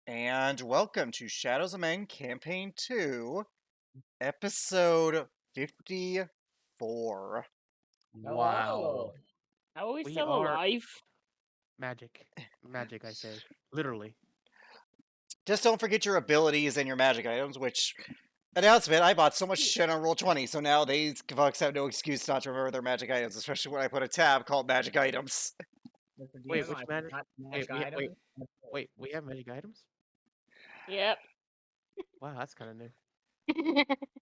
And welcome to Shadows of Men Campaign 2, Episode 54. Wow. Are we We still are- alive? Magic. Magic, I say. Literally. Just don't forget your abilities and your magic items, which, announcement, I bought so much shit on Roll20, so now they fucks have no excuse not to remember their magic items, especially when I put a tab called Magic Items. Wait, which magic? Wait, we have magic items? Yep. Wow, that's kind of new.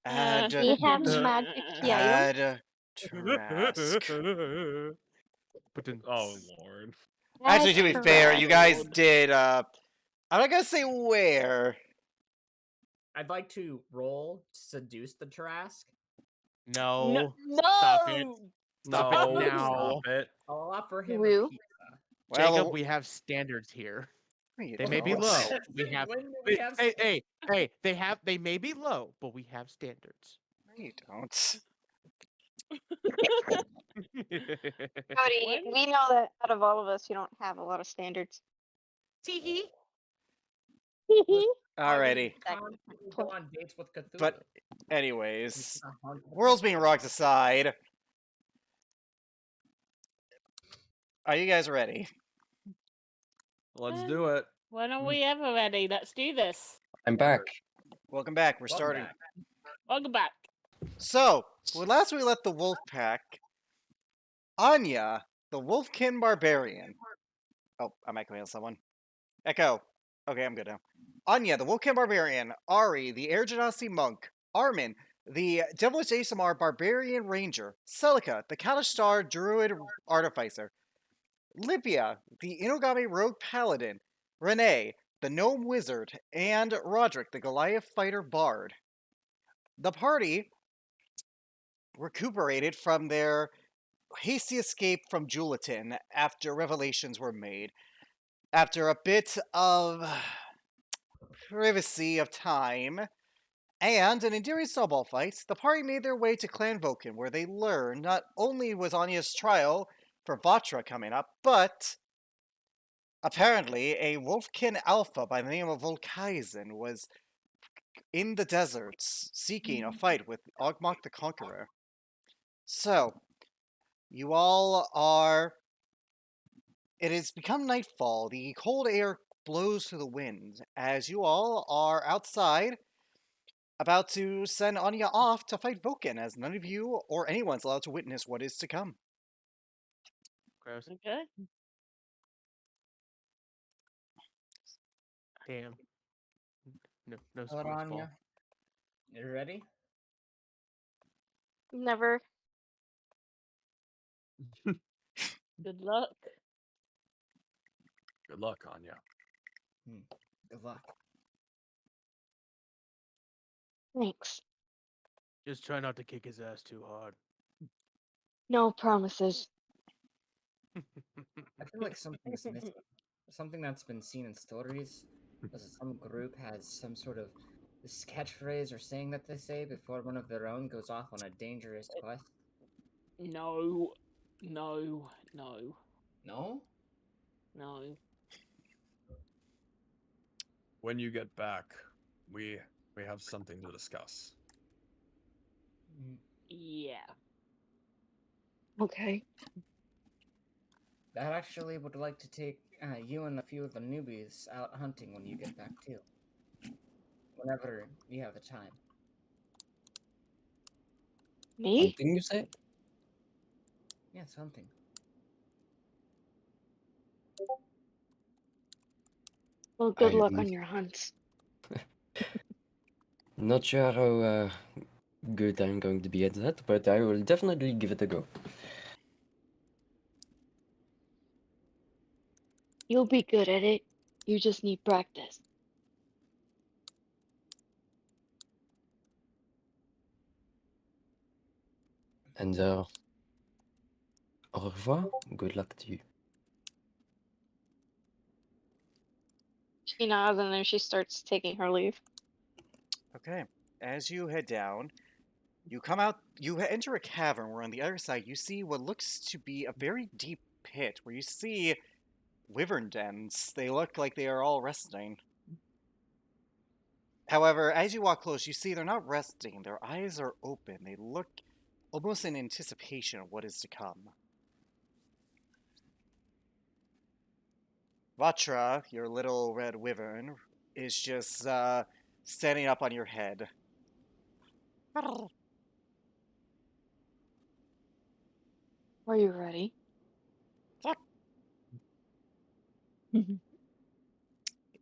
Add, We have magic add Trask. Oh, Lord. Actually, to be That's fair, correct. you guys did, I'm not gonna say where. I'd like to roll seduce the Trask. No. No! Stop it. Stop it No, now. stop it. I'll offer him Woo. a pizza. Well, Jacob, we have standards here. you They may be don't. low. We have. When we have Hey, they may be low, but we have standards. You don't. Cody, When- we know that out of all of us, you don't have a lot of standards. Teehee. Alrighty. constantly go on dates with Cthulhu. But anyways, It's 100% world's being rocked aside. Are you guys ready? Let's do it. When are we ever ready? Let's do this. I'm back. Welcome back. We're Welcome starting. back. Welcome back. So, when last we let the wolf pack, Anya, the Wolfkin Barbarian. Oh, I'm echoing on someone. Echo. Okay, I'm good now. Anya, the Wolfkin Barbarian. Ari, the Air Genasi Monk. Armin, the Devilish ASMR Barbarian Ranger. Celica, the Kalishtar Druid Artificer. Libya, the Inogami Rogue Paladin. Renee, the Gnome Wizard. And Roderick, the Goliath Fighter Bard. The party recuperated from their hasty escape from Juliton after revelations were made. After a bit of privacy of time and an endearing snowball fight, the party made their way to Clan Vulcan, where they learned not only was Anya's trial for Vatra coming up, but apparently a Wolfkin Alpha by the name of Volkaizen was in the deserts seeking a fight with Ogmok the Conqueror. So, you all are... It has become nightfall. The cold air blows through the wind as you all are outside about to send Anya off to fight Vulcan, as none of you or anyone's allowed to witness what is to come. Gross. Okay. Damn. No Hold sports on, ball. yeah. You ready? Never. Good luck. Good luck, Anya. Good luck. Thanks. Just try not to kick his ass too hard. No promises. I feel like something's missing. Something that's been seen in stories is that some group has some sort of this catchphrase or saying that they say before one of their own goes off on a dangerous quest. No. No. No. No? No. When you get back, we have something to discuss. Yeah. Okay. I actually would like to take you and a few of the newbies out hunting when you get back too. Whenever you have the time. Me? Hunting, you say? Yeah, it's hunting. Well, good luck I'm on your hunts. not sure how good I'm going to be at that, but I will definitely give it a go. You'll be good at it. You just need practice. And au revoir. Good luck to you. She nods and then she starts taking her leave. Okay. As you head down, you come out, you enter a cavern where on the other side you see what looks to be a very deep pit where you see wyvern dens. They look like they are all resting. However, as you walk close, you see they're not resting. Their eyes are open. They look almost in anticipation of what is to come. Vatra, your little red wyvern, is just standing up on your head. Are you ready?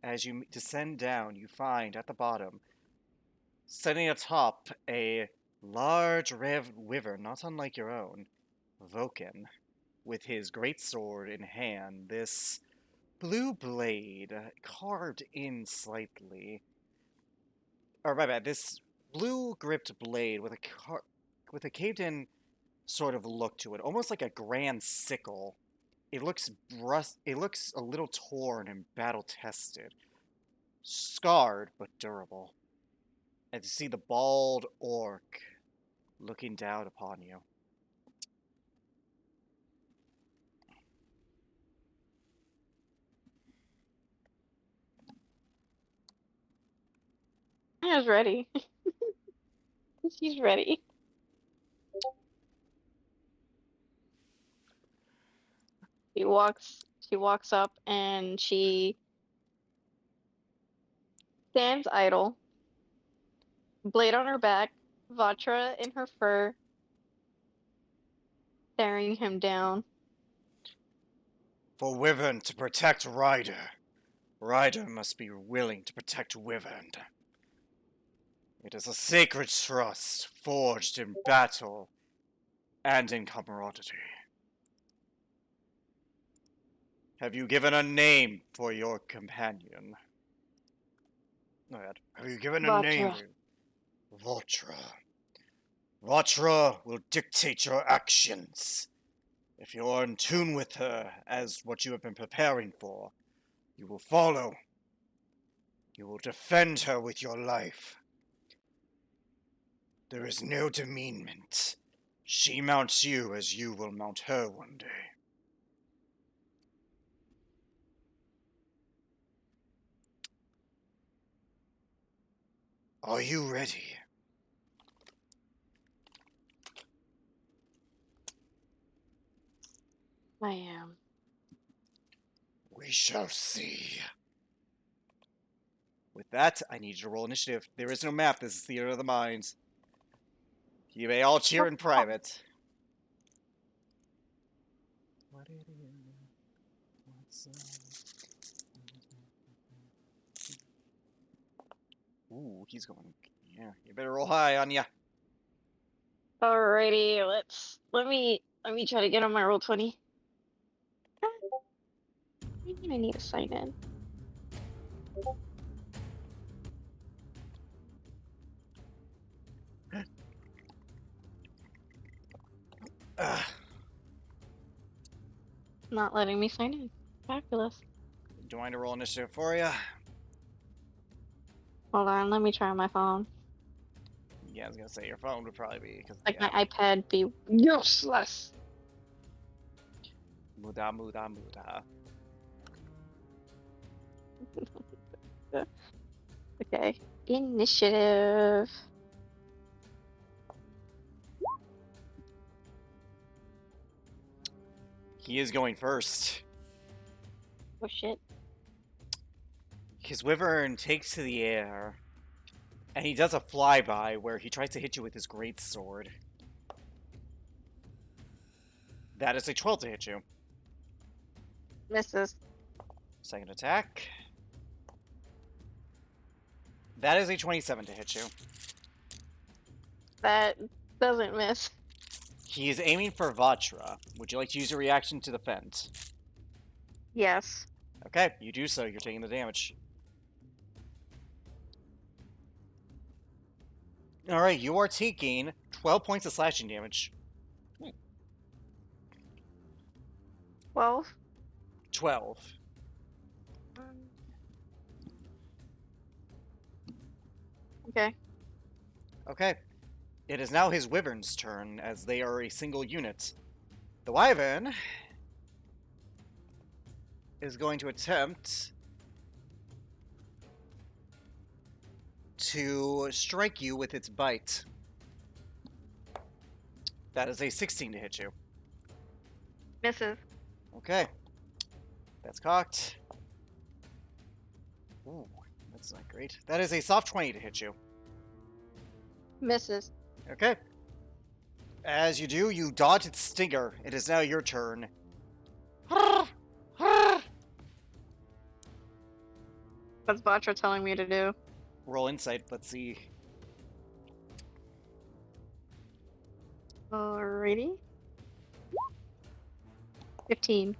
As you descend down, you find at the bottom, standing atop, a large red wyvern, not unlike your own, Vulcan, with his great sword in hand. This blue blade, carved in slightly. Or my bad, this blue gripped blade with a caved in sort of look to it, almost like a grand sickle. It looks a little torn and battle tested. Scarred but durable. And to see the bald orc looking down upon you. Anna's ready. She's ready. She walks up and she stands idle, blade on her back, Vatra in her fur, staring him down. For Wyvern to protect Ryder, Ryder must be willing to protect Wyvern. It is a sacred trust forged in battle and in camaraderie. Have you given a name for your companion? No, have you given a name? Vatra. Vatra. Vatra will dictate your actions. If you're in tune with her as what you have been preparing for, you will follow. You will defend her with your life. There is no demeanment. She mounts you as you will mount her one day. Are you ready? I am. We shall see. With that, I need you to roll initiative. There is no map. This is theater of the mind. You may all cheer in private. Ooh, he's going. Yeah, you better roll high, Anya. Alrighty, let me try to get on my roll 20. I need to sign in. Not letting me sign in. Fabulous. Do you want me to roll initiative for you? Hold on, let me try my phone. Yeah, I was gonna say your phone would probably be because Like my iPad be useless. Muda muda muda. Okay. Initiative. He is going first. Oh shit. His wyvern takes to the air, and he does a flyby where he tries to hit you with his great sword. That is a 12 to hit you. Misses. Second attack. That is a 27 to hit you. That doesn't miss. He is aiming for Vatra. Would you like to use your reaction to defend? Yes. Okay, you do so. You're taking the damage. Alright, you are taking 12 points of slashing damage. 12. 12. Okay. Okay. It is now his wyvern's turn, as they are a single unit. The wyvern is going to attempt to strike you with its bite. That is a 16 to hit you. Misses. Okay. That's cocked. Ooh, that's not great. That is a soft 20 to hit you. Misses. Okay. As you do, you dodge its stinger. It is now your turn. What's Vatra telling me to do? Roll insight. Let's see. Alrighty. 15.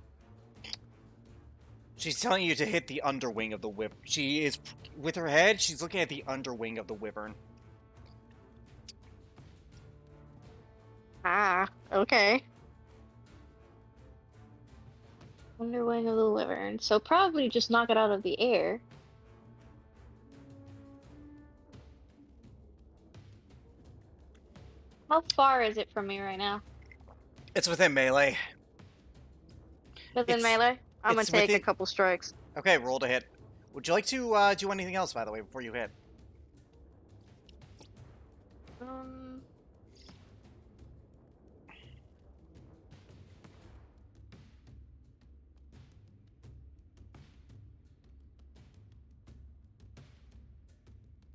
She's telling you to hit the underwing of the whip. She is, with her head, she's looking at the underwing of the wyvern. Ah, okay. Underwing of the wyvern. So probably just knock it out of the air. How far is it from me right now? It's within melee. Within It's- melee? I'm gonna it's take a within- couple strikes. Okay, roll to hit. Would you like to do anything else, by the way, before you hit?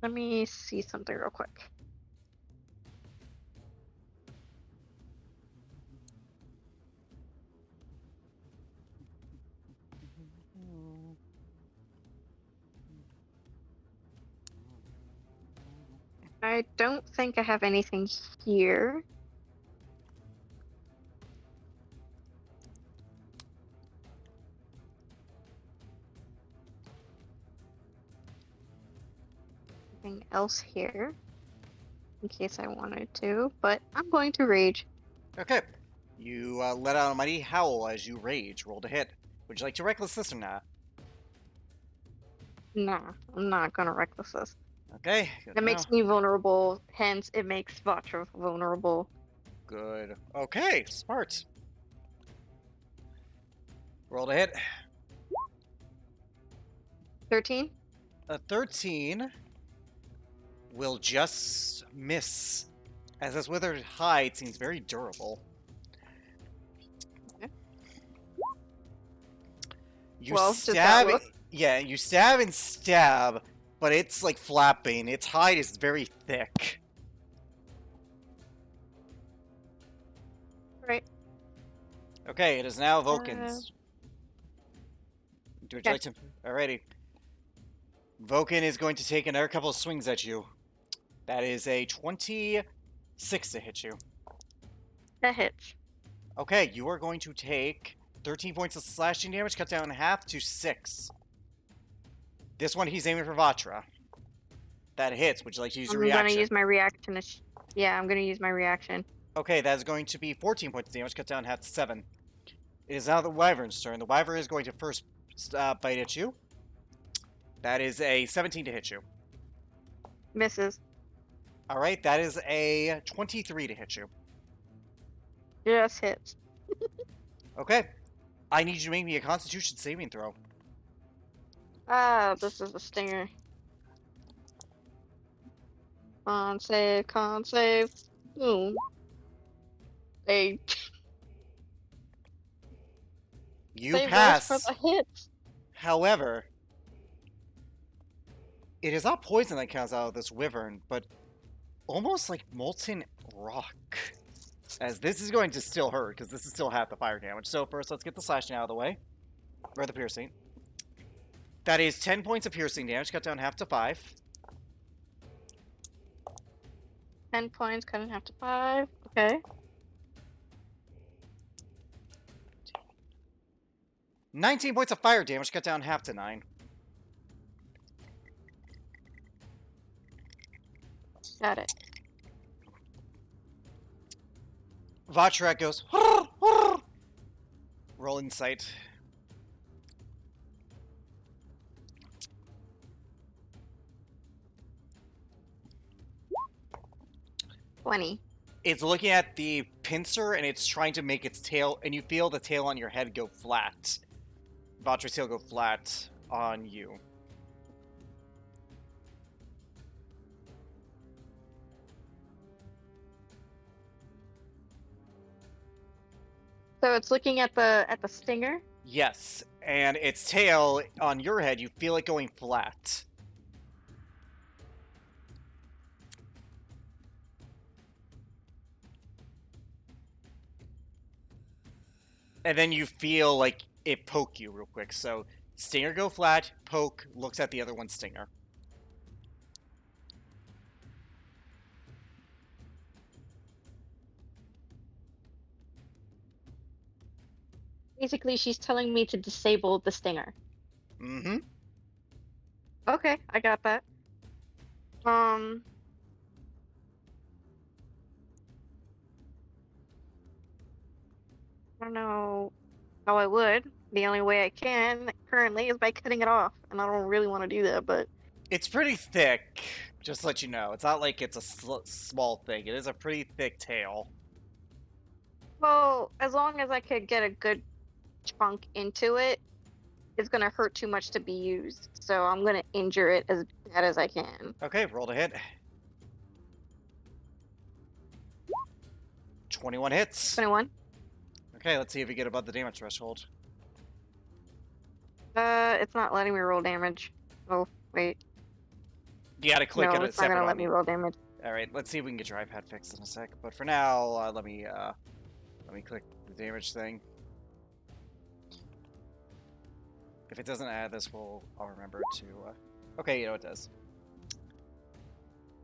Let me see something real quick. I don't think I have anything here. Anything else here? In case I wanted to, but I'm going to rage. Okay. You let out a mighty howl as you rage. Roll to hit. Would you like to reckless this or not? Nah, I'm not gonna reckless this. Okay, good That to makes know. me vulnerable, hence it makes Vatra vulnerable. Good. Okay, smart. Roll to hit. 13? A 13 will just miss, as this withered hide seems very durable. Okay. You Well, does that stab it. look? Yeah, you stab and stab, but it's like flapping. Its hide is very thick. Right. Okay, it is now Vulcan's. Would you like to? Alrighty. Vulcan is going to take another couple of swings at you. That is a 26 to hit you. That hits. Okay, you are going to take 13 points of slashing damage, cut down in half to 6. This one he's aiming for Vatra. That hits. Would you like to use your I'm reaction? gonna use my reaction. Yeah, I'm gonna use my reaction. Okay, that is going to be 14 points of damage, cut down in half to 7. It is now the Wyvern's turn. The Wyvern is going to first bite at you. That is a 17 to hit you. Misses. Alright, that is a 23 to hit you. Just hits. Okay. I need you to make me a Constitution saving throw. Ah, this is a stinger. Con save, con save. Boom. 8. You Save pass. those for the hits. However, it is not poison that comes out of this wyvern, but almost like molten rock. As this is going to still hurt, because this is still half the fire damage. So first, let's get the slashing out of the way. Or the piercing. That is 10 points of piercing damage, cut down half to 5. 10 points, cut in half to 5. Okay. 19 points of fire damage, cut down half to 9. Got it. Vatra goes, roll insight. $20. It's looking at the pincer and it's trying to make its tail, and you feel the tail on your head go flat. Vatra's tail go flat on you. So it's looking at the stinger. Yes, and its tail on your head, you feel it going flat. And then you feel like it poke you real quick. So stinger go flat, poke, looks at the other one's stinger. Basically, she's telling me to disable the stinger. Mm-hmm. Okay, I got that. I don't know how I would. The only way I can currently is by cutting it off, and I don't really want to do that, but It's pretty thick, just to let you know. It's not like it's a small thing. It is a pretty thick tail. well, as long as I could get a good chunk into it, it's gonna hurt too much to be used. So I'm gonna injure it as bad as I can. Okay, roll to hit. 21 hits. 21. Okay, let's see if we get above the damage threshold. It's not letting me roll damage. Oh, wait. You gotta click No, on it it's not gonna separate let on me you. roll damage. Alright, let's see if we can get your iPad fixed in a sec. But for now, let me click the damage thing. If it doesn't add this, I'll remember to, okay, you know it does.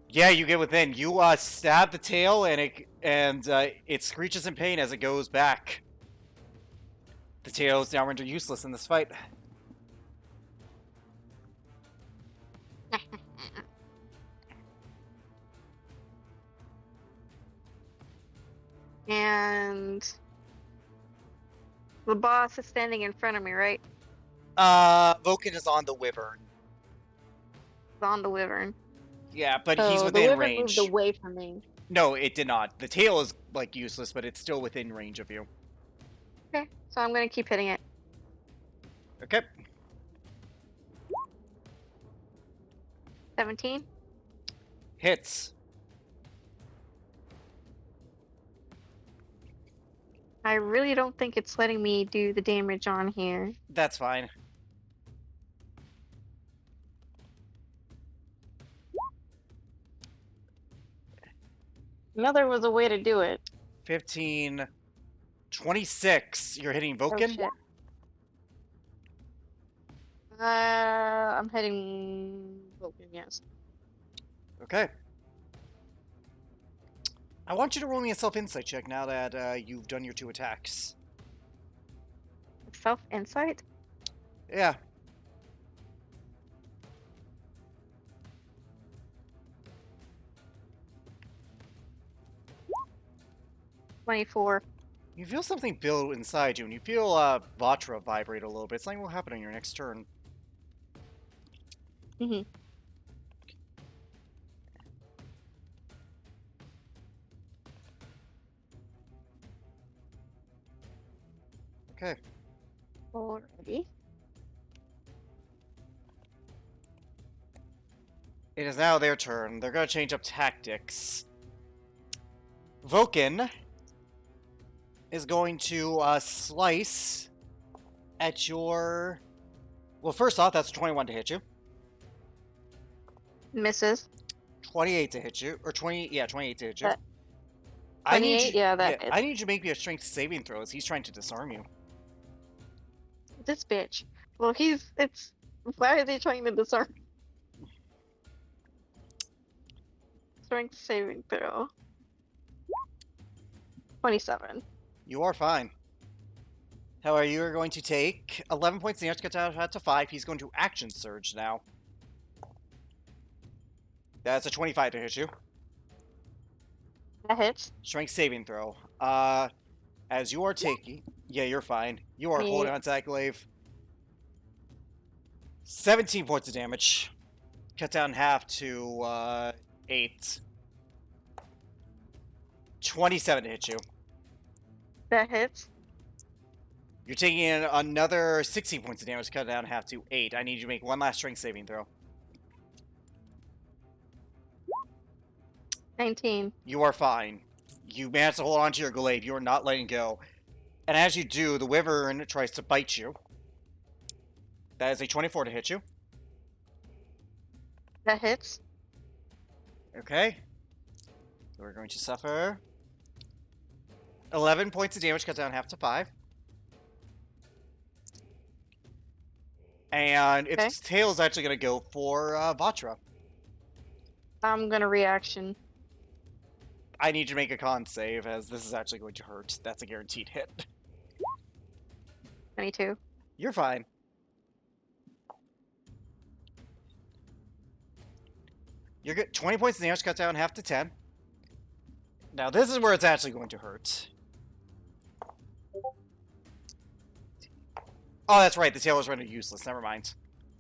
Yeah, you get within. You, stab the tail, and it screeches in pain as it goes back. The tail is now rendered useless in this fight. And The boss is standing in front of me, right? Vulcan is on the Wyvern. It's on the wyvern. Yeah, but So he's the within wyvern range. moved away from me. No, it did not. The tail is, like, useless, but it's still within range of you. Okay, so I'm gonna keep hitting it. Okay. 17. Hits. I really don't think it's letting me do the damage on here. That's fine. No, there was a way to do it. 15. 26. You're hitting Vulcan? Oh, shit. I'm hitting Vulcan, yes. Okay. I want you to roll me a self-insight check now that you've done your 2 attacks. Self-insight? Yeah. $24. You feel something build inside you, and you feel Vatra vibrate a little bit. Something will happen on your next turn. Mm-hmm. Okay. Alrighty. It is now their turn. They're going to change up tactics. Vulcan is going to slice at your... Well, first off, that's 21 to hit you. Misses. 28 to hit you. Or 20... Yeah, 28 to hit you. That- I need 28? you, Yeah, that I need you to make me a strength saving throw as he's trying to disarm you. This bitch. Well, it's... Why are they trying to disarm? Strength saving throw. 27. You are fine. However, you are going to take 11 points damage, get down to 5. He's going to action surge now. That's a 25 to hit you. That hits. Strength saving throw. As you are taking... Yeah, you're fine. You are holding on to that glaive. 17 points of damage. Cut down in half to 8. 27 to hit you. That hits. You're taking in another 16 points of damage, cut down in half to 8. I need you to make one last strength saving throw. 19. You are fine. You managed to hold on to your glaive. You are not letting go. And as you do, the wyvern tries to bite you. That is a 24 to hit you. That hits. Okay. So we're going to suffer 11 points of damage, cut down half to 5. And its tail is actually going to go for Vatra. I'm gonna reaction. I need you to make a con save, as this is actually going to hurt. That's a guaranteed hit. 22. You're fine. You're good. 20 points of damage, cut down half to 10. Now this is where it's actually going to hurt. Oh, that's right. The tail was rendered useless. Never mind.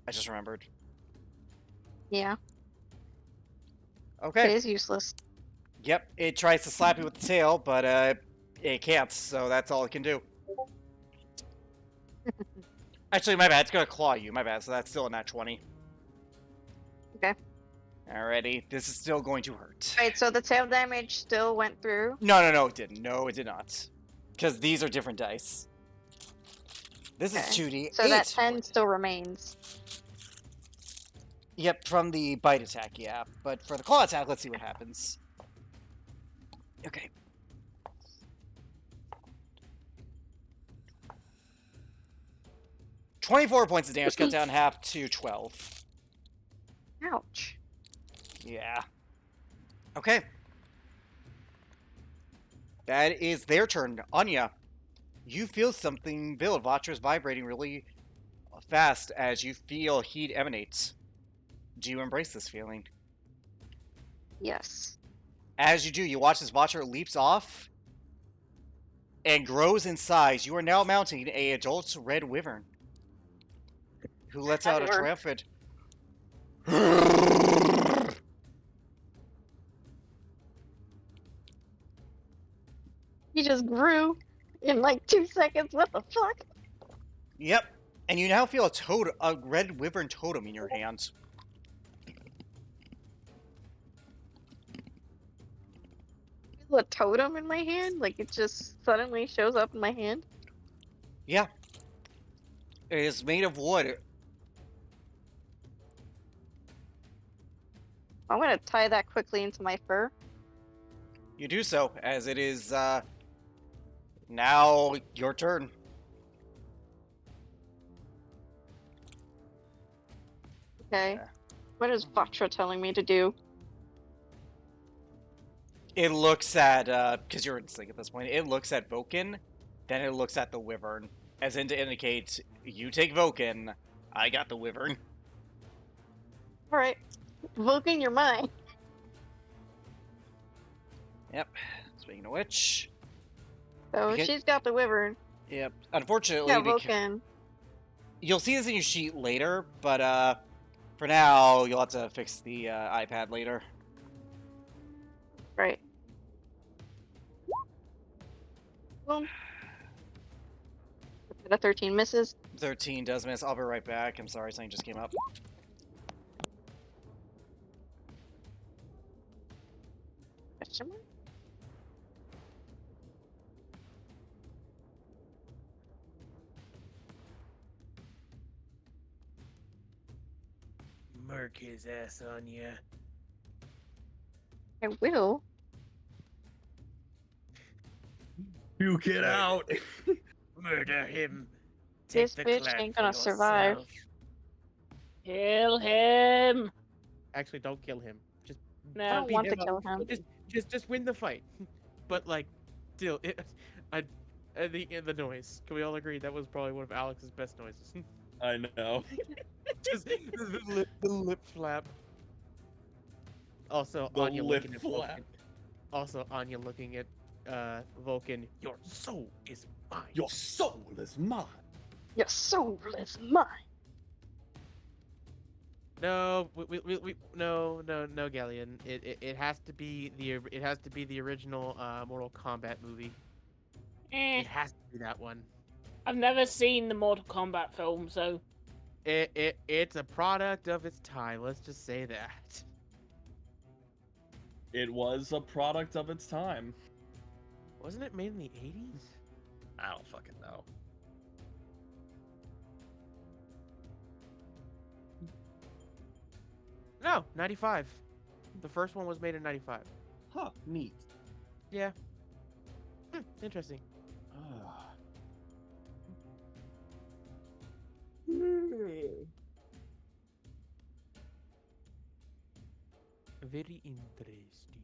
I just remembered. Yeah, Okay. it is useless. Yep. It tries to slap you with the tail, but it can't. So that's all it can do. Actually, my bad. It's gonna claw you. My bad. So that's still a nat 20. Okay. Alrighty. This is still going to hurt. Right, so the tail damage still went through. No, it didn't. No, it did not. Because these are different dice. This is 2d8. So that 10 still remains. Yep, from the bite attack, yeah. But for the claw attack, let's see what happens. Okay. $24 points of damage, cut down half to 12. Ouch. Yeah. Okay. That is their turn. Anya, you feel something build. Vatra's vibrating really fast as you feel heat emanates. Do you embrace this feeling? Yes. As you do, you watch as Vatra leaps off and grows in size. You are now mounting a adult red wyvern who lets out a Wyvern. triumphant. He just grew in like 2 seconds. What the fuck? Yep, and you now feel a red wyvern totem in your hand. A totem in my hand? Like it just suddenly shows up in my hand? Yeah, it is made of wood. I'm gonna tie that quickly into my fur. You do so, as it is now your turn. Okay. Yeah. What is Vatra telling me to do? It looks at, because you're in sync at this point, it looks at Vulcan, then it looks at the wyvern, as in to indicate, you take Vulcan, I got the wyvern. Alright. Vulcan, you're mine. Yep, speaking of which, So Okay. she's got the wyvern. yep, unfortunately, Yeah, Vulcan. you'll see this in your sheet later, but, for now, you'll have to fix the, iPad later. Right. Boom. A 13 misses. 13 does miss, I'll be right back, I'm sorry, something just came up. Question mark? Murk his ass on ya. I will. You get out. Murder him. This Take the bitch clan ain't for gonna survive. yourself. Kill him. Actually, don't kill him. Just I No. don't beat want to him up. kill him. Just win the fight. But like, still, the noise. Can we all agree that was probably one of Alex's best noises? I know. Just the lip flap. Also, The Anya lip looking at flap. Vulcan. Also, Anya looking at Vulcan. Your soul is mine. Your soul is mine. Your soul is mine. No, no, Galleon. It has to be the original Mortal Kombat movie. It has to be that one. I've never seen the Mortal Kombat film, so It's a product of its time. Let's just say that. It was a product of its time. Wasn't it made in the 80s? I don't fucking know. No, 95. The first one was made in 95. Huh, neat. Yeah. Interesting. Ah. Very interesting.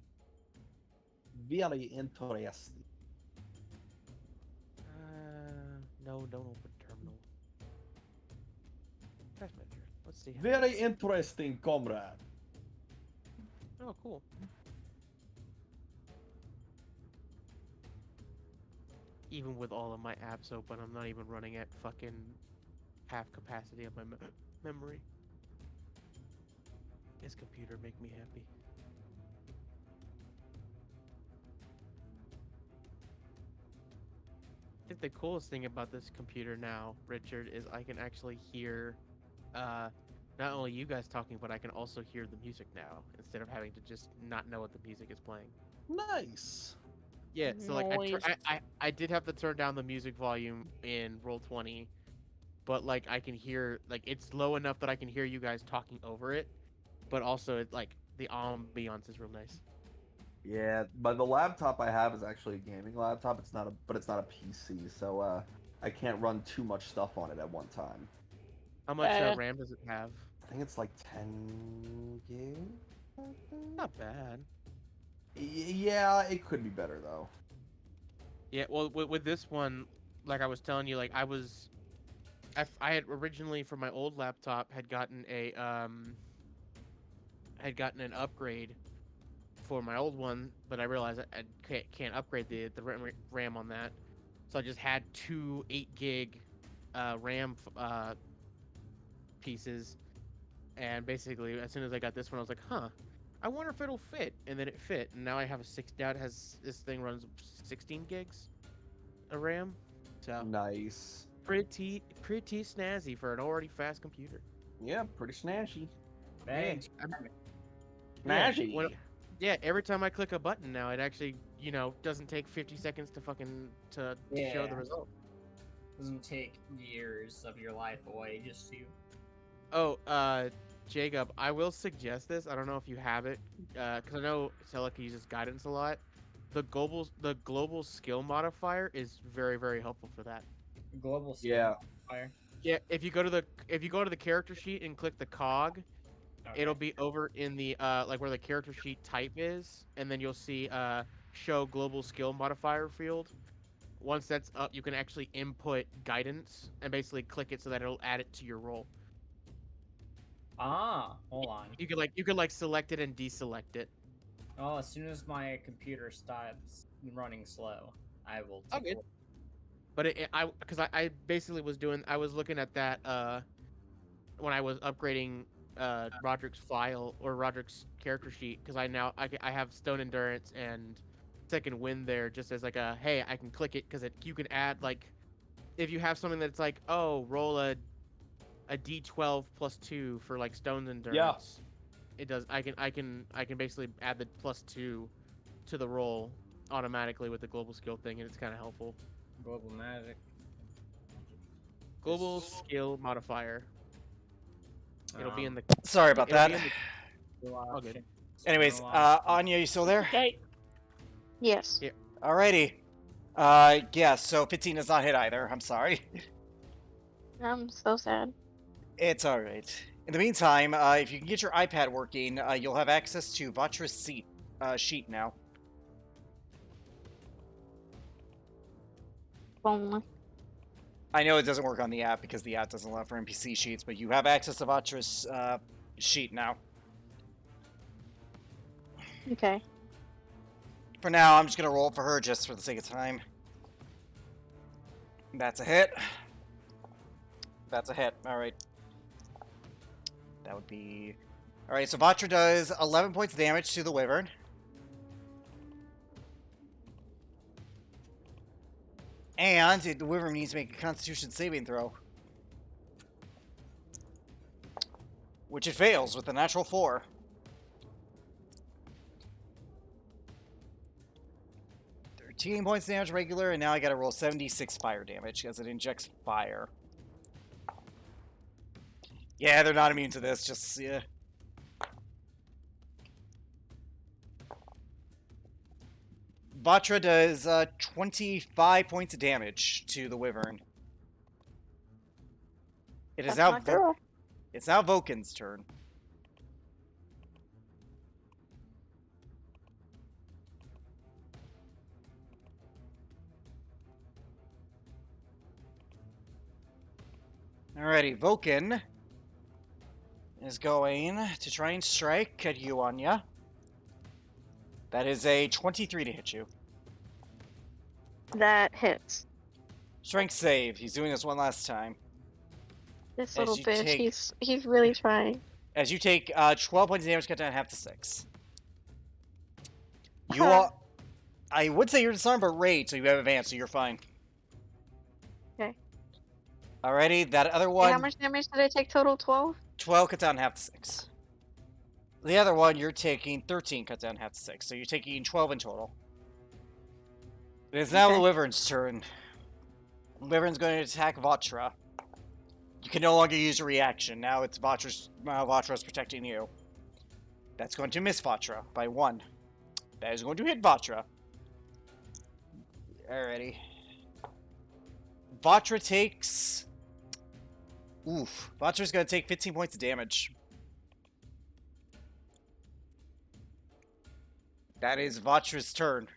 Very interesting. No, don't open terminal. Task manager. Let's see. how Very this- interesting, comrade. Oh, cool. Even with all of my apps open, I'm not even running at fucking half capacity of my memory. This computer make me happy. I think the coolest thing about this computer now, Richard, is I can actually hear not only you guys talking, but I can also hear the music now instead of having to just not know what the music is playing. Nice. Yeah, so like Noise. I did have to turn down the music volume in Roll20, but like I can hear, like, it's low enough that I can hear you guys talking over it, but also it, like, the ambiance is real nice. Yeah, but the laptop I have is actually a gaming laptop. It's not a PC, so I can't run too much stuff on it at one time. How much Uh, RAM does it have? I think it's like 10 gigs. I think? Not bad. Yeah, it could be better though. Yeah, well, with this one, like I was telling you, like I had originally for my old laptop had gotten an upgrade for my old one, but I realized I can't upgrade the RAM on that. so I just had two 8 gig RAM pieces, and basically as soon as I got this one, I was like, huh, I wonder if it'll fit, and then it fit, and now I have a six. Now it has this thing runs 16 gigs of RAM, so Nice. pretty snazzy for an already fast computer. Yeah, pretty snazzy. Very Yeah, Snazzy. yeah, every time I click a button now, it actually, doesn't take 50 seconds to fucking to show the Yeah. result. doesn't take years of your life away just to. Oh, Jacob, I will suggest this. I don't know if you have it, because I know Celica uses guidance a lot. The global skill modifier is very, very helpful for that. Global Yeah. fire. Yeah, if you go to the character sheet and click the cog, it'll be over in the like where the character sheet type is, and then you'll see show global skill modifier field. Once that's up, you can actually input guidance and basically click it so that it'll add it to your role. Ah, hold on. You could select it and deselect it. Oh, as soon as my computer stops running slow, I will Oh, take good. But I basically was looking at that when I was upgrading Roderick's file or Roderick's character sheet, because I have Stone Endurance and Second Wind there just as like a, hey, I can click it because you can add, like, if you have something that's like, oh, roll a D12 plus 2 for like Stone's Endurance. It does. I can basically add the plus 2 to the roll automatically with the global skill thing, and it's kind of helpful. global magic. Global skill modifier. It'll be in the. Sorry about it'll that. be in the- All good. Anyways, Anya, you still there? Okay. Yes. Yeah. Alrighty. Yeah, so 15 does not hit either. I'm sorry. I'm so sad. It's alright. In the meantime, if you can get your iPad working, you'll have access to Vatra's sheet now. Only. I know it doesn't work on the app because the app doesn't allow for NPC sheets, but you have access to Vatra's sheet now. Okay. For now, I'm just gonna roll for her just for the sake of time. That's a hit. That's a hit. Alright. That would be... Alright, so Vatra does 11 points of damage to the Wyvern. And the Wyvern needs to make a Constitution saving throw. Which it fails with a natural 4. Points damage regular, and now I gotta roll 76 fire damage as it injects fire. Yeah, they're not immune to this, just, yeah. Vatra does 25 points of damage to the Wyvern. It is That's now my girl. It's now Vulcan's turn. Alrighty, Vulcan is going to try and strike at you, Anya. That is a 23 to hit you. That hits. Strength save. He's doing this one last time. This As little you bitch, take- he's really trying. As you take 12 points of damage, cut down half to 6. You Huh. are... I would say you're disarmed, but rage, so you have advance, so you're fine. Okay. Alrighty, that other Hey, one... how much damage did I take total? 12? 12 cut down half to 6. The other one, you're taking 13 cut down half to 6, so you're taking 12 in total. It is now Okay. the Wyvern's turn. The Wyvern's going to attack Vatra. You can no longer use a reaction. Now it's Vatra's protecting you. That's going to miss Vatra by 1. That is going to hit Vatra. Alrighty. Vatra takes... Oof. Vatra's going to take 15 points of damage. That is Vatra's turn.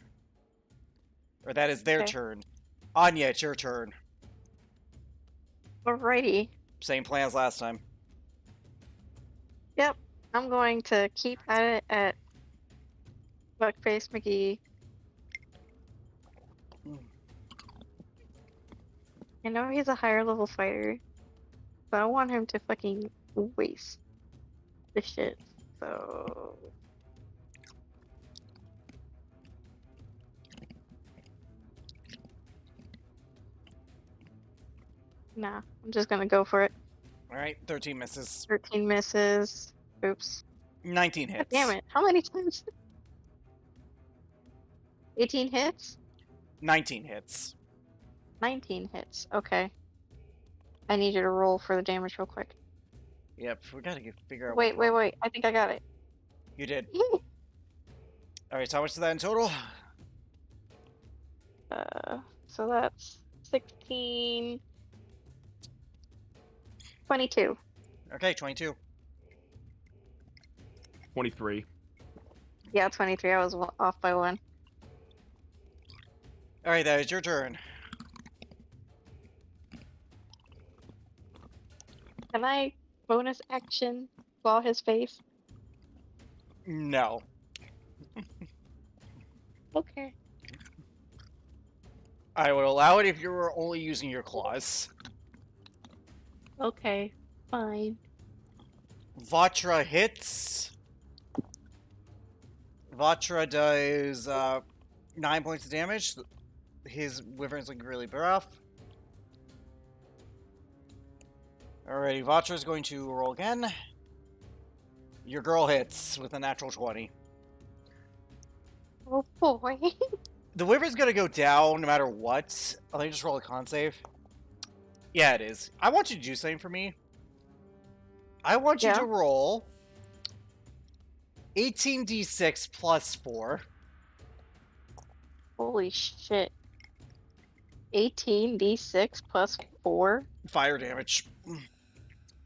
Or that is their Okay. turn. Anya, it's your turn. Alrighty. Same plan as last time. Yep. I'm going to keep at it at Buckface McGee. I know he's a higher level fighter, but I don't want him to fucking waste the shit. So nah, I'm just gonna go for it. All right, 13 misses. 13 misses. Oops. 19 God hits. damn it. How many times? 18 hits? 19 hits. 19 hits. Okay. I need you to roll for the damage real quick. Yep, we gotta figure out Wait, what. wait. I think I got it. You did. All right, so how much is that in total? So that's 16, 22. Okay, 22. 23. Yeah, 23. I was off by one. All right, that is your turn. Can I bonus action claw his face? No. Okay. I would allow it if you were only using your claws. Okay. Fine. Vatra hits. Vatra does 9 points of damage. His wyvern's looking really rough. Alrighty, Vatra's going to roll again. Your girl hits with a natural 20. Oh boy. The wyvern's gonna go down no matter what. Let me just roll a con save. Yeah, it is. I want you to do something for me. I want you Yeah. to roll 18d6 plus 4. Holy shit. 18d6 plus 4? Fire damage.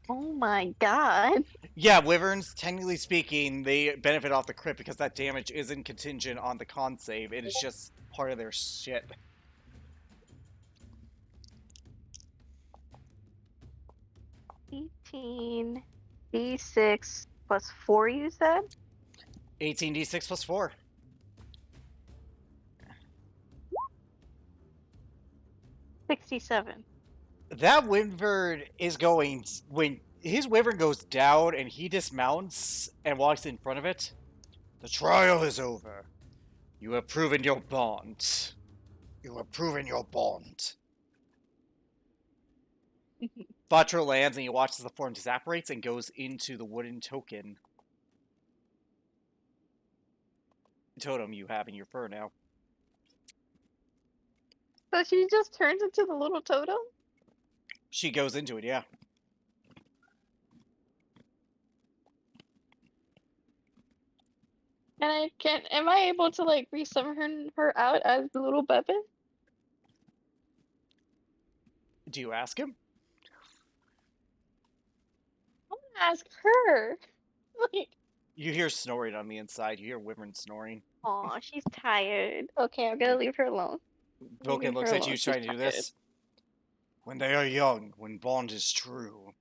Oh my god. Yeah, wyverns, technically speaking, they benefit off the crit because that damage isn't contingent on the con save. It is just part of their shit. D6 plus 4, you said? 18d6 plus 4. $67. That wyvern is going... When his wyvern goes down and he dismounts and walks in front of it, the trial is over. You have proven your bond. You have proven your bond. Vatra lands and he watches the form disapparates and goes into the wooden totem you have in your fur now. So she just turns into the little totem? She goes into it, yeah. And am I able to like resummon her out as the little Bebe? Do you ask him? I'm gonna ask her. Like, You hear snoring on the inside. You hear wyvern snoring. aw, she's tired. Okay, I'm gonna leave her alone. Vulcan Leave looks her at you alone. She's trying to do tired. this. When they are young, when bond is true,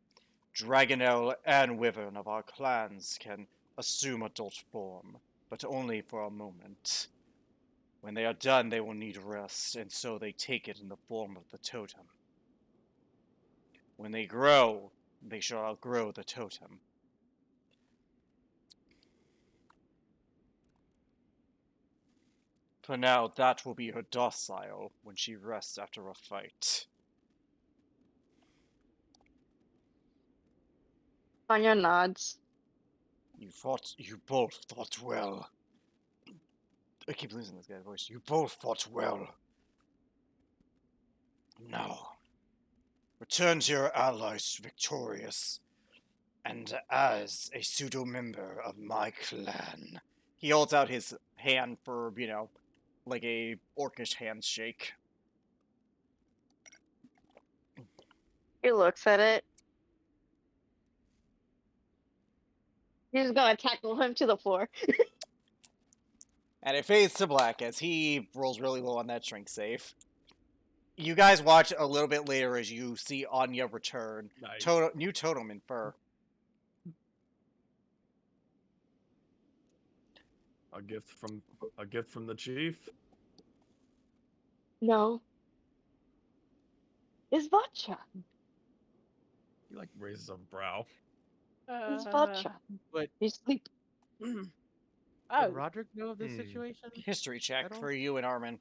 Dragonel and Wyvern of our clans can assume adult form, but only for a moment. When they are done, they will need rest, and so they take it in the form of the totem. When they grow, they shall outgrow the totem. For now, that will be her docile when she rests after a fight. Anya nods. You both fought well. I keep losing this guy's voice. You both fought well. Now, return to your allies victorious, and as a pseudo-member of my clan. He holds out his hand for, like a orcish handshake. He looks at it. He's gonna tackle him to the floor. And it fades to black as he rolls really low on that shrink save. You guys watch a little bit later as you see Anya return. Nice. New totem in fur. A gift from the chief. No. Is Vatcha? He like raises a brow. Is Vatcha? But You sleep. would Oh, Roderick know of this Hmm. situation? History check At all? for you and Armin.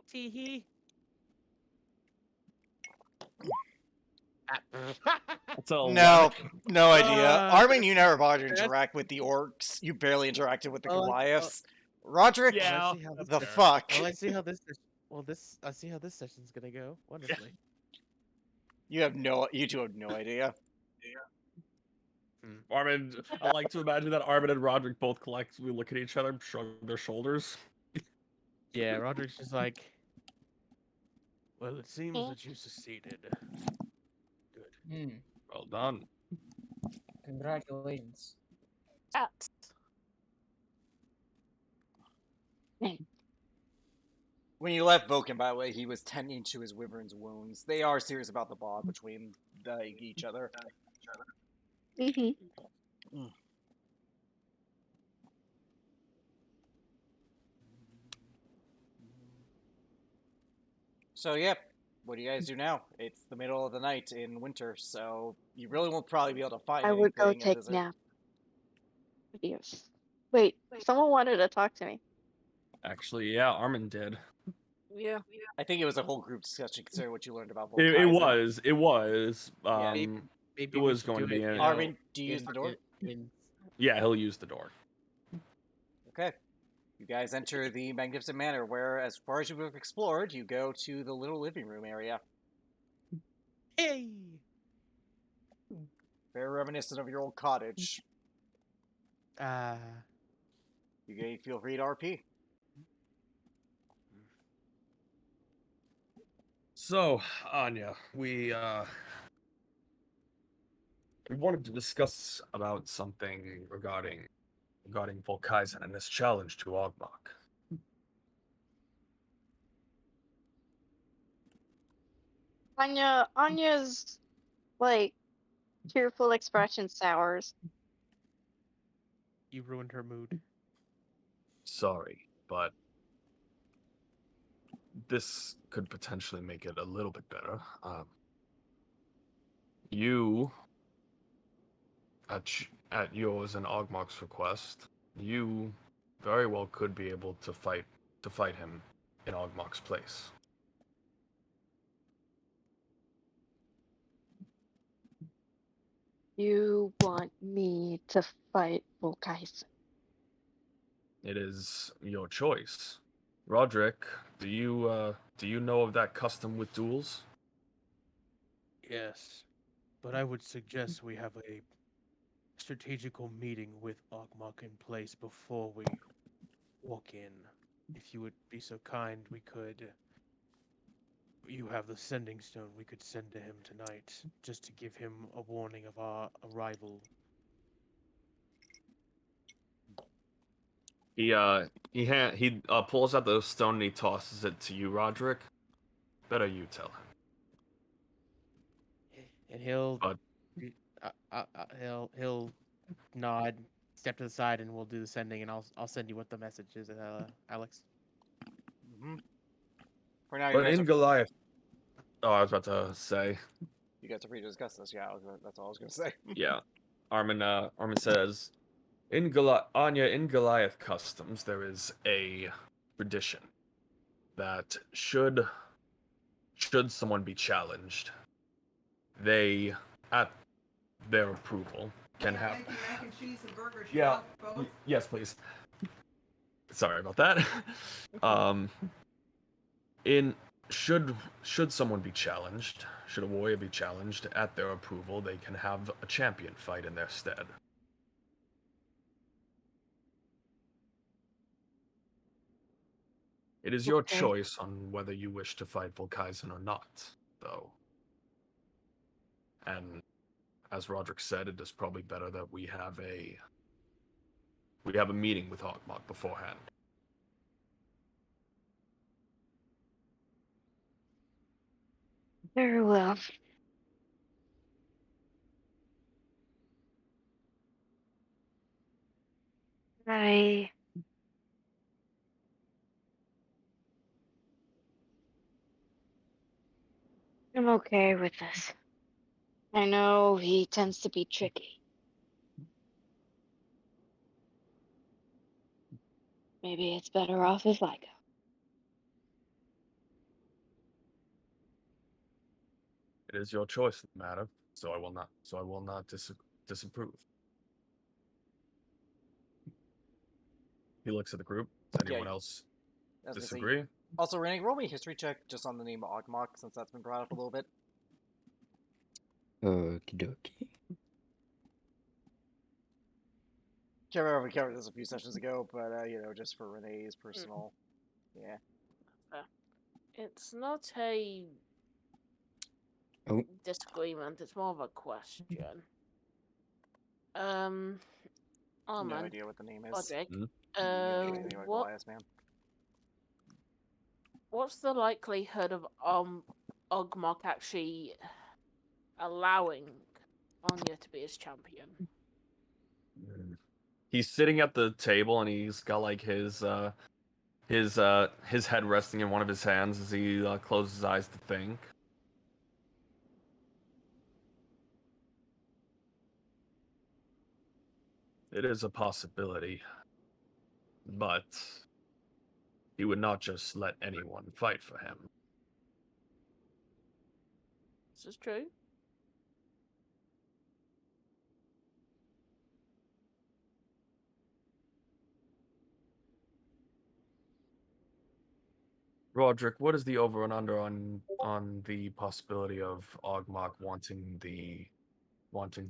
Tee-hee. That's a No, 11. no idea. Armin, you never bothered to that's- interact with the orcs. You barely interacted with the Well, Goliaths. Roderick, Yeah. Well, let's see how that's the fair. fuck? Well, let's see how this. I see how this session's gonna go. Wonderfully. You two have no idea. Armin, I like to imagine that Armin and Roderick both collectively look at each other, shrug their shoulders. Yeah, Roderick's just like. Well, it seems that you succeeded. Hmm. Well done. Congratulations. cats. When you left Vulcan, by the way, he was tending to his wyvern's wounds. They are serious about the bond between each other. Mm-hmm. So, yeah. What do you guys do now? It's the middle of the night in winter, so you really won't probably be able to find I anything. would go in take this- nap. Adios. Wait, someone wanted to talk to me. Actually, yeah, Armin did. Yeah. I think it was a whole group discussion considering what you learned about It Volkaiser. was. It was. Yeah. Maybe it we was should going do to be it, in- you know, Armin, do you use in- the door? in- Yeah, he'll use the door. Okay. You guys enter the Magnificent Manor, where, as far as you've explored, you go to the little living room area. Hey. Very reminiscent of your old cottage. Uh, You can feel free to RP. So, Anya, we wanted to discuss about something regarding Volkaizen and this challenge to Ogmok. Anya's like cheerful expression sours. you ruined her mood. Sorry, but this could potentially make it a little bit better. You, at yours and Ogmok's request, you very well could be able to fight him in Ogmok's place. You want me to fight Volkaiser? It is your choice. Roderick, do you know of that custom with duels? Yes, but I would suggest we have a strategical meeting with Ogmok in place before we walk in. If you would be so kind, we could. You have the sending stone. We could send to him tonight, just to give him a warning of our arrival. He pulls out the stone and he tosses it to you, Roderick. Better you tell him. And he'll, But- he'll nod, step to the side, and we'll do the sending. And I'll send you what the message is, Alex. Mm-hmm. For now, But in Goliath. Oh, I was about to say. you guys are free to discuss this. Yeah, that's all I was going to say. Yeah. Armin says, in Goliath customs, there is a tradition that should someone be challenged, they, at their approval, can have. Mac and cheese and burgers. Yeah. Both. Yes, please. Sorry about that. Should someone be challenged, should a warrior be challenged, at their approval, they can have a champion fight in their stead. It is your Okay. choice on whether you wish to fight Volkaizen or not, though. And as Roderick said, it is probably better that we have a meeting with Ogmok beforehand. Very well. I I'm okay with this. I know he tends to be tricky. Maybe it's better off if I go. It is your choice, madam. So I will not. So I will not disapprove. He looks at the group. Does Yeah, anyone else I was gonna say. disagree? Also, Renee, roll me a history check just on the name Ogmok, since that's been brought up a little bit. Okie dokie. Can't remember if we covered this a few sessions ago, but just for Renee's personal. Yeah. It's not a Oh. disagreement. It's more of a question. No Arman, idea what the name is. Logic. Hmm? You know anything about What? Goliath, man? What's the likelihood of Ogmok actually allowing Anya to be his champion? He's sitting at the table and he's got like his head resting in one of his hands as he closes his eyes to think. It is a possibility, but he would not just let anyone fight for him. This is true. Roderick, what is the over and under on the possibility of Ogmok wanting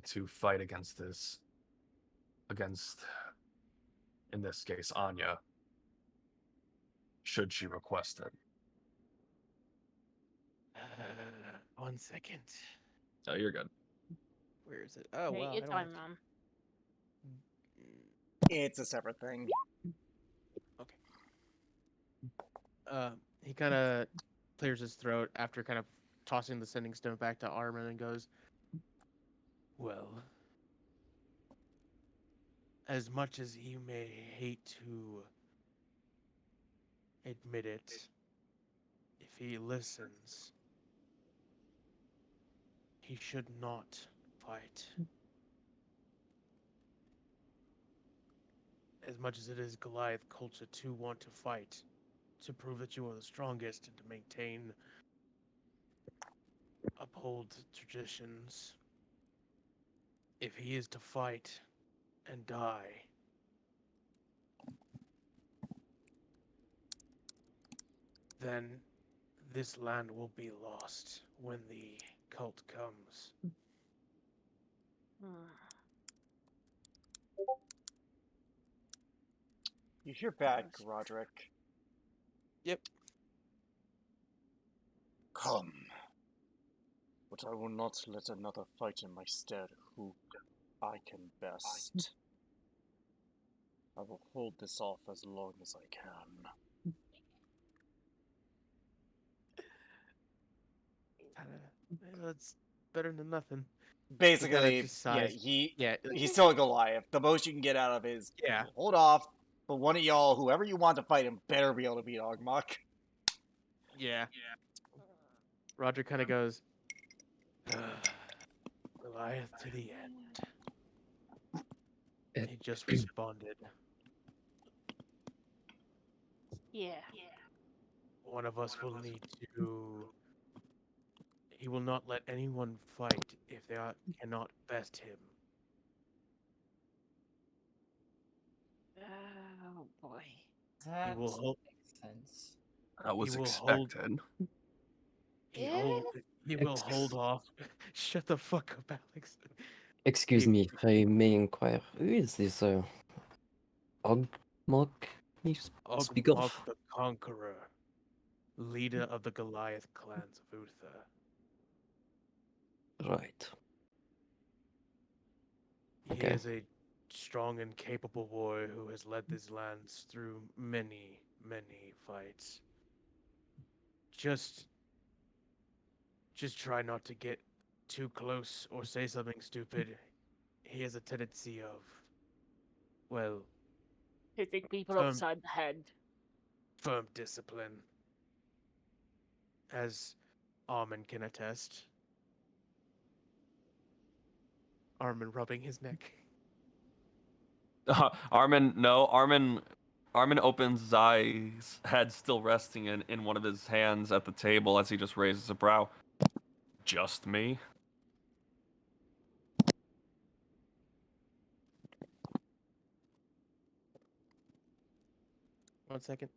to fight against in this case Anya, should she request it? 1 second. Oh, you're good. Where is it? Oh, Take well, your I don't time, have man. It's a separate thing. He kind of clears his throat after kind of tossing the sending stone back to Armin and goes, well, as much as he may hate to admit it, if he listens, he should not fight. As much as it is Goliath culture to want to fight, to prove that you are the strongest and to maintain, uphold traditions, if he is to fight and die, then this land will be lost when the cult comes. You hear back, Roderick. Yep. Come. But I will not let another fight in my stead who I can best. I will hold this off as long as I can. That's better than nothing. Basically, just yeah, sighs. Yeah, like- he's still a Goliath. The most you can get out of is Yeah. hold off, but one of y'all, whoever you want to fight him, better be able to beat Ogmok. Yeah. Roger kind of goes, Goliath to the end. Uh, He just responded. Yeah. One of us will need to. He will not let anyone fight if they cannot best him. Oh boy. That will hold- makes sense. That was will hold- expected. He will hold off. Shut the fuck up, Alex. Excuse He- me, if I may inquire, who is this Ogmok you speak Ogmok of? the Conqueror, leader of the Goliath clans of Uther. Right. He Okay. is a strong and capable warrior who has led these lands through many, many fights. Just try not to get too close or say something stupid. He has a tendency of, well, Hitting people Firm- upside the head. firm discipline. As Armin can attest. Armin rubbing his neck. Armin opens his eyes, head still resting in one of his hands at the table as he just raises a brow. Just me? 1 second.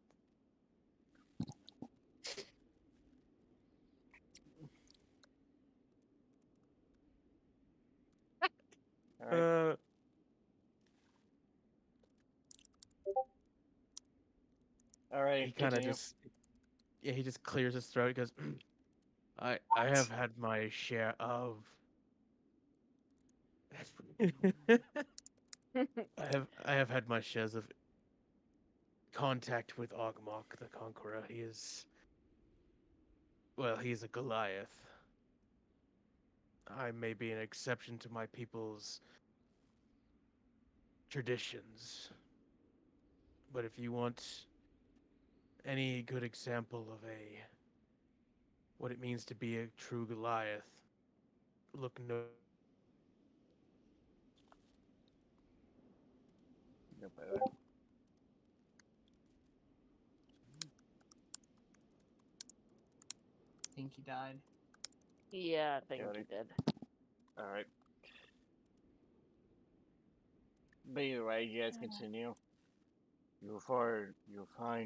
All right. All right. He kind of Continue. just, yeah, he just clears his throat. He goes, I have had my share of. I have had my shares of contact with Ogmok the Conqueror. He is, well, he's a Goliath. I may be an exception to my people's traditions, but if you want any good example of what it means to be a true Goliath, look no. No better. I think he died. Yeah, I think Got he it. did. All right. But either way, you guys continue. You'll find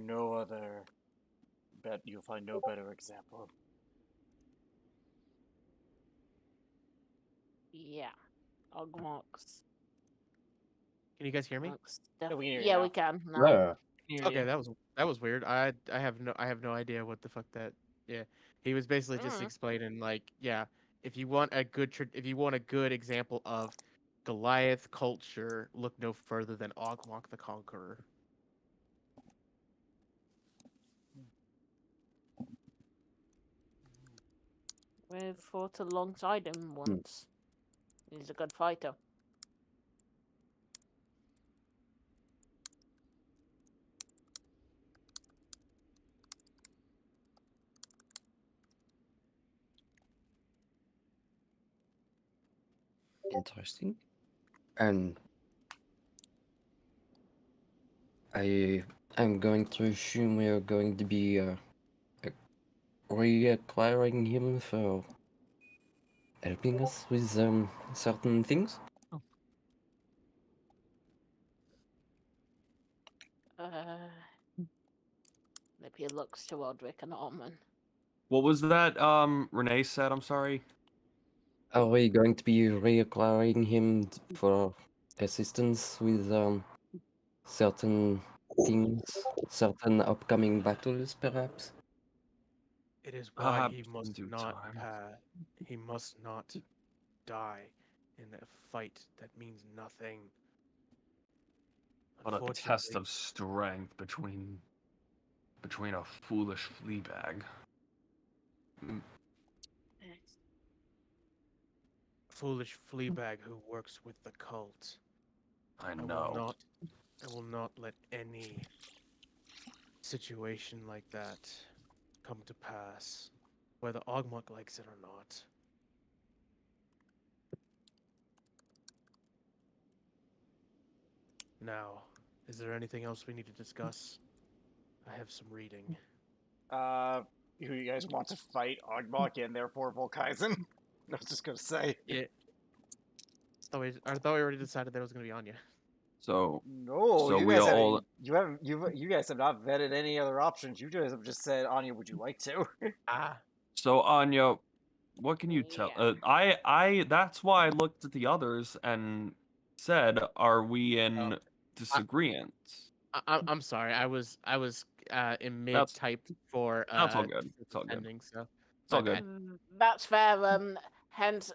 no other. You'll find no better example. Yeah. Ogmox. Can you guys hear me? Yeah, we can hear you Yeah, now. we can. No. Yeah. Okay, that was weird. I have no idea what the fuck that. Yeah, he was basically just explaining like, yeah, if you want a good example of Goliath culture, look no further than Ogmok the Conqueror. We've fought alongside him once. He's a good fighter. Interesting. And I'm going to assume we are going to be reacquiring him for helping us with certain things. Maybe he looks to Odric and Orman. What was that Renee said? I'm sorry. Are we going to be reacquiring him for assistance with certain things, certain upcoming battles, perhaps? It is why Perhaps he in must due not time. he must not die in a fight that means nothing. But a test of strength between a foolish flea bag. Foolish fleabag who works with the cult. I know. I will not let any situation like that come to pass, whether Ogmok likes it or not. Now, is there anything else we need to discuss? I have some reading. Who you guys want to fight Ogmok and therefore Volkaizen? I was just gonna say. Yeah. I thought we already decided that it was going to be Anya. So No, so you we guys all haven't. You guys have not vetted any other options. You guys have just said, Anya, would you like to? So Anya, what can you tell? Yeah. I that's why I looked at the others and said, "Are we in disagreement?" I'm sorry. I was in mid That's type for that's all good. It's all good. ending, so It's all my bad. good. That's fair. Hence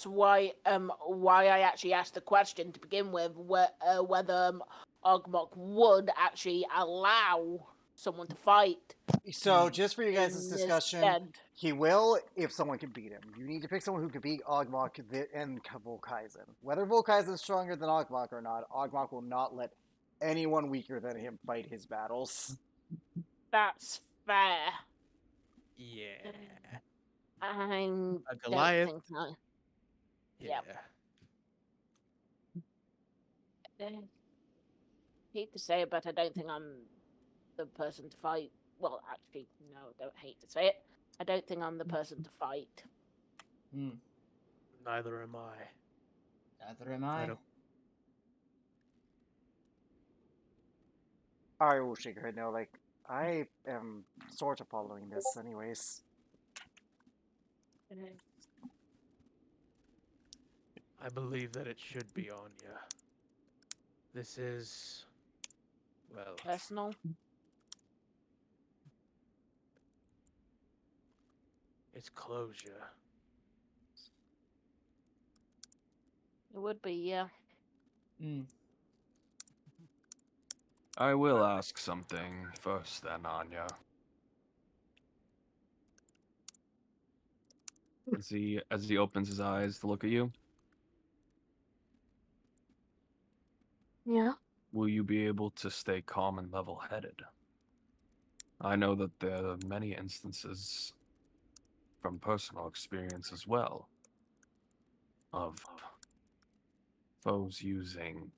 why I actually asked the question to begin with, whether Ogmok would actually allow someone to fight. So, just for you guys' in discussion, instead. he will if someone can beat him. You need to pick someone who can beat Ogmok and Volkaizen. Whether Volkaizen is stronger than Ogmok or not, Ogmok will not let anyone weaker than him fight his battles. That's fair. Yeah. I A don't Goliath. think I. Yeah. Hate to say it, but I don't think I'm the person to fight. Well, actually, no, I don't hate to say it. I don't think I'm the person to fight. Neither am I. Neither am I I. don't. I will shake her head no, like, I am sort of following this anyways. I believe that it should be Anya. This is, well, Personal. it's closure. It would be, yeah. I will ask something first, then, Anya. As he opens his eyes to look at you, Yeah. will you be able to stay calm and level-headed? I know that there are many instances from personal experience as well of foes using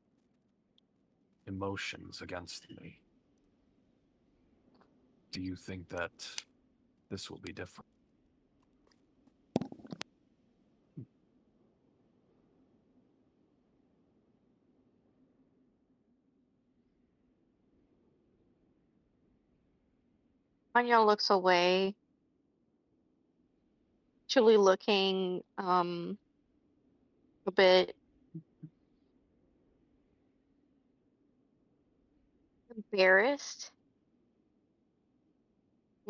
emotions against me. Do you think that this will be different? Anya looks away, actually looking a bit embarrassed.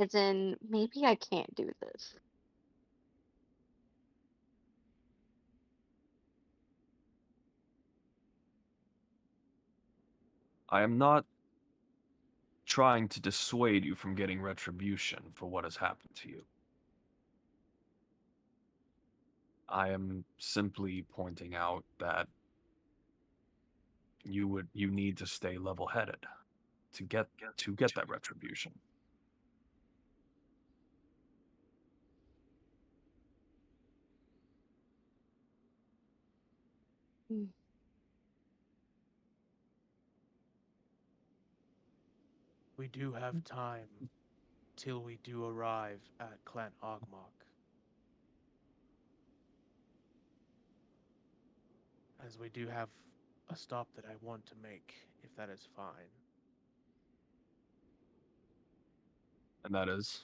As in, maybe I can't do this. I am not trying to dissuade you from getting retribution for what has happened to you. I am simply pointing out that you need to stay level-headed to get that retribution. Mm. We do have time till we do arrive at Clan Ogmok. As we do have a stop that I want to make, if that is fine. And that is?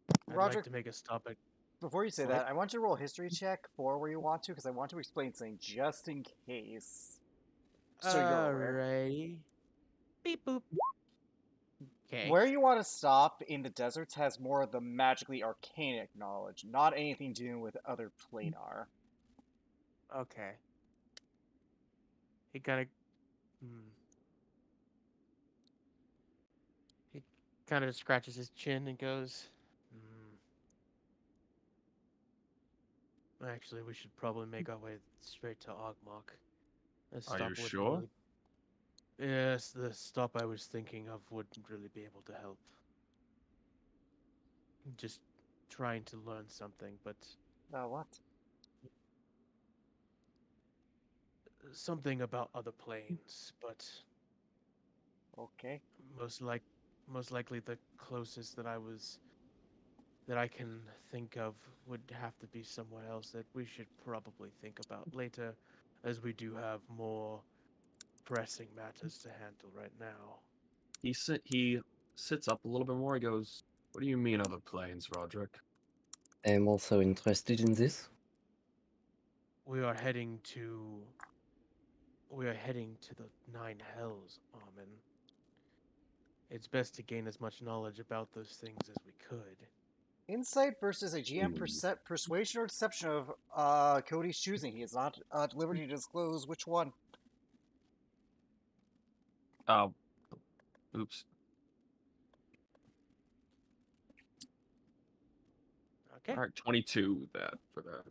I'd like Roderick, to make a stop at. before you say What? that, I want you to roll a history check for where you want to, because I want to explain something just in case. So you're aware. Alrighty. Beep boop. Okay. Where you want to stop in the deserts has more of the magically arcanic knowledge, not anything to do with other planar. Okay. He kind of. He kind of scratches his chin and goes, Actually, we should probably make our way straight to Ogmok. This Are you stop wouldn't sure? really. Yes, the stop I was thinking of wouldn't really be able to help. Just trying to learn something, but What? something about other planes, but Okay. most likely the closest that I can think of would have to be somewhere else that we should probably think about later, as we do have more pressing matters to handle right now. He sits up a little bit more. He goes, "What do you mean other planes, Roderick?" I'm also interested in this. We are heading to the Nine Hells, Armin. It's best to gain as much knowledge about those things as we could. Insight versus a GM persuasion or deception of Cody's choosing. He is not at liberty to disclose which one. Oh, oops. Okay. All right, 22 for that.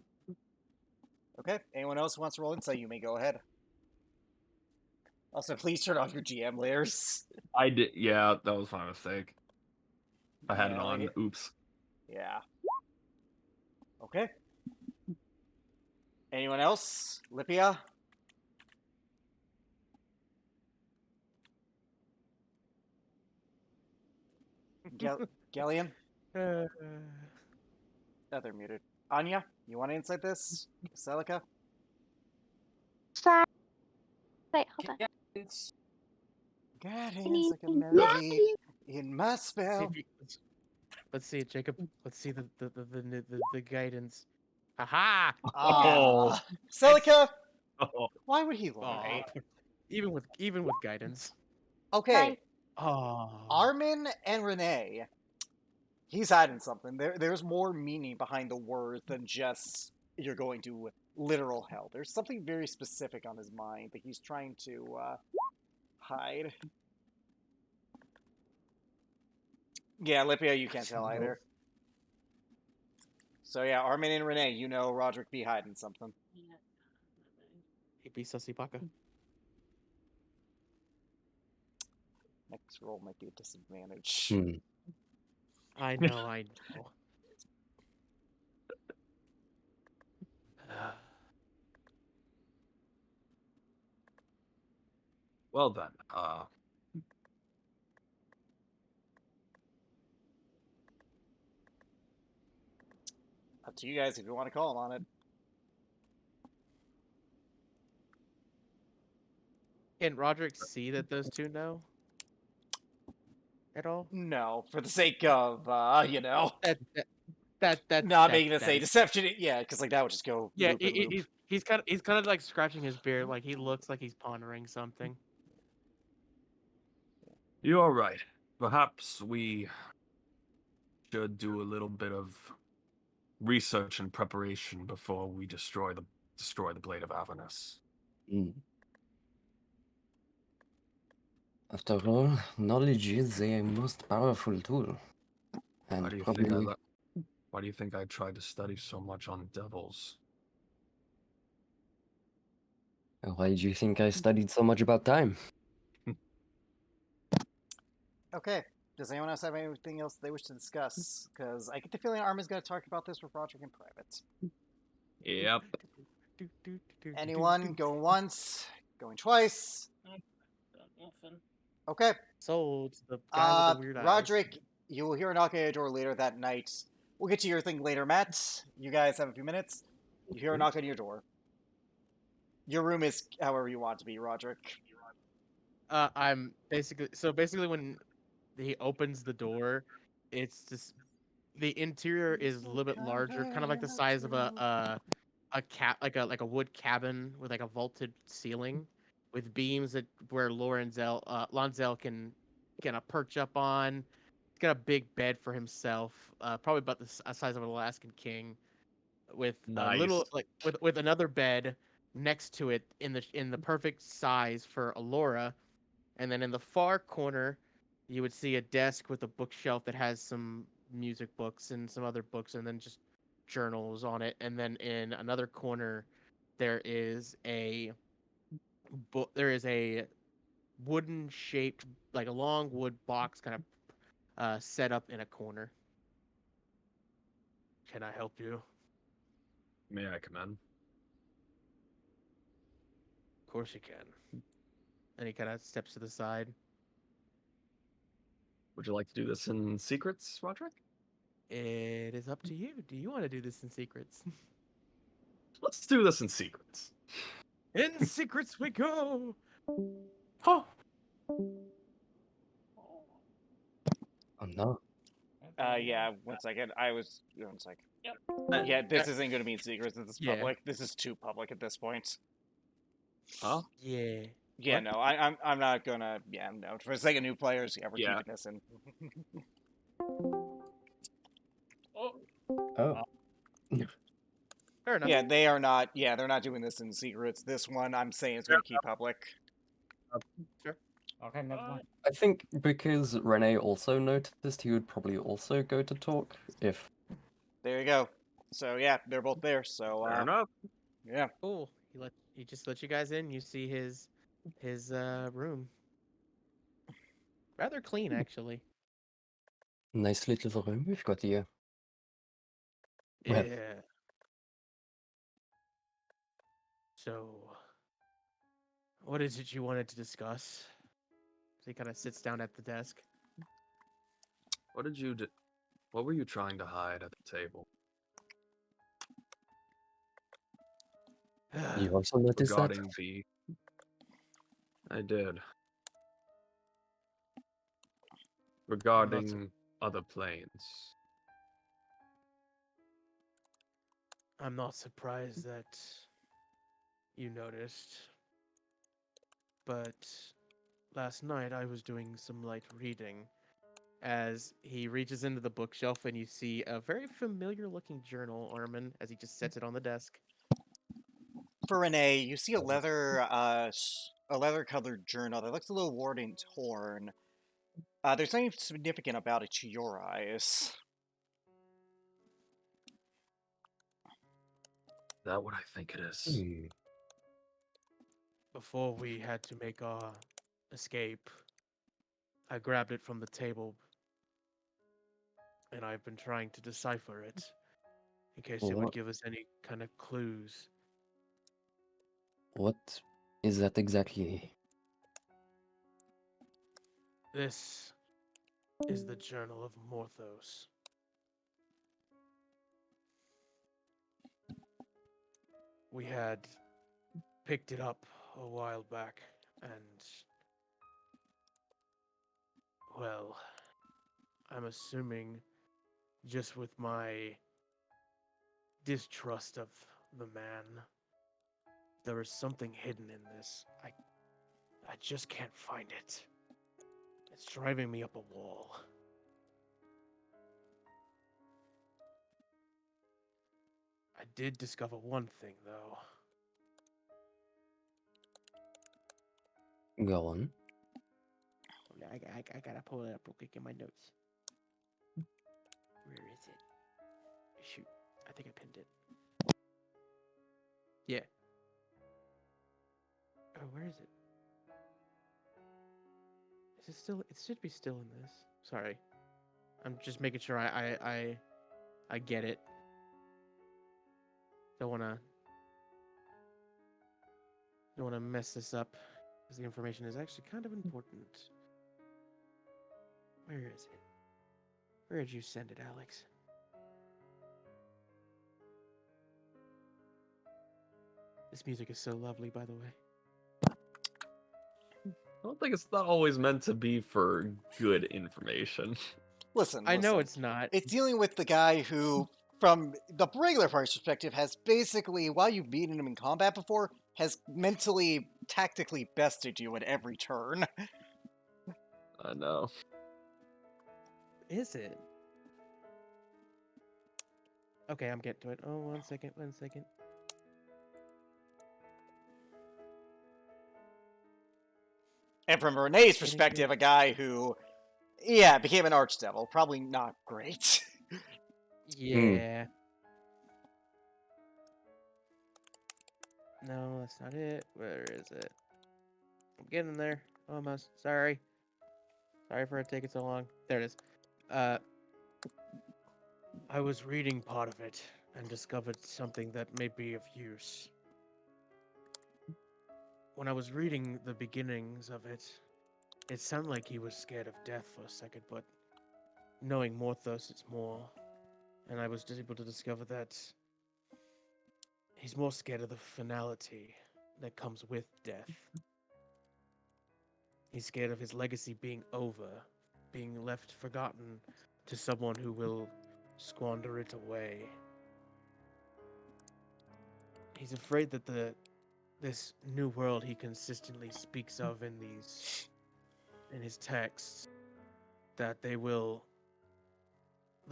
Okay. Anyone else who wants to roll insight, you may go ahead. Also, please turn off your GM layers. I did. Yeah, that was my mistake. I had it Yeah, on. like- Oops. Yeah. Okay. Anyone else? Lipia? Galleon? Uh, Oh, they're muted. Anya, you want to insight this? Celica? Sorry. Wait, hold on. It's Guidance like a melody in my see spell. if you, let's see it, Jacob. Let's see the guidance. Haha! Ah, Celica, Oh, why would he Aw, lie? even with guidance. Okay, Oh. Armin and Renee. He's hiding something. There's more meaning behind the words than just you're going to literal hell. There's something very specific on his mind that he's trying to hide. Yeah, Lipia, you can't tell either. So yeah, Armin and Renee, you know Roderick be hiding something. Ipi Sasipaka. Next roll might be a disadvantage. Hmm. I know, I know. well then. Up to you guys if you want to call on it. Can Roderick see that those two know? At all? No, for the sake of you know, That not making us that say is- deception. Yeah, because like that would just go Yeah, loop and loop. he's kind of like scratching his beard, like he looks like he's pondering something. You are right. Perhaps we should do a little bit of research and preparation before we destroy the Blade of Avernus. Hmm. After all, knowledge is a most powerful tool. And Why do you probably... think why do you think I tried to study so much on devils? Why do you think I studied so much about time? Okay. Does anyone else have anything else they wish to discuss? Because I get the feeling Armin's going to talk about this with Roderick in private. Yep. Anyone going once, going twice? Okay. Sold to the guy with the weird eyes. Roderick, you will hear a knock at your door later that night. We'll get to your thing later, Matt. You guys have a few minutes. You hear a knock on your door. Your room is however you want it to be, Roderick. I'm basically when he opens the door, it's just the interior is a little bit larger, kind of like the size of a cat like a wood cabin with like a vaulted ceiling with beams that where Lonzel can perch up on. He's got a big bed for himself, probably about the size of an Alaskan king, with a little Nice. like with another bed next to it in the perfect size for Alora. And then in the far corner, you would see a desk with a bookshelf that has some music books and some other books, and then just journals on it. And then in another corner, there is a wooden shaped, like a long wood box, kind of set up in a corner. Can I help you? May I come in? Of course you can. And he kind of steps to the side. Would you like to do this in secrets, Roderick? It is up to you. Do you want to do this in secrets? Let's do this in secrets. In secrets we go. Oh. Oh no. Yeah, 1 second. I was 1 second. Yep. Yeah, this isn't going to be in secrets. This is Yeah. public. This is too public at this point. Huh? Yeah. Yeah, What? no, I'm not gonna. Yeah, no. For the sake of new players, yeah, we're Yeah. keeping this in. Oh. Fair enough. Yeah, they are not. Yeah, they're not doing this in secrets. This one, I'm saying, is going to keep public. okay, never mind. I think because Renee also noticed, he would probably also go to talk if... There you go. So yeah, they're both there. So Fair enough. yeah. Cool. He just let you guys in. You see his room. Rather clean, actually. Nice little room we've got here. Well, Yeah. So, what is it you wanted to discuss? So he kind of sits down at the desk. What did you do? What were you trying to hide at the table? you also noticed that? Regarding the. I did. Regarding other planes. I'm not surprised that you noticed. But last night I was doing some light reading as he reaches into the bookshelf and you see a very familiar looking journal, Armin, as he just sets it on the desk. For Renee, you see a leather-colored journal that looks a little worn and torn. There's nothing significant about it to your eyes. Is that what I think it is? Hmm. Before we had to make our escape, I grabbed it from the table and I've been trying to decipher it in case it would What, give us any kind of clues. what is that exactly? This is the Journal of Morthos. We had picked it up a while back, and, well, I'm assuming just with my distrust of the man, there is something hidden in this. I just can't find it. It's driving me up a wall. I did discover one thing, though. Go on. I gotta pull it up real quick in my notes. Where is it? Shoot, I think I pinned it. Yeah. Oh, where is it? Is it still? It should be still in this. Sorry, I'm just making sure I get it. Don't wanna mess this up because the information is actually kind of important. Where is it? Where did you send it, Alex? This music is so lovely, by the way. I don't think it's not always meant to be for good information. Listen, I know listen. it's not. It's dealing with the guy who, from the regular party's perspective, has basically, while you've beaten him in combat before, has mentally, tactically bested you at every turn. I know. Is it? Okay, I'm getting to it. Oh, one second. And from Renee's perspective, a guy who, yeah, became an archdevil. Probably not great. Yeah. No, that's not it. Where is it? I'm getting there. Almost. Sorry. Sorry for it taking so long. There it is. I was reading part of it and discovered something that may be of use. When I was reading the beginnings of it, it sounded like he was scared of death for a second, but knowing Morthos, it's more. And I was just able to discover that he's more scared of the finality that comes with death. He's scared of his legacy being over, being left forgotten to someone who will squander it away. He's afraid that this new world he consistently speaks of in his texts, that the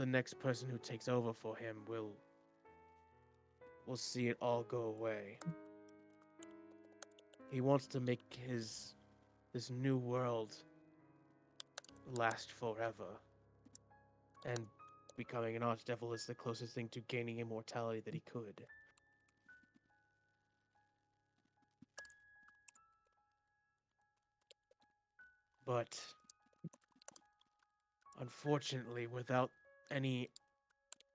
next person who takes over for him will see it all go away. He wants to make this new world last forever, and becoming an archdevil is the closest thing to gaining immortality that he could. But Unfortunately, without any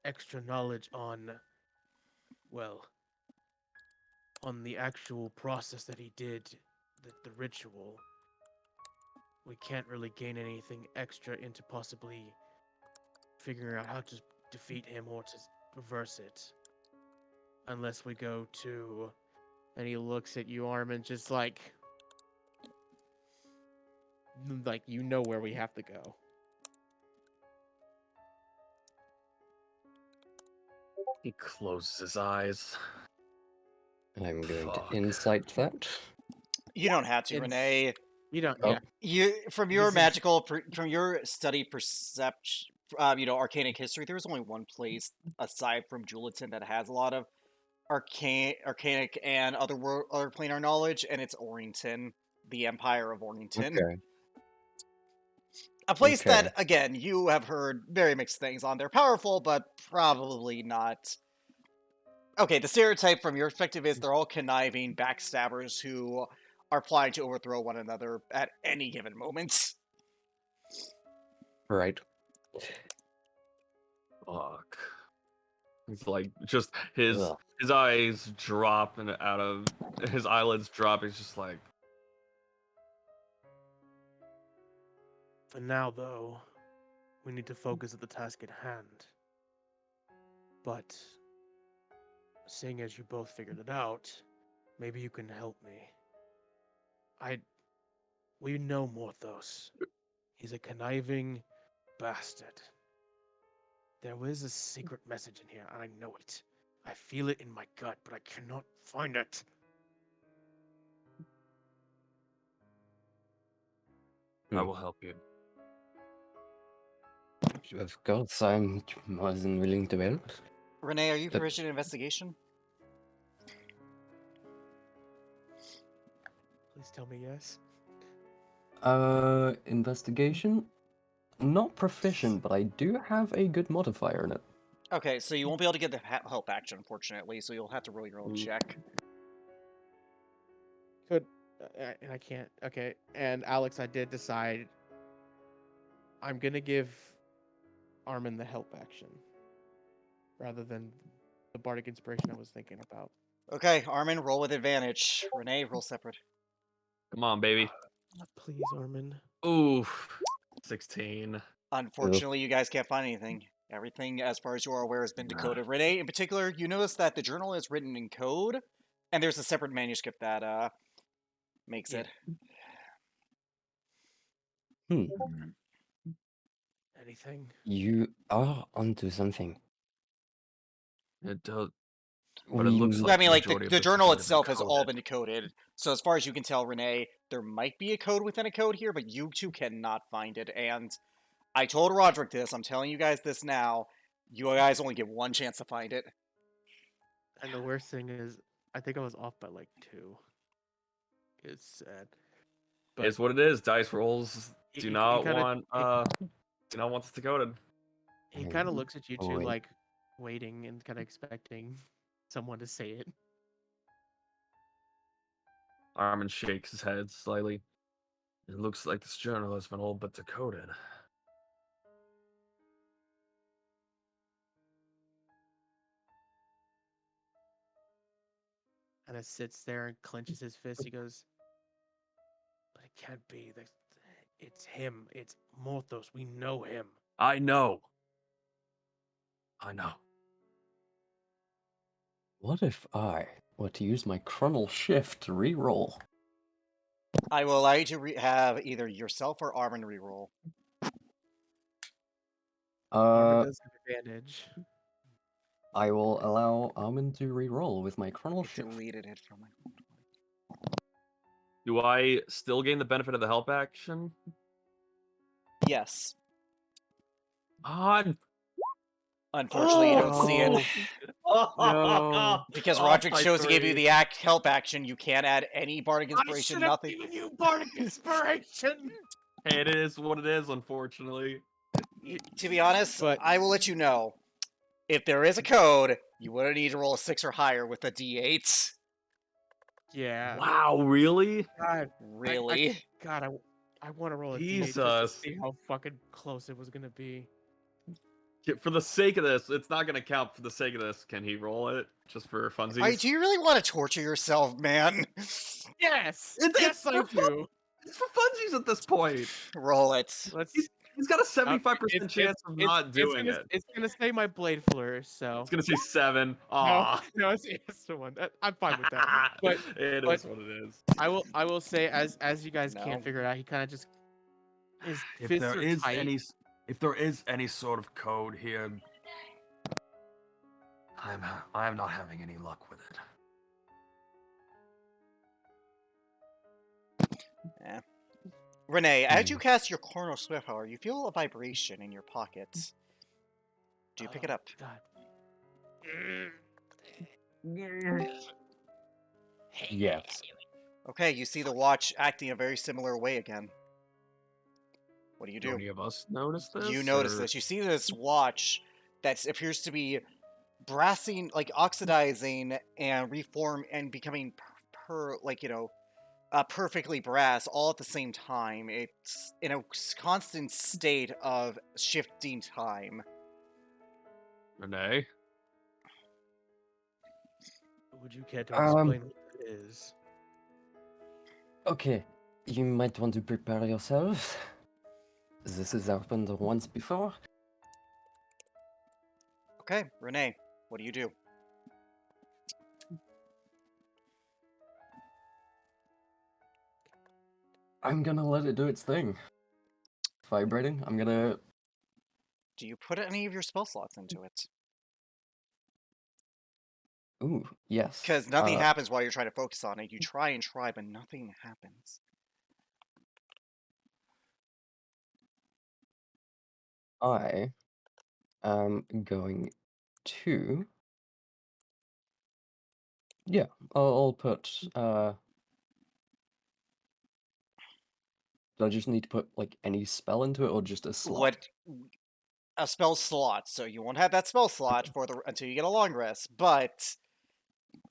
extra knowledge on, well, on the actual process that he did, the ritual, we can't really gain anything extra into possibly figuring out how to defeat him or to reverse it. Unless we go to... And he looks at you, Armin, just like, you know where we have to go. He closes his eyes. I'm going to Fuck. insight that. You don't have to, It's- Renee. You don't, Oh. yeah. You from your This is- from your study perception, arcanic history. There's only one place aside from Juliton that has a lot of arcanic and other planar knowledge, and it's Orrington, the Empire of Orrington. Okay. A place Okay. that, again, you have heard very mixed things on. They're powerful, but probably not. Okay, the stereotype from your perspective is they're all conniving backstabbers who are plotting to overthrow one another at any given moment. Right. Fuck. It's like just his Ugh. his eyes drop and out of his eyelids drop. He's just like, For now, though, we need to focus at the task at hand. But, seeing as you both figured it out, maybe you can help me. We know Morthos. He's a conniving bastard. There is a secret message in here, and I know it. I feel it in my gut, but I cannot find it. I will help you. Of course, I'm more than willing to help. Renee, are you That- proficient in investigation? Please tell me yes. Investigation? Not proficient, but I do have a good modifier in it. Okay, so you won't be able to get the help action, unfortunately, so you'll have to roll your own Ooh. check. And I can't. Okay. And Alex, I did decide I'm gonna give Armin the help action rather than the bardic inspiration I was thinking about. Okay, Armin, roll with advantage. Renee, roll separate. Come on, baby. Please, Armin. Ooh, 16. Unfortunately, you guys can't find anything. Everything, as far as you are aware, has been decoded. Renee, in particular, you notice that the journal is written in code, and there's a separate manuscript that makes Yeah. it. Anything? You are onto something. It does. But it We looks m- like I mean, like, majority of the this journal has been itself has all decoded. been decoded. So as far as you can tell, Renee, there might be a code within a code here, but you two cannot find it. And I told Roderick this. I'm telling you guys this now. You guys only get one chance to find it. And the worst thing is, I think I was off by like 2. It's sad. But It's what it is. Dice rolls He- do he not kinda- want this decoded. he kind of looks at you two wait. like waiting and kind of expecting someone to say it. Armin shakes his head slightly. It looks like this journal has been all but decoded. And it sits there and clenches his fist. He goes, "But it can't be. It's him. It's Morthos. We know him." I know. I know. What if I were to use my chronal shift to re-roll? I will allow you to have either yourself or Armin reroll. Armin does have advantage. I will allow Armin to re-roll with my chronal shift. Deleted it from my. Do I still gain the benefit of the help action? Yes. On. Unfortunately, you don't see it. No. Because Off Roderick by chose to give you 3. the help action. You can't add any bardic inspiration, I nothing. given you bardic inspiration. Hey, it is what it is, unfortunately. To be honest, But- I will let you know. If there is a code, you would need to roll a 6 or higher with a d8. Yeah. Wow, really? God. Really? God. I want to roll a d8 just Jesus. to see how fucking close it was gonna be. For the sake of this, it's not gonna count. For the sake of this, can he roll it just for funsies? Do you really want to torture yourself, man? Yes, It's yes, I for fun. do. It's for funsies at this point. Roll it. Let's. He's got a 75% it's- chance of not doing it. It's gonna say my blade flourish, so It's gonna say 7. no, Aw. no, it's the one. I'm fine with that. But it but- is what it is. I will say, as you guys No. can't figure it out, he kind of just his If fists there are is tight. if there is any sort of code here, I am not having any luck with it. Renee, as you cast your Cornel Swift Power, you feel a vibration in your pockets. Do you pick it up? God. Yes. Okay, you see the watch acting a very similar way again. What do you Do do? any of us notice this? You notice or- this. You see this watch that appears to be brassing, like oxidizing and reform and becoming perfectly brass all at the same time. It's in a constant state of shifting time. Renee? Would you care to Um, explain what it is? Okay, you might want to prepare yourselves. This has happened once before. Okay, Renee, what do you do? I'm gonna let it do its thing. Vibrating. I'm gonna. Do you put any of your spell slots into it? Ooh, yes. Because nothing happens while you're trying to focus on it. You try and try, but nothing happens. I am going to. Yeah, I'll put. Do I just need to put like any spell into it, or just a slot? What a spell slot, so you won't have that spell slot until you get a long rest, but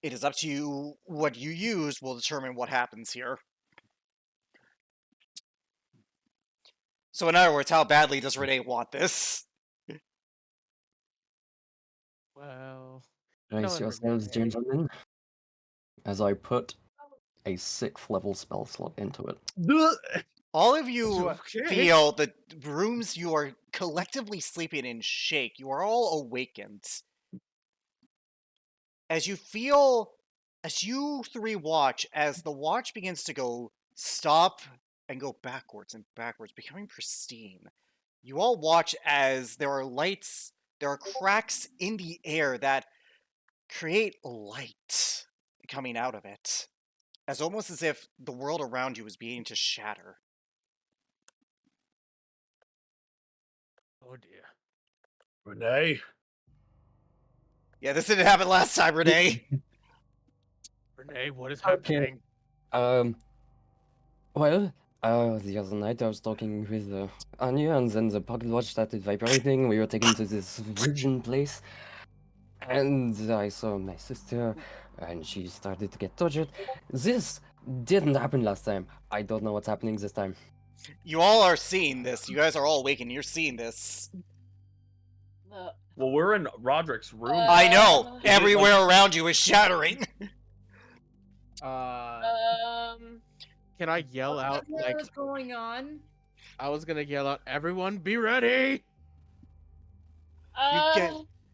it is up to you. What you use will determine what happens here. So in other words, how badly does Renee want this? Well, Brace knowing yourselves, Renee- gentlemen, as I put a 6th level spell slot into it. All of you Okay. feel the rooms you are collectively sleeping in shake. You are all awakened. As you three watch, as the watch begins to go stop and go backwards and backwards, becoming pristine. You all watch as there are lights, there are cracks in the air that create light coming out of it. As almost as if the world around you is beginning to shatter. Oh dear. Renee? Yeah, this didn't happen last time, Renee. Renee, what is Okay. happening? Well, the other night I was talking with Anya, and then the pocket watch started vibrating. We were taken to this virgin place, and I saw my sister, and she started to get tortured. This didn't happen last time. I don't know what's happening this time. You all are seeing this. You guys are all awake and you're seeing this. Well, we're in Roderick's room. I know! Is it Everywhere around you is shattering. Can I yell out like What's going on? I was gonna yell out, "Everyone, be ready!"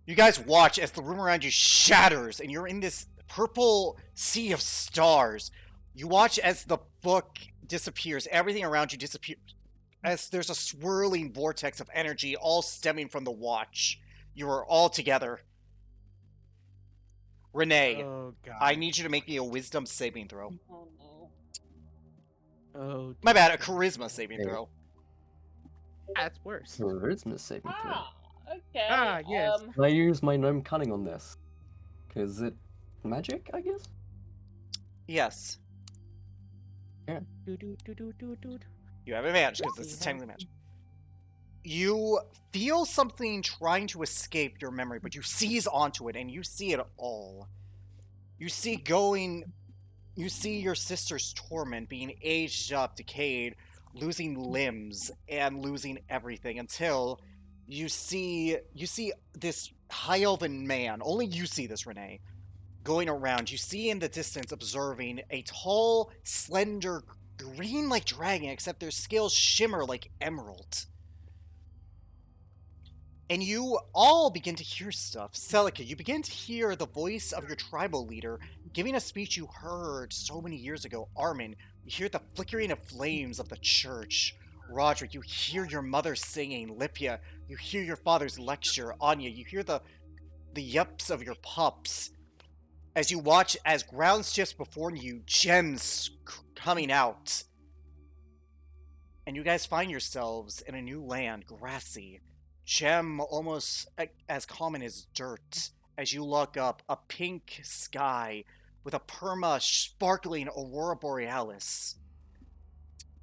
You guys watch as the room around you shatters and you're in this purple sea of stars. You watch as the book disappears, everything around you disappears. As there's a swirling vortex of energy all stemming from the watch. You are all together. Renee, Oh god. I need you to make me a wisdom saving throw. Oh no. Oh. My bad, a dear. charisma saving Okay. throw. That's worse. Charisma saving throw. Ah, okay. Ah, yes. Can I use my gnome cunning on this? Is it magic, I guess? Yes. Do, do, do, do, do, do. You have advantage because this is technically magic. You feel something trying to escape your memory, but you seize onto it and you see it all. You see your sister's torment being aged up, decayed, losing limbs and losing everything until you see this high elven man. Only you see this, Renee. Going around, you see in the distance, observing a tall, slender, green-like dragon, except their scales shimmer like emerald. And you all begin to hear stuff. Celica, you begin to hear the voice of your tribal leader giving a speech you heard so many years ago. Armin, you hear the flickering of flames of the church. Roderick, you hear your mother singing. Lipia, you hear your father's lecture. Anya, you hear the yups of your pups. As you watch as ground shifts before you, gems coming out. And you guys find yourselves in a new land, grassy. Gem almost as common as dirt. As you look up, a pink sky with a perma sparkling aurora borealis.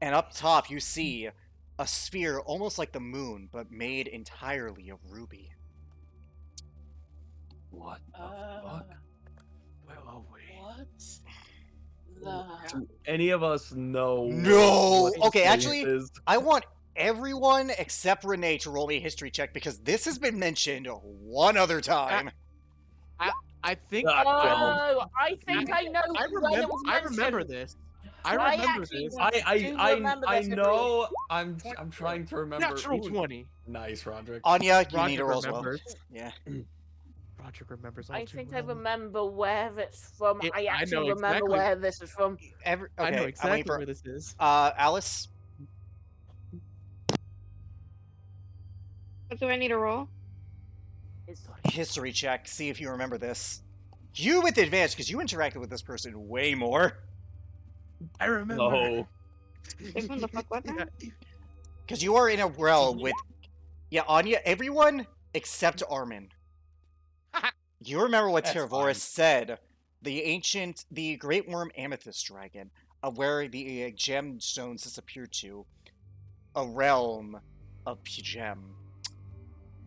And up top you see a sphere almost like the moon, but made entirely of ruby. What the fuck? Where are we? What? The... Do any of us know? No! what Okay, this actually, is? I want everyone except Renee to roll me a history check because this has been mentioned one other time. I think. Oh, I think I know. I when remember. it was I remember mentioned. this. I I remember actually this. do remember I this, Henry. know. I'm trying to remember. Natural 20. Nice, Roderick. Anya, you Roger need to roll as well. remembers. Yeah. Roger remembers all I too think well. I remember where it's from. It- I I actually know remember exactly. where this is from. Okay, I know I'm exactly waiting for where this is. Alice. What do I need to roll? History check. See if you remember this. You with the advantage because you interacted with this person way more. I remember. No. Which one the fuck was that? Because you are in a realm with, Anya. Everyone except Armin. You remember what That's Tervoris fine. said? The Great Worm Amethyst Dragon, of where the gemstones disappeared to, a realm of gem.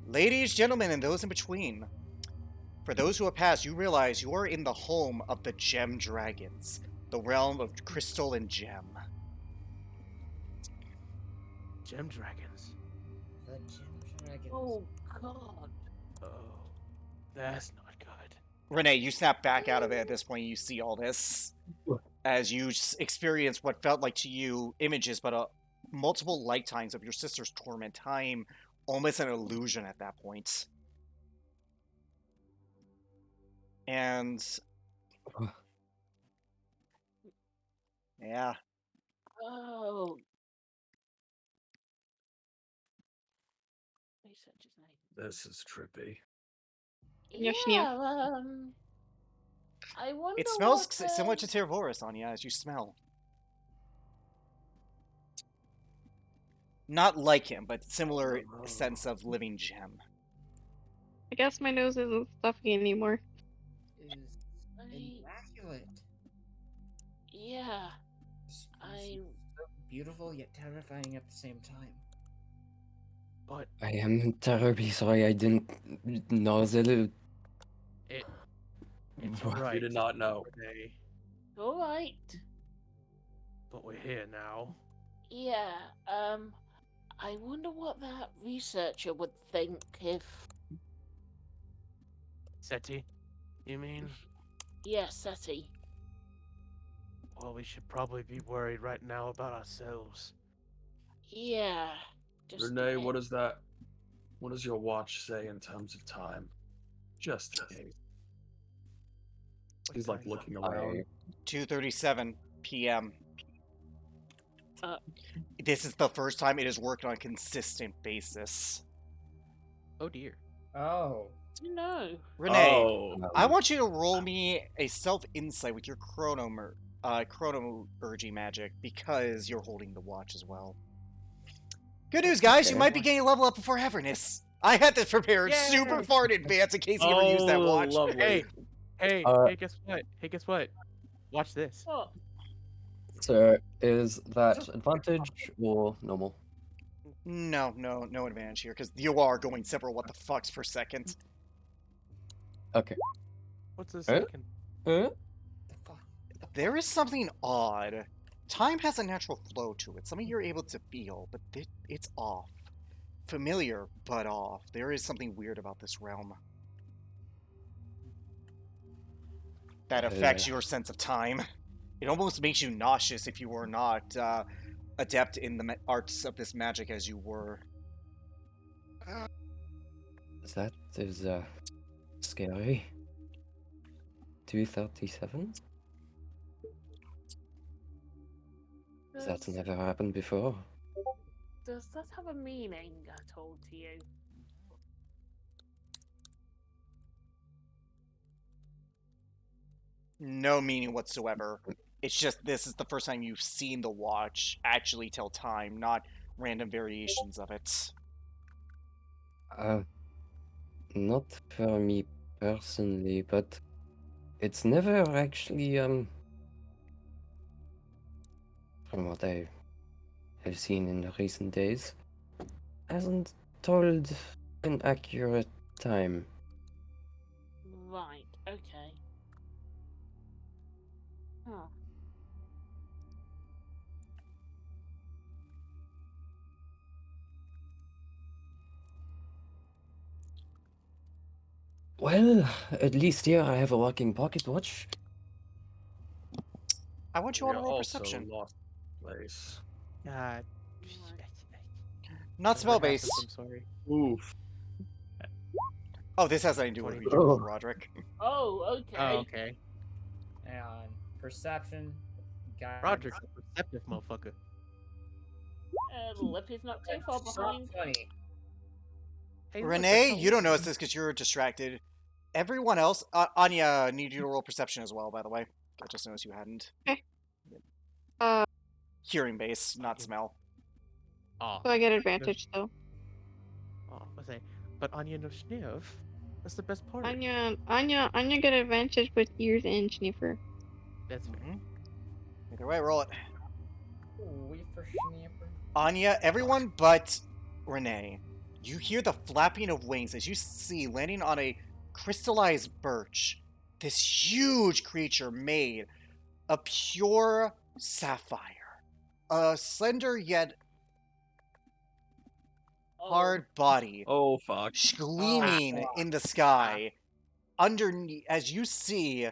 Ladies, gentlemen, and those in between, for those who have passed, you realize you are in the home of the Gem Dragons, the realm of crystal and gem. Gem dragons. The Gem Dragons. Oh God. Oh, that's not good. Renee, you snap back out of it at this point. You see all this as you experience what felt like to you images, but multiple lifetimes of your sister's torment. Time, almost an illusion at that point. And yeah, Oh. Research his name. This is trippy. Yes, Yeah. I wonder. it smells what, similar to Tervoris, Anya, as you smell. Not like him, but similar sense of living gem. I guess my nose isn't stuffy anymore. Is I- immaculate. Yeah. This I- species is so beautiful yet terrifying at the same time. But I am terribly sorry I didn't know that. it's What? right. You did not know. Renee, All right. but we're here now. Yeah. I wonder what that researcher would think if. Seti, you mean? Yeah, SETI. Well, we should probably be worried right now about ourselves. Yeah. Just Renee, what is that? What does your watch say in terms of time? Just in case. He's like looking around. 2:37 p.m. Uh. This is the first time it has worked on a consistent basis. Oh dear. Oh. No. Renee, Oh. I want you to roll me a self-insight with your chronomergy magic because you're holding the watch as well. Good news, guys! You Okay. might be getting a level up before Avernus. I had this prepared super Yay! far in advance in case you ever use that watch. Lovely. Hey, Uh, hey, guess what? Hey, guess what? Watch this. What? So, is that advantage or normal? No advantage here because you are going several what the fucks per second. Okay. What's the Eh? second? The fuck? There is something odd Time has a natural flow to it. Some of you are able to feel, but it's off. Familiar, but off. There is something weird about this realm that affects your sense of time. It almost makes you nauseous if you were not adept in the arts of this magic as you were. That is scary. 237? That's Does, never happened before. does that have a meaning at all to you? No meaning whatsoever. It's just this is the first time you've seen the watch actually tell time, not random variations of it. Not for me personally, but it's never actually, from what I have seen in the recent days, hasn't told an accurate time. Right, okay. Huh. Well, at least here I have a working pocket watch. I want you all We to roll also perception. lost place. God. Not spell Whatever based. happens, I'm sorry. Oof. Oh, this has nothing to do with 20. what you rolled, Roderick. Oh, okay. Oh, okay. And perception, guidance. Roderick's a perceptive motherfucker. Lippy's not too far behind. Funny. Hey, look, Renee, that's you don't how- notice this because you're distracted. Everyone else, Anya, I need you to roll perception as well, by the way. I just noticed you hadn't. Uh, Hearing base, not smell. Oh, so I get advantage though. I say, but Anya no sniff. That's the best part. Anya get advantage with ears and sniffer. That's fair. Either way, roll it. We for snapper. Anya, everyone but Renee, you hear the flapping of wings as you see landing on a crystallized birch. This huge creature made of pure sapphire. A slender yet hard body Oh fuck. gleaming in the sky. Underneath, as you see,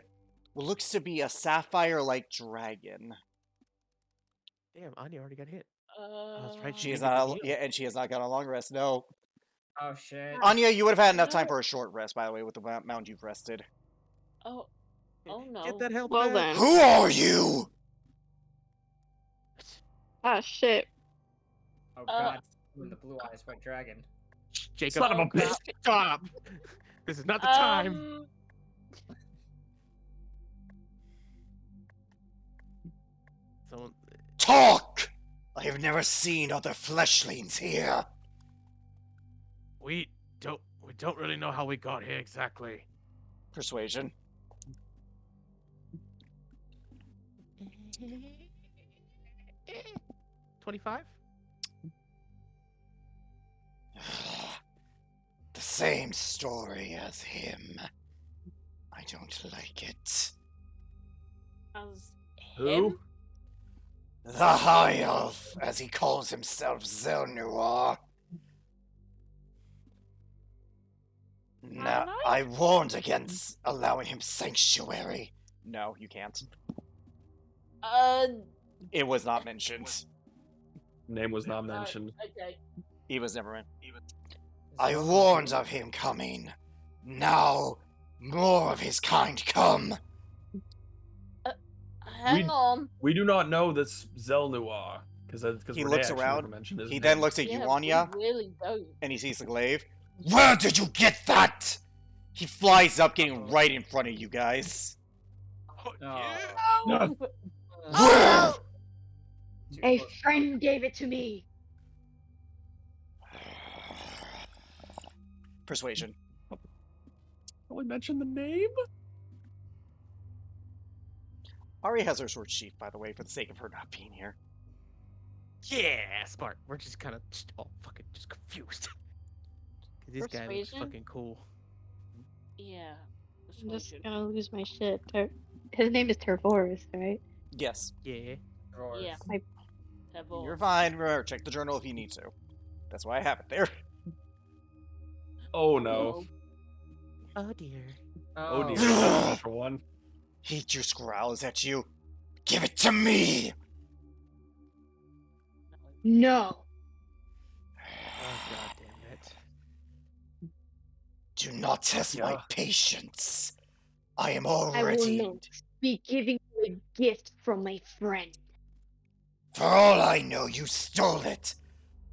what looks to be a sapphire-like dragon. Damn, Anya already got hit. That's right. She is didn't get not. to heal. Yeah, and she has not got a long rest. No, Oh shit. Anya, you would have had enough time No. for a short rest, by the way, with the amount you've rested. Oh no. Get that health Well back. then. Who are you? Ah shit. Oh god. With the blue eyes white dragon. Jacob, Son of a bitch. stop. This is not the time. Someone, Talk! I have never seen other fleshlings here. we don't really know how we got here exactly. Persuasion. 25? The same story as him. I don't like it. As Who? him? The High Elf, as he calls himself, Zelnuar. Now, I warned against allowing him sanctuary. No, you can't. It was not mentioned. Name was not mentioned. Okay. He was never in. I warned of him coming. Now, more of his kind come. Hang on. We do not know this Zelnuar because He looks around. Mentioned his He name. then looks at Yeah, you, Anya, we really don't. and he sees the glaive. Where did you get that? He flies up, getting right in front of you guys. Oh, yeah. No. Where? A friend gave it to me. Persuasion. Only mention the name. Ari has her sword sheath, by the way, for the sake of her not being here. Yeah, smart. We're just kind of all fucking just confused. 'Cause this guy looks Persuasion? fucking cool. Yeah. I'm just gonna lose my shit. His name is Tervorus, right? Yes. Yeah. Drawers. Yeah. I- You're fine. Remember, check the journal if you need to. That's why I have it there. Oh no. Oh dear. Oh dear. Oh. That's number one. He just growls at you. Give it to me! No. Oh god damn it. Do not test my Yeah. patience. I am I will already. not be giving you a gift from my friend. For all I know, you stole it.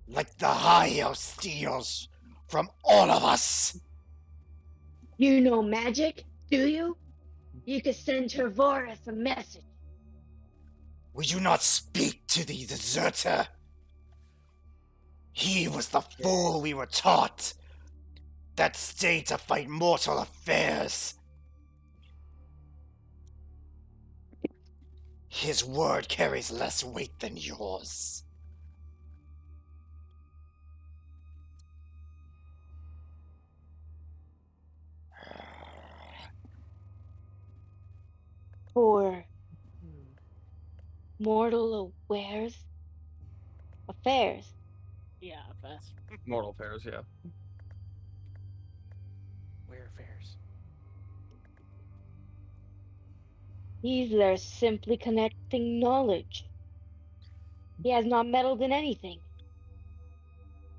Like the High Elf steals from all of us. You know magic, do you? You could send Tervorus a message. We do not speak to the deserter. He was the fool we were taught. That stayed to fight mortal affairs. His word carries less weight than yours. For mortal affairs. Yeah, first. Mortal affairs, yeah. Where affairs? He's there simply connecting knowledge. He has not meddled in anything.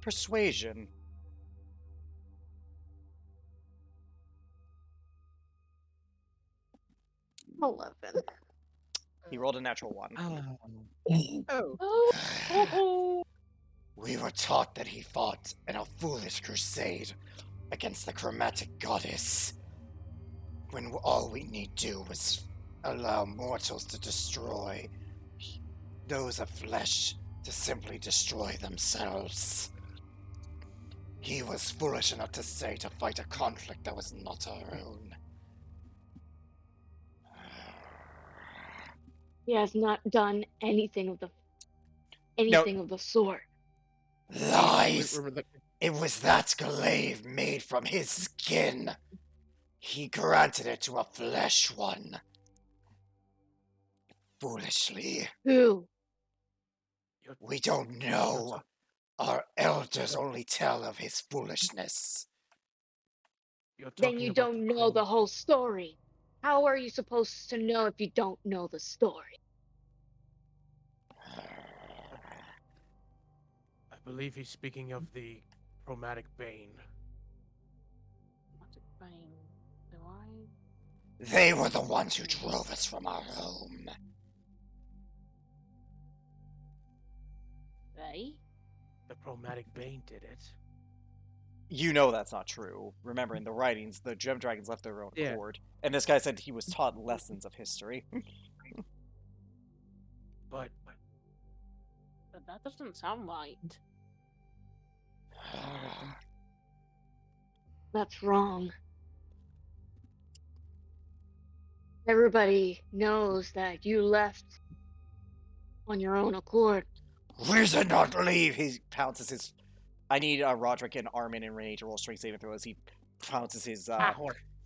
Persuasion. He rolled a natural one. Oh. Oh. We were taught that he fought in a foolish crusade against the chromatic goddess, when all we need do was allow mortals to destroy those of flesh, to simply destroy themselves. He was foolish enough to say to fight a conflict that was not our own. He has not done anything of the sort. Lies! It was that glaive made from his skin. He granted it to a flesh one. Foolishly. Who? We don't know. Our elders only tell of his foolishness. Then you don't know the whole story. How are you supposed to know if you don't know the story? I believe he's speaking of the chromatic bane. Do I? They were the ones who drove us from our home. They? The chromatic bane did it. You know that's not true. Remember, in the writings, the Gem Dragons left their own Yeah. accord. And this guy said he was taught lessons of history. But But that doesn't sound right. That's wrong. Everybody knows that you left on your own accord. We did not leave! He pounces his... I need Roderick and Armin and Renee to roll strength saving throw as he pounces his...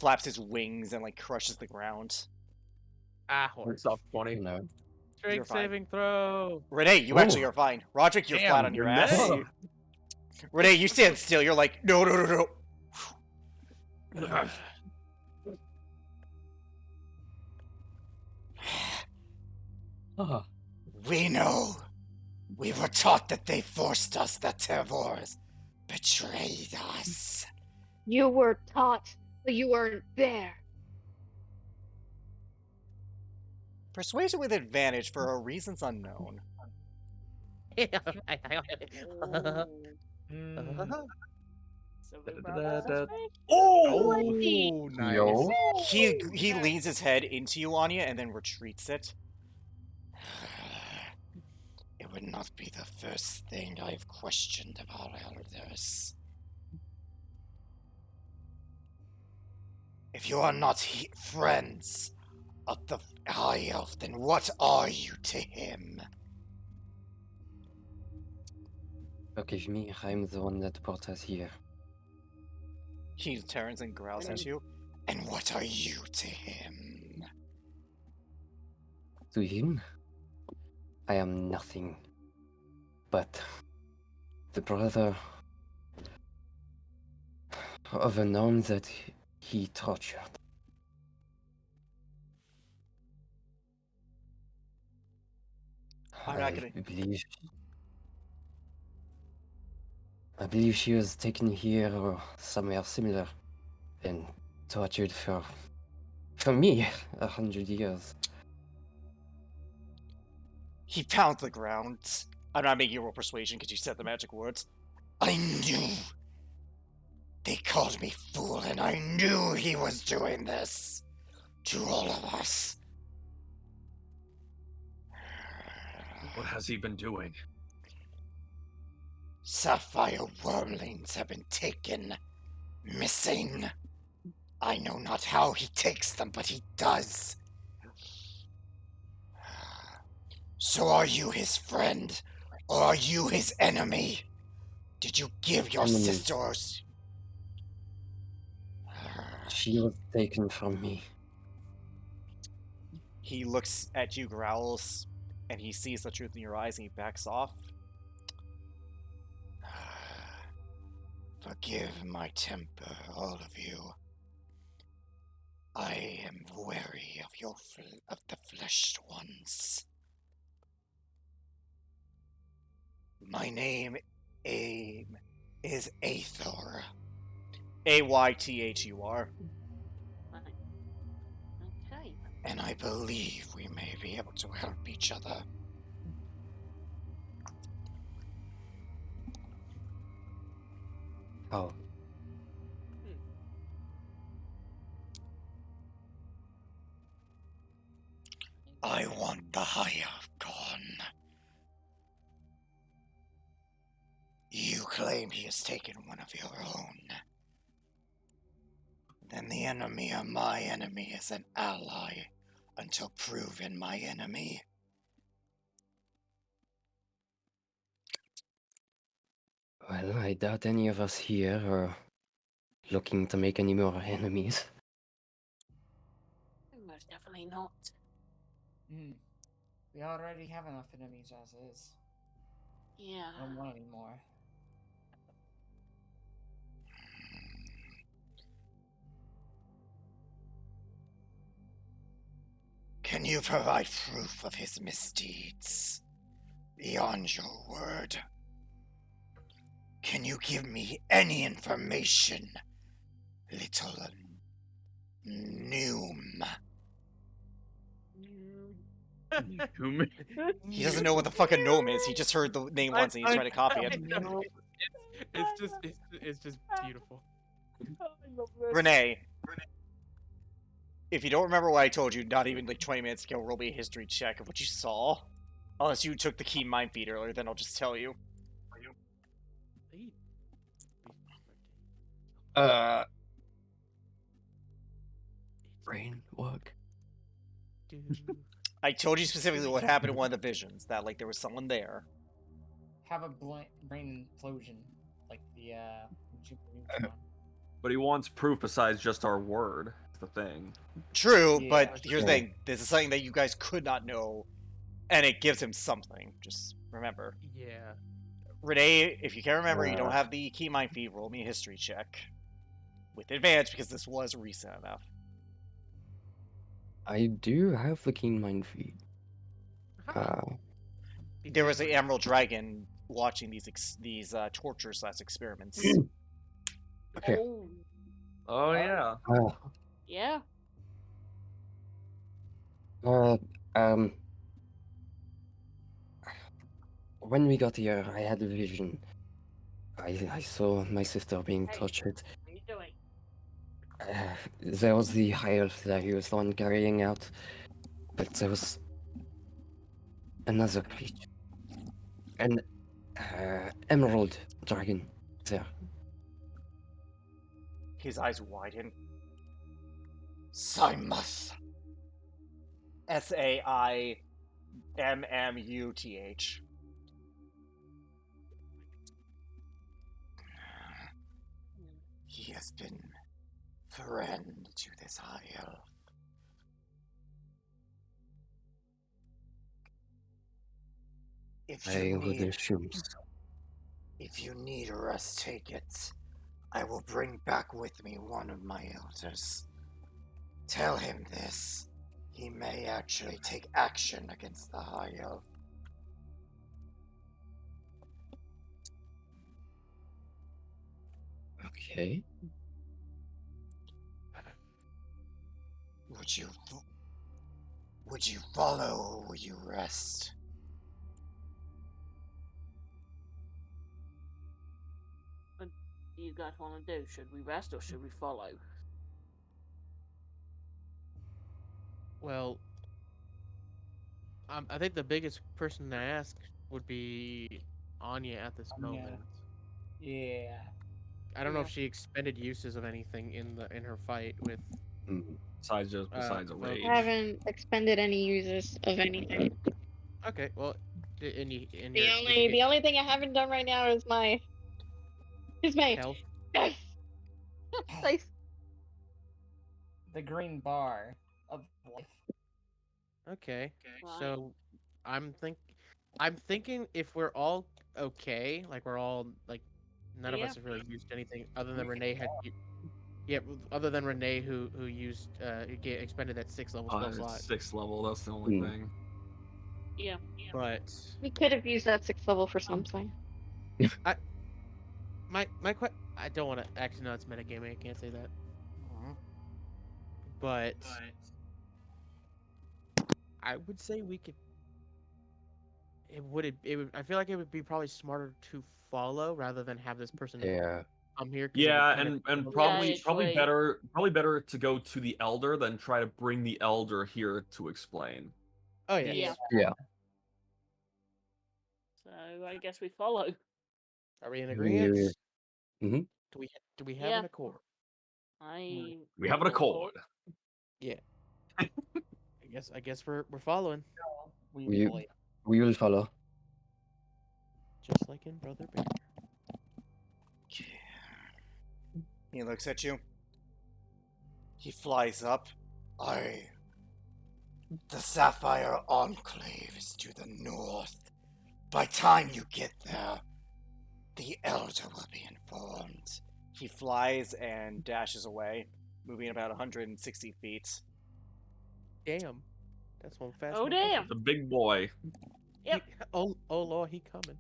flaps his wings and, like, crushes the ground. It's up 20. No. You're Strength fine. saving throw. Renee, you actually are fine. Roderick, you're Damn, flat on your ass. Renee. Renee, you stand still. You're like, no, no, no, no. Ah, We know. We were taught that they forced us, that Tervors betrayed us. You were taught, but you weren't there. Persuasion with advantage for reasons unknown. So we brought us this way? Oh, nice. yo. He leans his head into you, Anya, and then retreats it. It would not be the first thing I've questioned of our elders. If you are not friends of the High Elf, then what are you to him? Forgive me, I'm the one that brought us here. He turns and growls at you. And what are you to him? To him? I am nothing but the brother of a gnome that he tortured. I'm not gonna. I believe she was taken here or somewhere similar and tortured for me 100 years. He pounds the ground. I'm not making you roll persuasion because you said the magic words. I knew. They called me fool, and I knew he was doing this to all of us. What has he been doing? Sapphire wormlings have been taken, missing. I know not how he takes them, but he does. So are you his friend, or are you his enemy? Did you give your Enemy. sisters? She was taken from me. He looks at you, growls, and he sees the truth in your eyes, and he backs off. Forgive my temper, all of you. I am wary of the fleshed ones. My name is Aethor. Aythur. Okay. And I believe we may be able to help each other. How? I want the Hive gone. You claim he has taken one of your own. Then the enemy of my enemy is an ally until proven my enemy. Well, I doubt any of us here are looking to make any more enemies. Most definitely not. We already have enough enemies as is. Yeah. I don't want any more. Can you provide proof of his misdeeds beyond your word? Can you give me any information, little Noom? He doesn't know what the fuck a gnome is. He just heard the name once and he's trying to copy it. It's just beautiful. I love this. Renee, if you don't remember what I told you, not even like 20 minutes ago, roll me a history check of what you saw. Unless you took the key mind feed earlier, then I'll just tell you. Brain work. I told you specifically what happened in one of the visions, that like there was someone there. Have a brain implosion, like the Jupiter. But he wants proof besides just our word. That's the thing. True, Yeah, but here's the sure. thing. This is something that you guys could not know, and it gives him something. Just remember. Yeah. Renee, if you can't remember, you don't have the key mind feed, roll me a history check. With advantage, because this was recent enough. I do have the keen mind feed. There was an emerald dragon watching these tortures / experiments. Okay. Oh yeah. Yeah. When we got here, I had a vision. I saw my sister being tortured. What are you doing? There was the high elf that he was the one carrying out, but there was another creature. An emerald dragon there. His eyes widen. Saimuth. Saimmuth. He has been friend to this high elf. If I you would need, assume so. if you need a rest, take it. I will bring back with me one of my elders. Tell him this. He may actually take action against the High Elf. Okay. Would you follow or would you rest? What do you guys want to do? Should we rest or should we follow? Well, I think the biggest person to ask would be Anya at this Anya. moment. Yeah. I don't know if Yeah. she expended uses of anything in her fight with. Besides a well, rage. I haven't expended any uses of anything. Okay, well, in your The only thing I haven't done right now is my health. Yes. Nice. The green bar of life. Okay, Right. so I'm thinking if we're all okay, like we're all like none of Yeah. us have really used anything other than We can Renee had. Yeah, other than Renee who used expended that 6th level spell slot. 6th level, that's the only thing. Yeah. But We could have used that 6th level for something. I don't want to actually no, it's metagaming. I can't say that. But I would say we could. It would. I feel like it would be probably smarter to follow rather than have this person Yeah. come here. 'Cause it would Yeah, kind and of- probably Yeah, I agree. better to go to the elder than try to bring the elder here to explain. Oh yeah. Yeah. Yeah. So I guess we follow. Are we in We- agreement? Mhm. Do we have Yeah. an accord? We have an accord. Yeah. I guess we're following, We believe. we will follow. just like in Brother Bear. He looks at you. He flies up. The Sapphire Enclave is to the north. By time you get there, the Elder will be informed. He flies and dashes away, moving about 160 feet. Damn, that's one fast. Oh motherfucker. damn! The big boy. Yep. Oh Lord, he coming.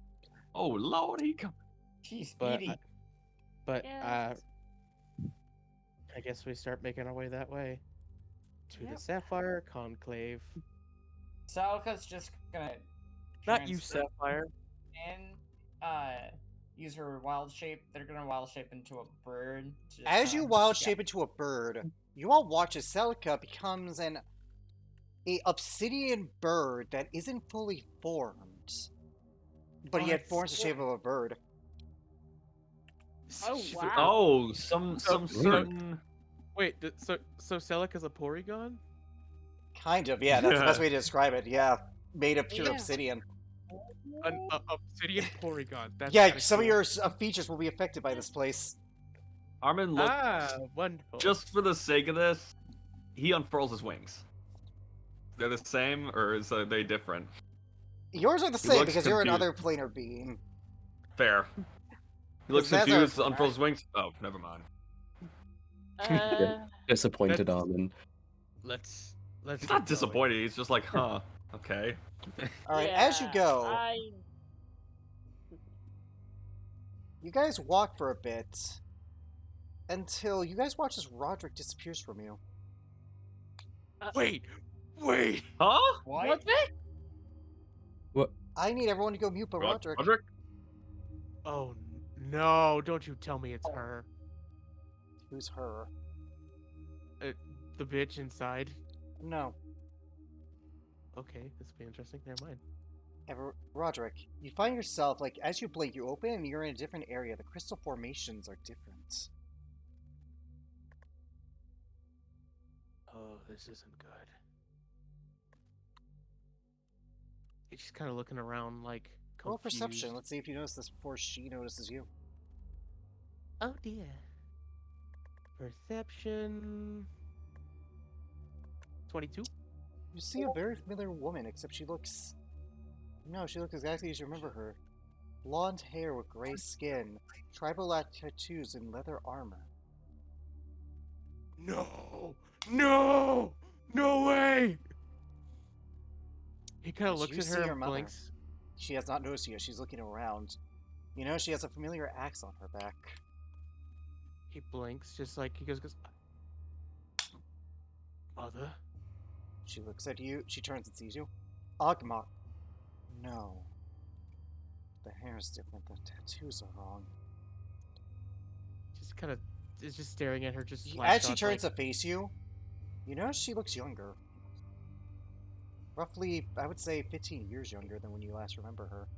Oh Lord, he come. She's But speedy. Yes. I guess we start making our way that way to Yep. the Sapphire Conclave. Salka's just gonna Not you, transfer Sapphire. and use her wild shape. They're gonna wild shape into a bird. to just As you kinda wild scout. shape into a bird, you all watch as Celica becomes a obsidian bird that isn't fully formed. But he had forms the shape of a bird. Oh wow! Oh, some certain. Wait, so Celica's a Porygon? Kind of, yeah, that's the best way to describe it. Yeah, made of pure Yeah. obsidian. An obsidian Porygon. That's Yeah, kinda some of cool. your features will be affected by this place. Armin, look, Wonderful. just for the sake of this, he unfurls his wings. They're the same, or are they different? Yours are the He same looks because you're confused. another planar being. Fair. He looks Because that's confused, our- unfurls his wings. Oh, never mind. Disappointed That's- Armin. Let's He's get not going. disappointed. He's just like, huh, okay. All right, as you Yeah, go, you guys walk for a bit until you guys watch as Roderick disappears from you. Wait. Huh? What? I need everyone to go mute, but Roderick. Roderick? Oh no! Don't you tell me it's her, Who's her? the bitch inside. No, Okay, this will be interesting. Never mind. Roderick. You find yourself like as you blink, you open and you're in a different area. The crystal formations are different. Oh, this isn't good. She's kind of looking around like Roll confused. perception. Let's see if you notice this before she notices you. Oh dear. Perception. 22. You see a very familiar woman, except she looks No, she looks exactly as you remember her. Blonde hair with gray skin, tribal tattoos, and leather armor. No! No! No way! He kind of As looks you at see her your and mother, blinks. she has not noticed you. She's looking around. You know, she has a familiar axe on her back. He blinks, just like he goes, Mother? She looks at you. She turns and sees you. Ogmok. No. The hair is different. The tattoos are wrong. Just kind of is just staring at her, just As she slapshot, turns like, to face you, you know she looks younger. Roughly, I would say 15 years younger than when you last remember her.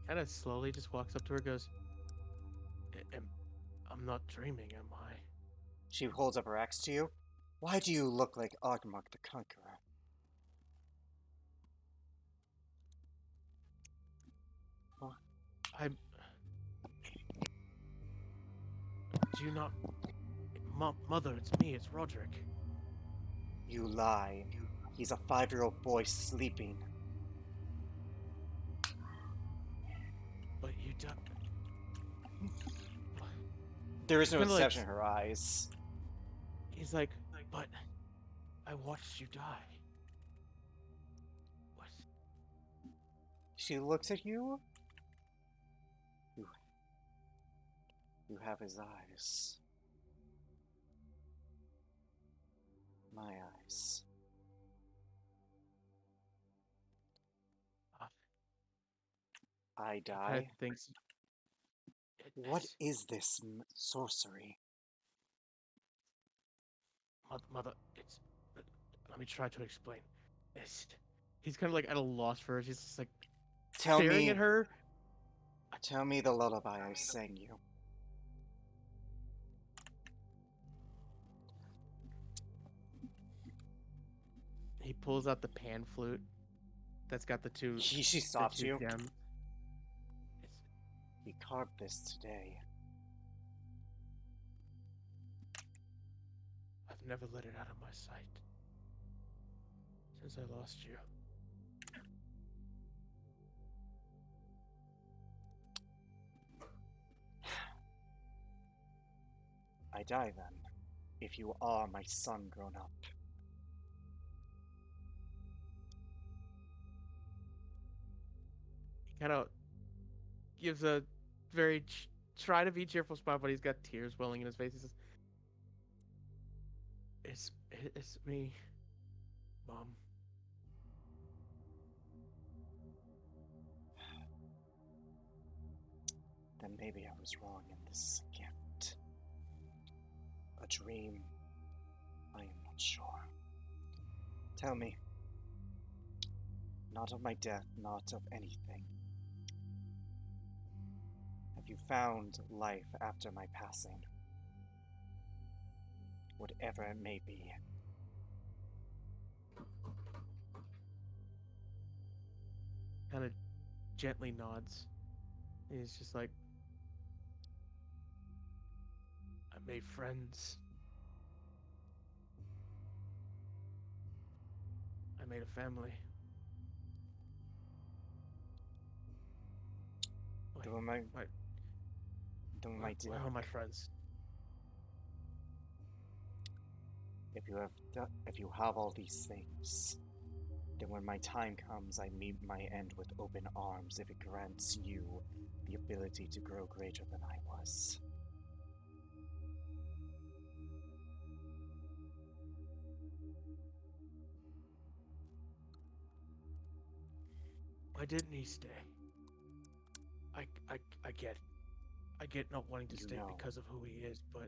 kind of slowly just walks up to her, goes, I'm not dreaming, am I? She holds up her axe to you. Why do you look like Ogmok the Conqueror? I'm. Do you not. Mother, it's me, it's Roderick. You lie. He's a 5-year-old boy sleeping. But you don't. There is no Kinda like- deception in her eyes. He's like, but I watched you die. What? She looks at you. You have his eyes. My eyes. I Kind die. of thinks. What is this sorcery? Mother, it's. Let me try to explain. He's kind of like at a loss for her. She's just like Tell staring me. at her. Tell me the lullaby I sang you. He pulls out the pan flute that's got the two. She stops the two you. gems. He carved this today. I've never let it out of my sight since I lost you. I die then, if you are my son grown up. He kind of gives a very try to be cheerful smile, but he's got tears welling in his face. He says, "It's me, Mom." Then maybe I was wrong and this is a gift. A dream. I am not sure. Tell me. Not of my death, not of anything. Have you found life after my passing? Whatever it may be. Kind of gently nods. He's just like, I made friends. I made a family. Doing my Where are my friends? If you have all these things, then when my time comes, I meet my end with open arms if it grants you the ability to grow greater than I was. Why didn't he stay? I get not wanting to stay because of who he is, but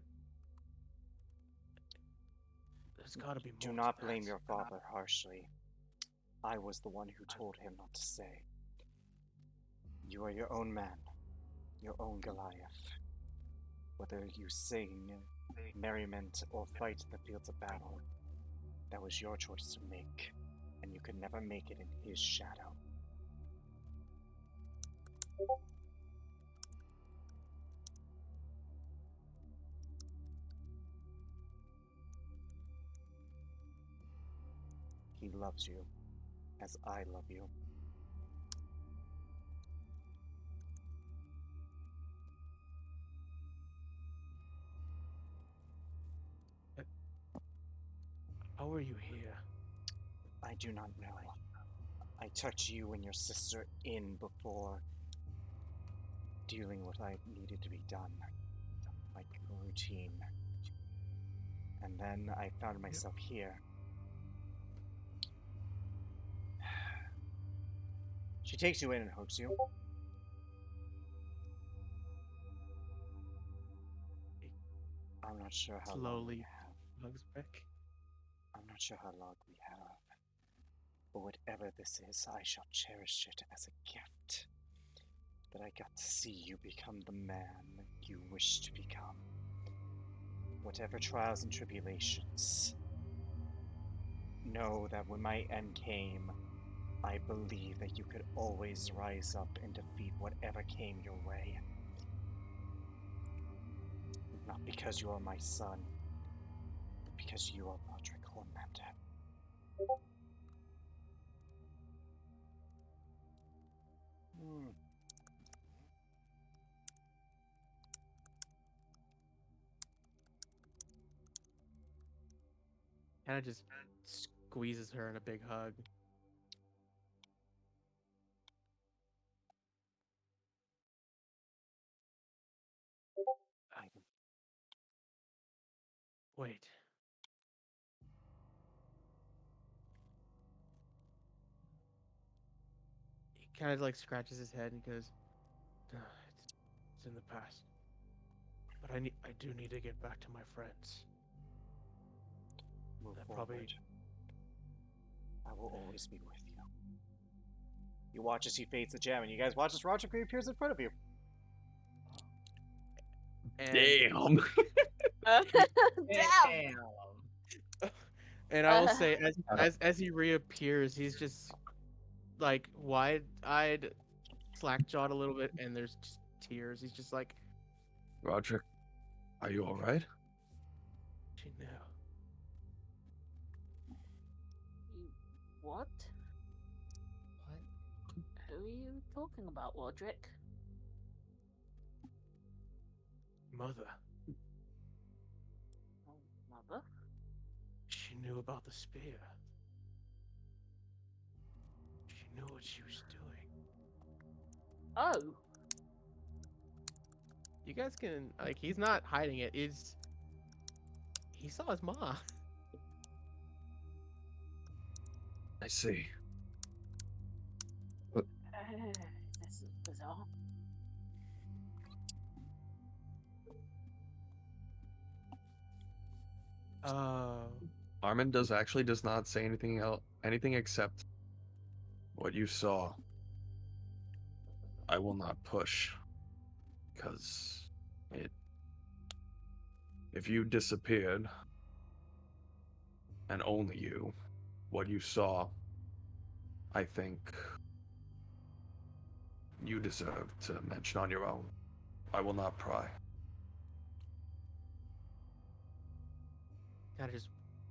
there's gotta be more. Do not blame your father harshly. I was the one who told him not to stay. You are your own man, your own Goliath. Whether you sing, merriment, or fight in the fields of battle, that was your choice to make, and you could never make it in his shadow. He loves you, as I love you. How are you here? I do not know. I tucked you and your sister in before doing what I needed to be done, like routine. And then I found myself here. She takes you in and hugs you. I'm not sure how long we Slowly have. hugs back. I'm not sure how long we have. But whatever this is, I shall cherish it as a gift. That I got to see you become the man you wish to become. Whatever trials and tribulations, know that when my end came, I believe that you could always rise up and defeat whatever came your way. Not because you are my son, but because you are Roderick Hornlander. Kind of just squeezes her in a big hug. Wait. He kind of like scratches his head and goes, it's in the past. But I do need to get back to my friends. Move That forward. probably- I will always be with you. You watch as he fades the gem, and you guys watch as Roderick reappears in front of you. And, Damn. Damn. and I will say, as he reappears, he's just like wide-eyed, slack-jawed a little bit, and there's just tears. He's just like, Roderick, are you alright? she knew. What? What? Who are you talking about, Roderick? Mother. Oh, mother? She knew about the spear. She knew what she was doing. Oh. You guys can like, he's not hiding it. He saw his mom. I see. This is bizarre. Armin does not say anything except what you saw. I will not push, because if you disappeared, and only you, what you saw, I think you deserve to mention on your own. I will not pry. Kind of just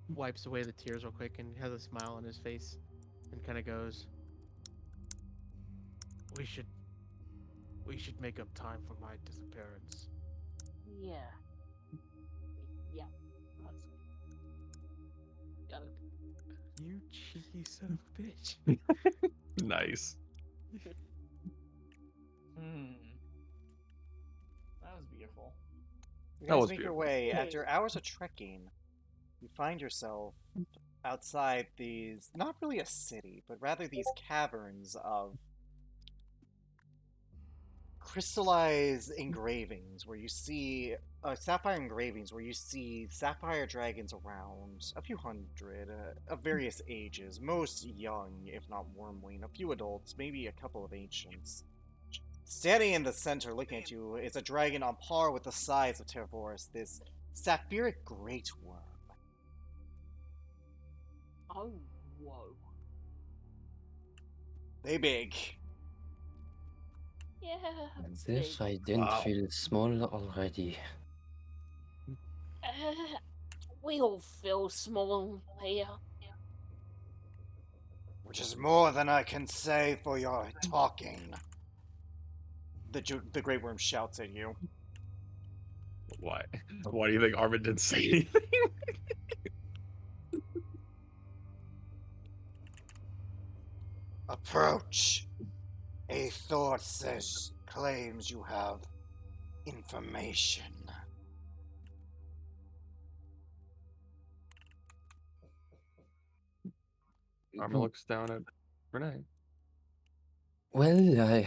wipes away the tears real quick and has a smile on his face, and kind of goes, We should make up time for my disappearance. Yeah. Yeah. That's... Got it. You cheeky son of a bitch. Nice. That was beautiful. You That guys was make your beautiful. way. After hours of trekking, you find yourself outside these, not really a city, but rather these caverns of crystallized engravings where you see sapphire engravings where you see sapphire dragons around, a few hundred, of various ages, most young, if not wormwing, a few adults, maybe a couple of ancients. Standing in the center looking at you is a dragon on par with the size of Terravoris, this sapphiric great worm. Oh, whoa. They big. Yeah. As if I didn't Wow. feel small already. We all feel small here. which is more than I can say for your talking. The Grey Worm shouts at you. Why? Why do you think Armin didn't say anything? Approach. Aethor says claims you have information. Armin looks down at Renee. Well,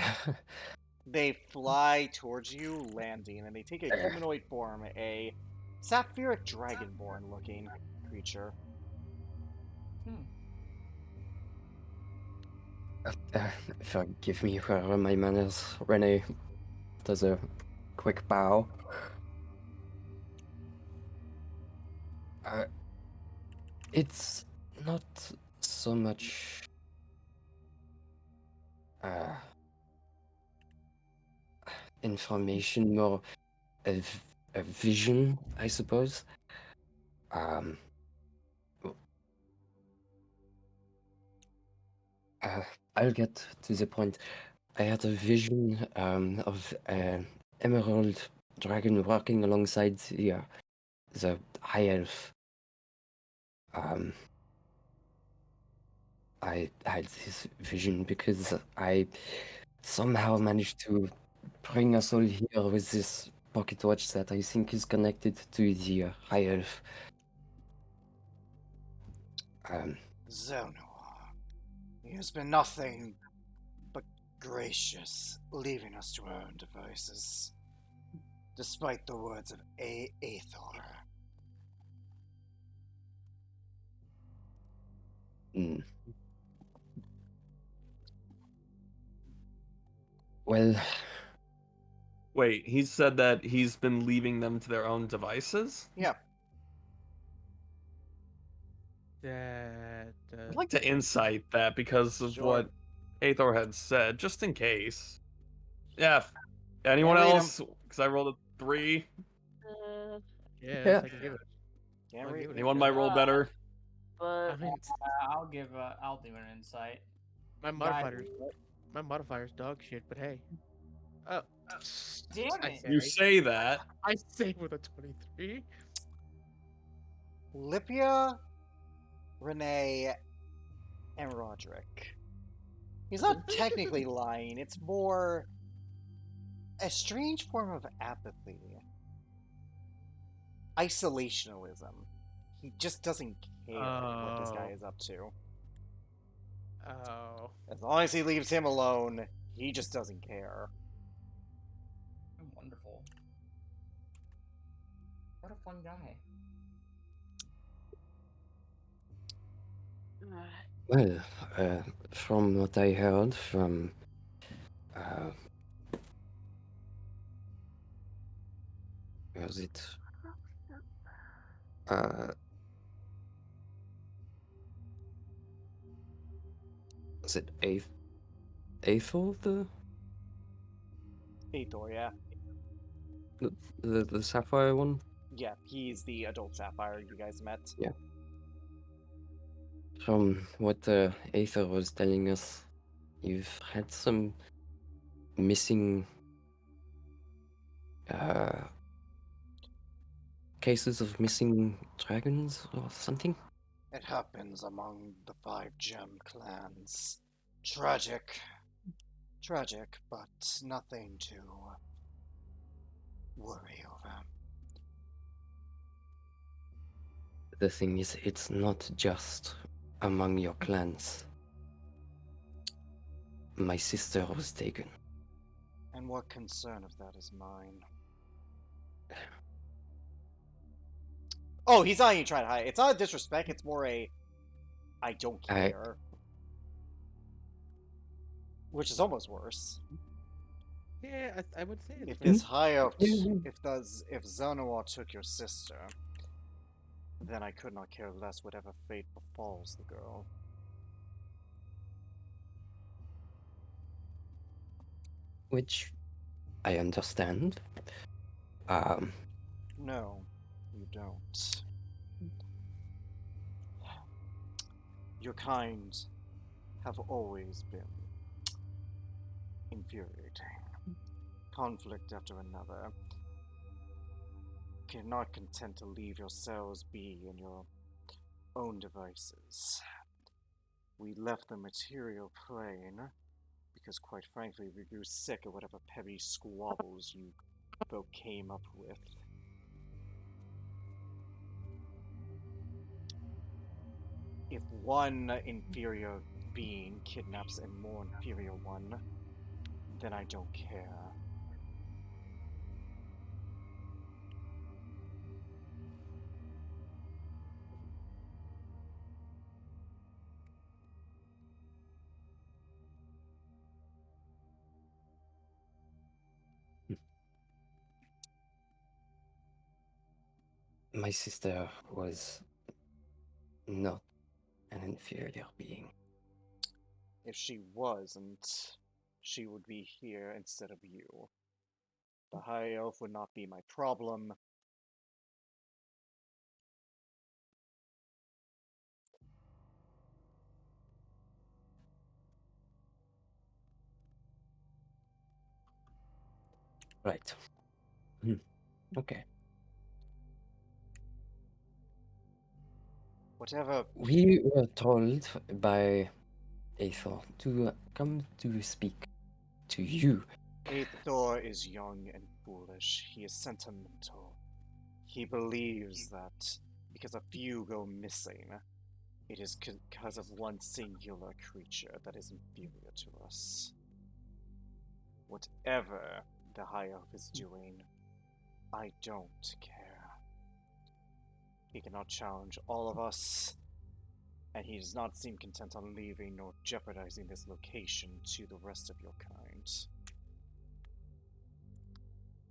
They fly towards you, landing, and they take a humanoid form, a sapphiric dragonborn looking creature. forgive me for my manners. Renee does a quick bow. It's not so much information, more a vision, I suppose. I'll get to the point. I had a vision of an emerald dragon walking alongside the high elf. I had this vision because I somehow managed to bring us all here with this pocket watch that I think is connected to the high elf. Zonor, he has been nothing but gracious, leaving us to our own devices, despite the words of Aethor. Well, Wait, he said that he's been leaving them to their own devices? Yeah. That. I'd like to insight that because of Sure. what Aethor had said, just in case. Yeah. Anyone Can't read 'em. else? Because I rolled a 3. Yes, I can give it. Can't I'll read. give it a Anyone shot. might roll better? But I mean, I'll do an insight. my Guy- modifier's dog shit, but hey. Oh. Damn I it. say, You say that. I say with a 23. Lipia, Renee, and Roderick. He's not technically lying, it's more a strange form of apathy. Isolationalism. He just doesn't care what this guy Oh. is up to. Oh. As long as he leaves him alone, he just doesn't care. Wonderful. What a fun guy. well, from what I heard from was it was it Aethor, Aethor, yeah. the sapphire one? Yeah, he's the adult sapphire you guys met. Yeah. From what Aether was telling us, you've had some missing cases of missing dragons or something? It happens among the 5 gem clans. Tragic. Tragic, but nothing to worry over. The thing is, it's not just among your clans. My sister was taken. And what concern of that is mine? Oh, he's not even trying to hide. It's not a disrespect, it's more a I don't care. Which is almost worse. Yeah, I would say it's If fair. this high out, if Zanoa took your sister, then I could not care less whatever fate befalls the girl. Which I understand. No, you don't. Your kind have always been infuriating. Conflict after another. You're not content to leave yourselves be in your own devices. We left the material plane because, quite frankly, we grew sick of whatever petty squabbles you both came up with. If one inferior being kidnaps a more inferior one, then I don't care. My sister was not an inferior being. If she wasn't, she would be here instead of you. The High Elf would not be my problem. Right. Okay. Whatever. We were told by Aethor to come to speak to you. Aethor is young and foolish. He is sentimental. He believes that because a few go missing, it is because of one singular creature that is inferior to us. Whatever the High Elf is doing, I don't care. He cannot challenge all of us, and he does not seem content on leaving nor jeopardizing this location to the rest of your kind.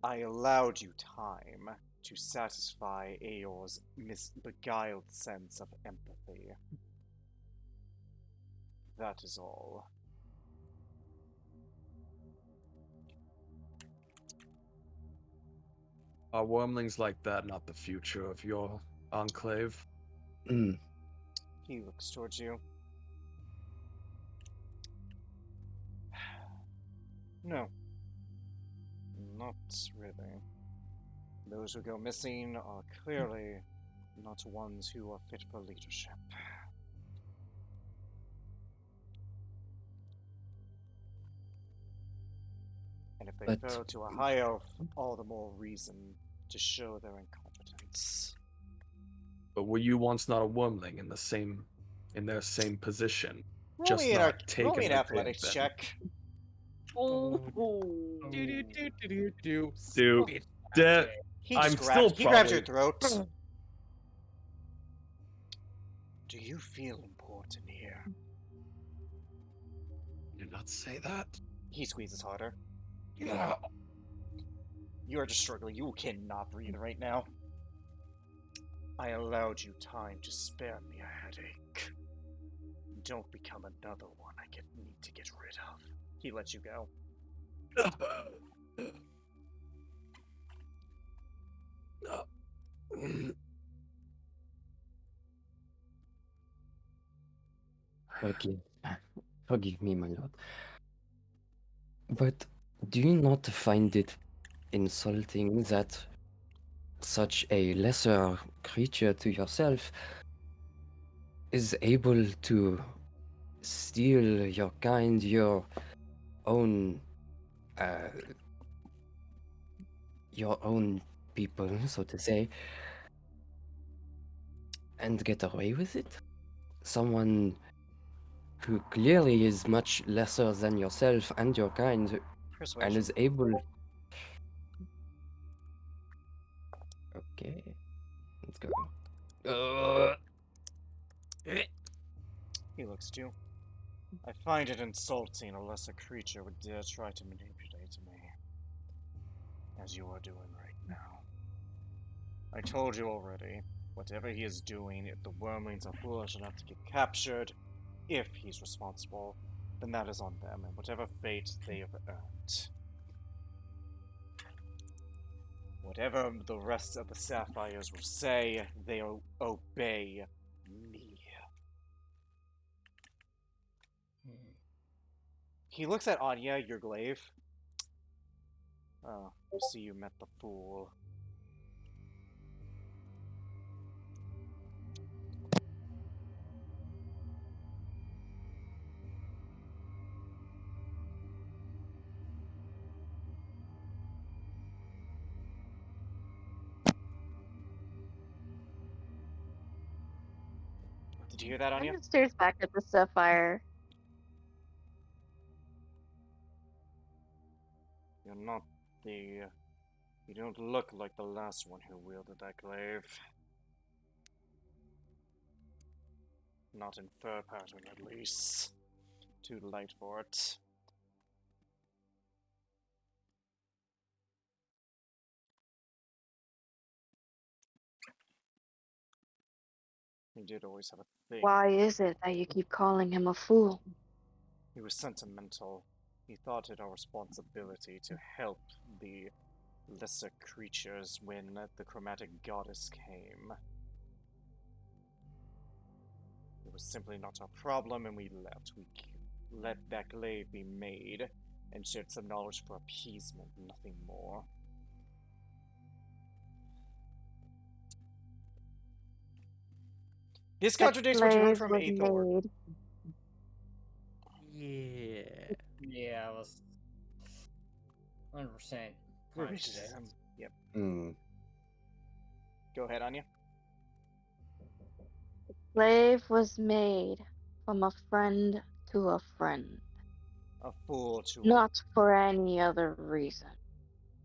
I allowed you time to satisfy Aeor's beguiled sense of empathy. That is all. Are wormlings like that not the future of your enclave? Mm. He looks towards you. No. Not really. Those who go missing are clearly not ones who are fit for leadership. And if they But- fell to a high elf, all the more reason to show their incompetence. But were you once not a wormling in their same position? Just Roll not taken me an within athletics them. check. Oh, Do. Dude, that He I'm just grabs. still He grabs your probably- throat. Do you feel important here? did not say that. He squeezes harder. Yeah. You are just struggling. You cannot breathe right now. I allowed you time to spare me a headache. Don't become another one I need to get rid of. He lets you go. Forgive me, my lord. But do you not find it insulting that such a lesser creature to yourself is able to steal your kind, your own people, so to say, and get away with it? Someone who clearly is much lesser than yourself and your kind and Persuasion. is able. Okay, let's go. He looks at you. I find it insulting a lesser creature would dare try to manipulate me. As you are doing right now. I told you already, whatever he is doing, if the wormlings are foolish enough to get captured, if he's responsible, then that is on them, and whatever fate they have earned. Whatever the rest of the Sapphires will say, they obey me. He looks at Anya, your glaive. Oh, I see you met the fool. Did you hear that, Anya? Anya stares back at the sapphire. You're not the... You don't look like the last one who wielded that glaive. Not in fur pattern, at least. Too light for it. He did always have a thing. Why is it that you keep calling him a fool? He was sentimental. He thought it our responsibility to help the lesser creatures when the chromatic goddess came. It was simply not our problem, and we left. We let that glaive be made and shared some knowledge for appeasement, nothing more. This That contradicts what you heard glaive from was Aethor. made. Yeah. Yeah, it was 100% contradict. Yep. Hmm. Go ahead, Anya. Glaive was made from a friend to a friend, A fool to not for any other reason.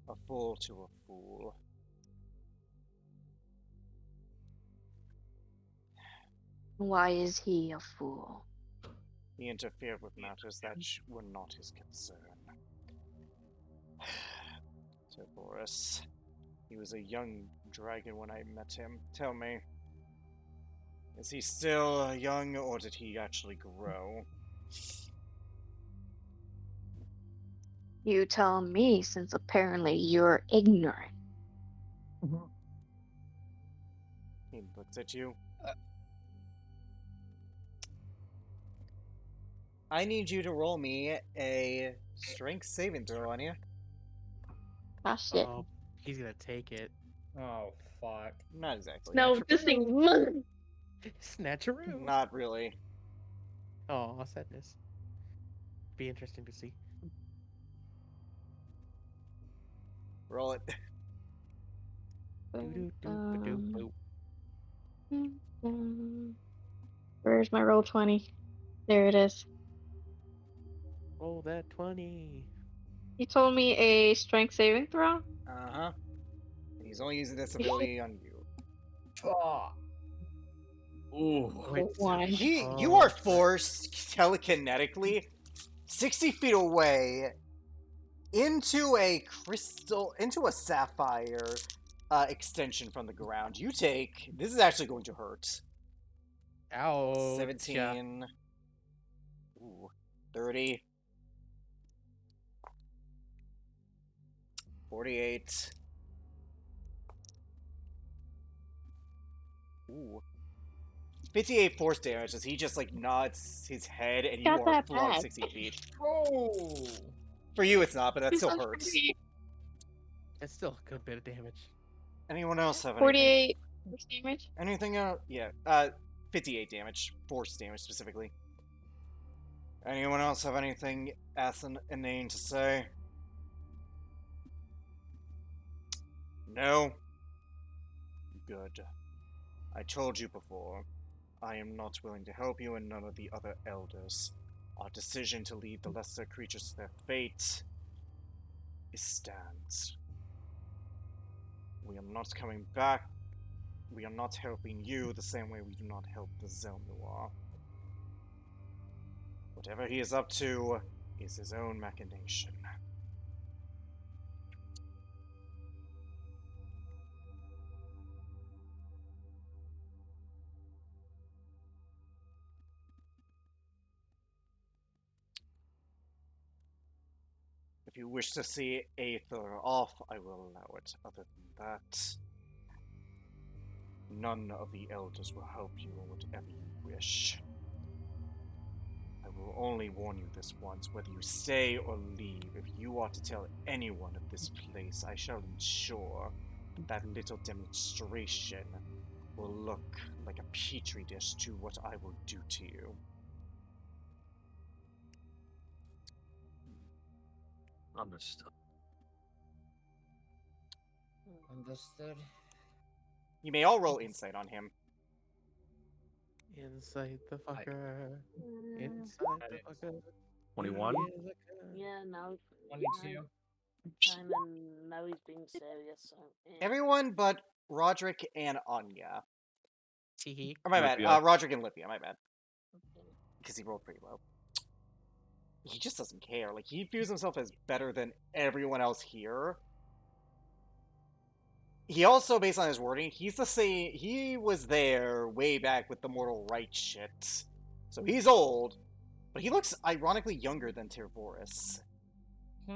a fool to a fool. Why is he a fool? He interfered with matters that were not his concern. Said Boris. He was a young dragon when I met him. Tell me, is he still young, or did he actually grow? You tell me, since apparently you're ignorant. He looks at you. I need you to roll me a strength saving throw, Anya. Ah, shit. Oh, he's gonna take it. Oh, fuck. Not exactly. No, this thing. Snatcheroo. Not really. Oh, sadness. Be interesting to see. Roll it. Where's my roll 20? There it is. Roll that 20. You told me a strength saving throw? Uh-huh. He's only using this ability on you. Fuck. Ooh. Wait, One. You are forced telekinetically 60 feet away into a sapphire extension from the ground. You take, this is actually going to hurt. Ouch. 17. Ooh, 30. 48. Ooh. 58 force damage as he just like nods his head and you Got are that flung bad. 60 feet. Oh. For you it's not, but that This still one's hurts. 48. That's still a good bit of damage. Anyone else have anything? 48 force damage. Anything else? Yeah, 58 damage. Force damage specifically. Anyone else have anything inane to say? No? Good. I told you before, I am not willing to help you and none of the other elders. Our decision to lead the lesser creatures to their fate stands. We are not coming back. We are not helping you the same way we do not help the Zelnuar. Whatever he is up to is his own machination. If you wish to see Aether off, I will allow it. Other than that, none of the elders will help you in whatever you wish. I will only only warn you this once, whether you stay or leave. If you are to tell anyone of this place, I shall ensure that little demonstration will look like a petri dish to what I will do to you. Understood. Understood. You may all roll insight on him. Inside the fucker. Mm, Inside the fucker. 21. He is a cunt. Yeah, no. 22. Kind of know he's being serious. So, yeah. Everyone but Roderick and Anya. Teehee. Or my bad, Lithia. Roderick and Lithia, my bad. Because he rolled pretty low. He just doesn't care. Like, he views himself as better than everyone else here. He also, based on his wording, he's the same. He was there way back with the mortal right shit. So he's old, but he looks ironically younger than Tervoris.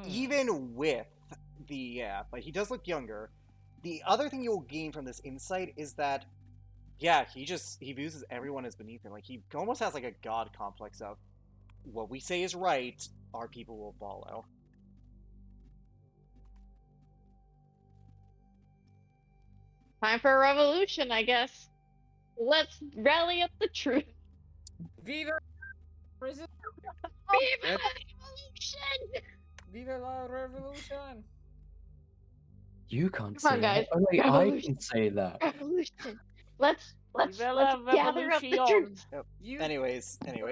Even with the, yeah, but he does look younger. The other thing you'll gain from this insight is that, yeah, he views everyone as beneath him. Like, he almost has like a god complex of, what we say is right, our people will follow. Time for a revolution, I guess. Let's rally up the troops. Viva! Resist! Viva Red- revolution! Viva la revolution! You can't Come on, say guys. that. Only I Revolution. can say that. Revolution. Let's Viva la gather up the revolution. troops. You Anyways. the leader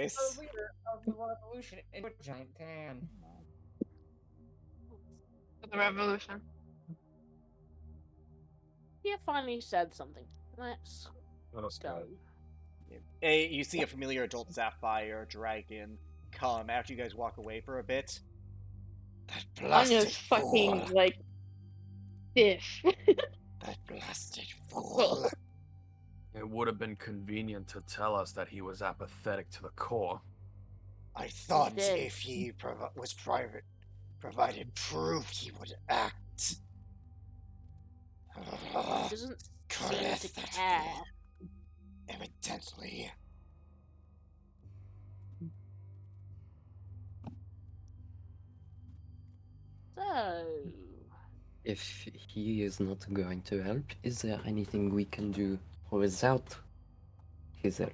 of the revolution into a giant pan. For the revolution. He finally said something. Let's Let's go. go. You see a familiar adult sapphire dragon come after you guys walk away for a bit. That blasted Anya's fucking fool! like stiff. That blasted fool! It would have been convenient to tell us that he was apathetic to the core. I thought did. if he provided proof, he would act. He doesn't seem Correct to that care. fool. Evidently. So, If he is not going to help, is there anything we can do without his help?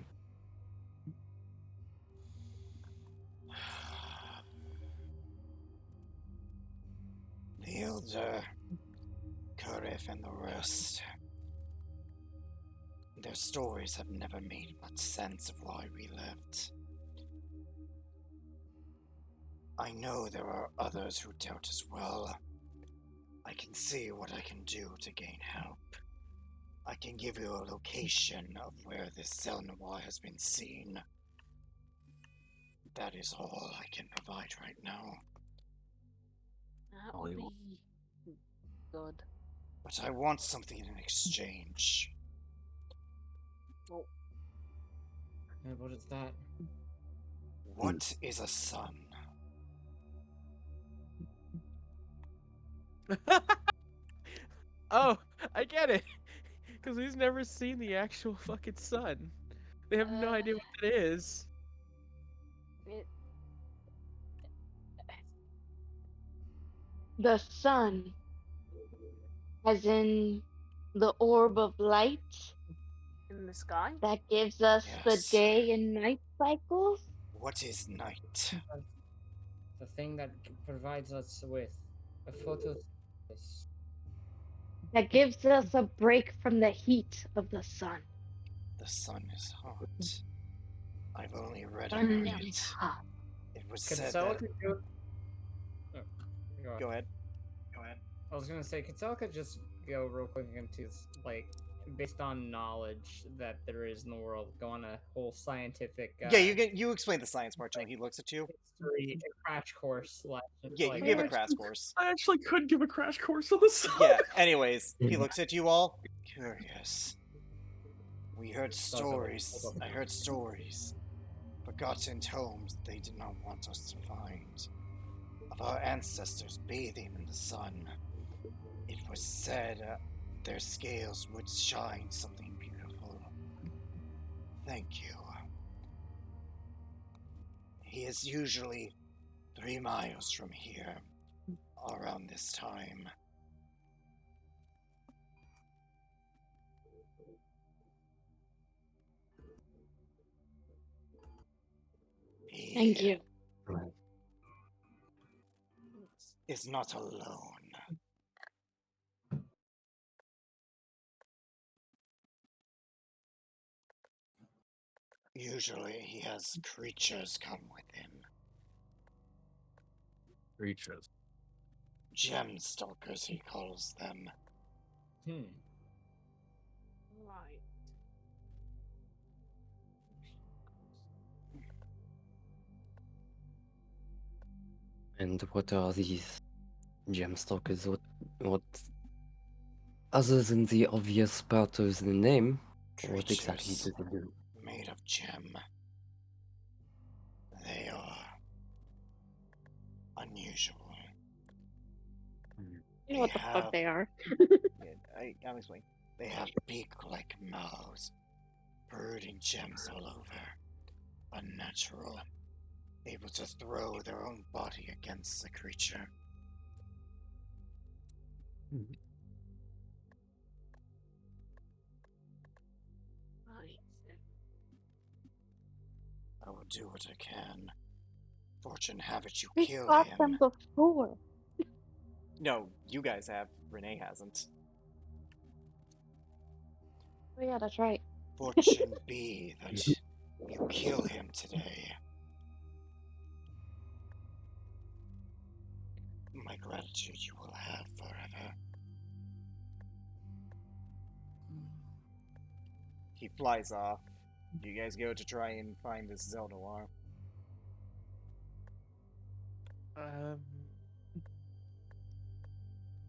The elder, Karif, and the rest. Their stories have never made much sense of why we left. I know there are others who doubt as well. I can see what I can do to gain help. I can give you a location of where this Cell Noir has been seen. That is all I can provide right now. that Oh, would he will- be good. But I want something in exchange. And what is that? What is a sun? Oh, I get it. Because he's never seen the actual fucking sun. They have no idea what that is. The sun, as in the orb of light In the sky? that gives us the Yes. day and night cycles. What is night? The thing that provides us with a photosynthesis. That gives us a break from the heat of the sun. The sun is hot. I've only read Sun about is it. hot. It was Could said that... Celica go... Oh, go ahead. Go ahead. I was gonna say, could Celica just go real quick into, like, based on knowledge that there is in the world, go on a whole scientific Yeah, you explain the science part when he looks at you. history, a crash course. Yeah, you give a crash course. I actually could give a crash course on the sun. Yeah, anyways, he looks at you all. Curious. We heard stories. I heard stories. Forgotten tomes they did not want us to find. Of our ancestors bathing in the sun. It was said their scales would shine something beautiful. Thank you. He is usually 3 miles from here around this time. Thank He you. is not alone. Usually he has creatures come with him. Creatures. Gem stalkers, he calls them. Right. And what are these gem stalkers? What other than the obvious part of the name, what exactly Creatures do they do? made of gem. They are unusual. You know what the fuck they are. Yeah, I'm explaining. They have beak-like mouths, brooding gems all over. Unnatural. Able to throw their own body against the creature. Right. I will do what I can. Fortune have it, you We kill fought him. them before. No, you guys have. Renee hasn't. Oh yeah, that's right. Fortune be that you kill him today. My gratitude you will have forever. He flies off. You guys go to try and find this Zelnoir.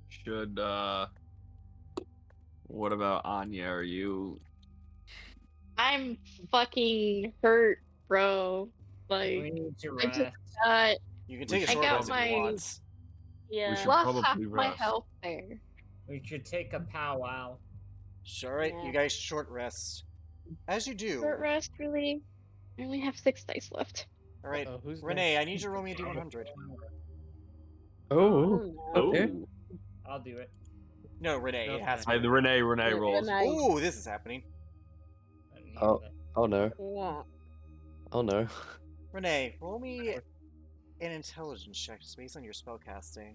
Should what about Anya? Are you I'm fucking hurt, bro. We Like, need to I just rest. got You can We take a should I short got rest if you my want. Yeah. should lost half probably my rest. health there. We should take a powwow. Sure, right? Yeah. You guys short rest. As you do, Short rest, really? I only have 6 dice left. all right, Who's Renee, next? I need you to roll me a d100. Oh, no. okay. I'll do it. No, Renee, No, it has to Renee. be. The Renee rolls. Renee. Ooh, this is happening. I didn't hear Oh, that. oh no. What? Oh no. Renee, roll me an intelligence check just based on your spellcasting.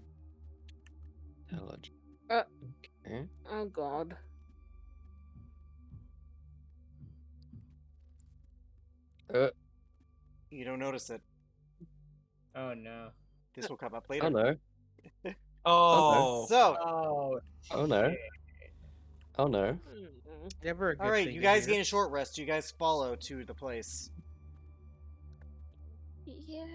Intelligence. Uh. Okay. Oh god. You don't notice it. Oh no. This will come up later. Oh no. Oh, So, Oh. Oh no. shit. Oh no. Never a good all right, thing you to guys hear. gain a short rest. You guys follow to the place. Yeah.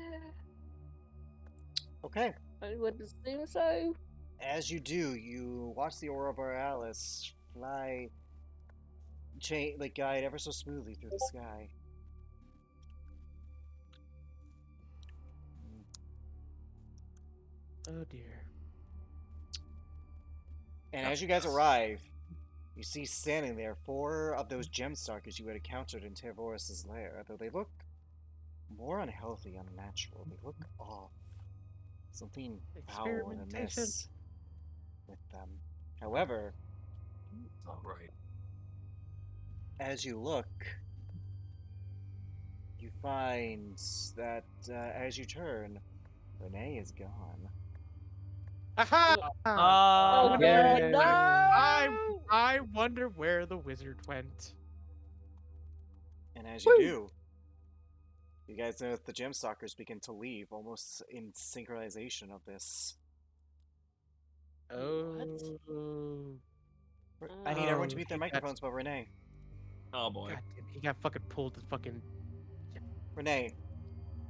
Okay. I would assume so. As you do, you watch the Aurora Borealis fly, guide ever so smoothly through the sky. Oh dear. And as you guys arrive, you see standing there 4 of those gem stalkers you had encountered in Tervorus' lair. Though they look more unhealthy, unnatural. They look off. Something foul and Experimentation. amiss with them. However, all right. as you look, you find that as you turn, Renee is gone. Aha! Oh god, Yay. no! I wonder where the wizard went. And as you do, you guys notice the gem stalkers begin to leave, almost in synchronization of this. Oh. I need everyone to Oh, mute their he got- microphones but Renee. Oh boy. God damn, he got fucking pulled to fucking. Renee,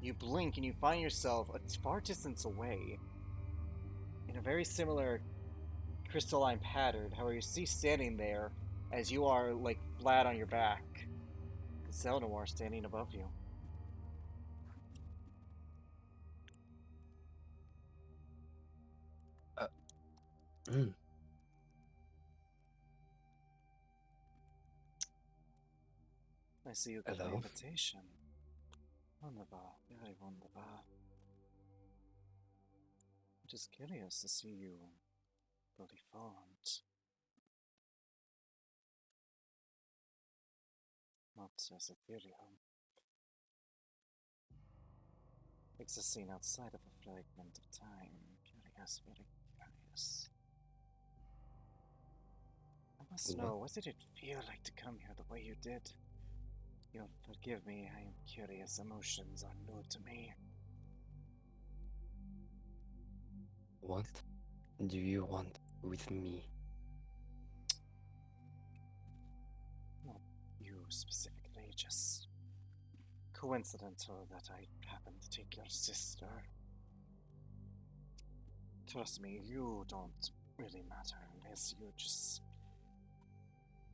you blink and you find yourself a far distance away in a very similar crystalline pattern. However, you see standing there as you are like flat on your back, Zelnoir standing above you. Mm. I see you got an Hello. invitation. Wunderbar, very wunderbar. I'm just curious to see you fully formed. Not as ethereal. Existing outside of a fragment of time. Curious, very curious. I must know, what did it feel like to come here the way you did? You'll forgive me, I am curious. Emotions are new to me. What do you want with me? Not you specifically, just coincidental that I happened to take your sister. Trust me, you don't really matter unless you just...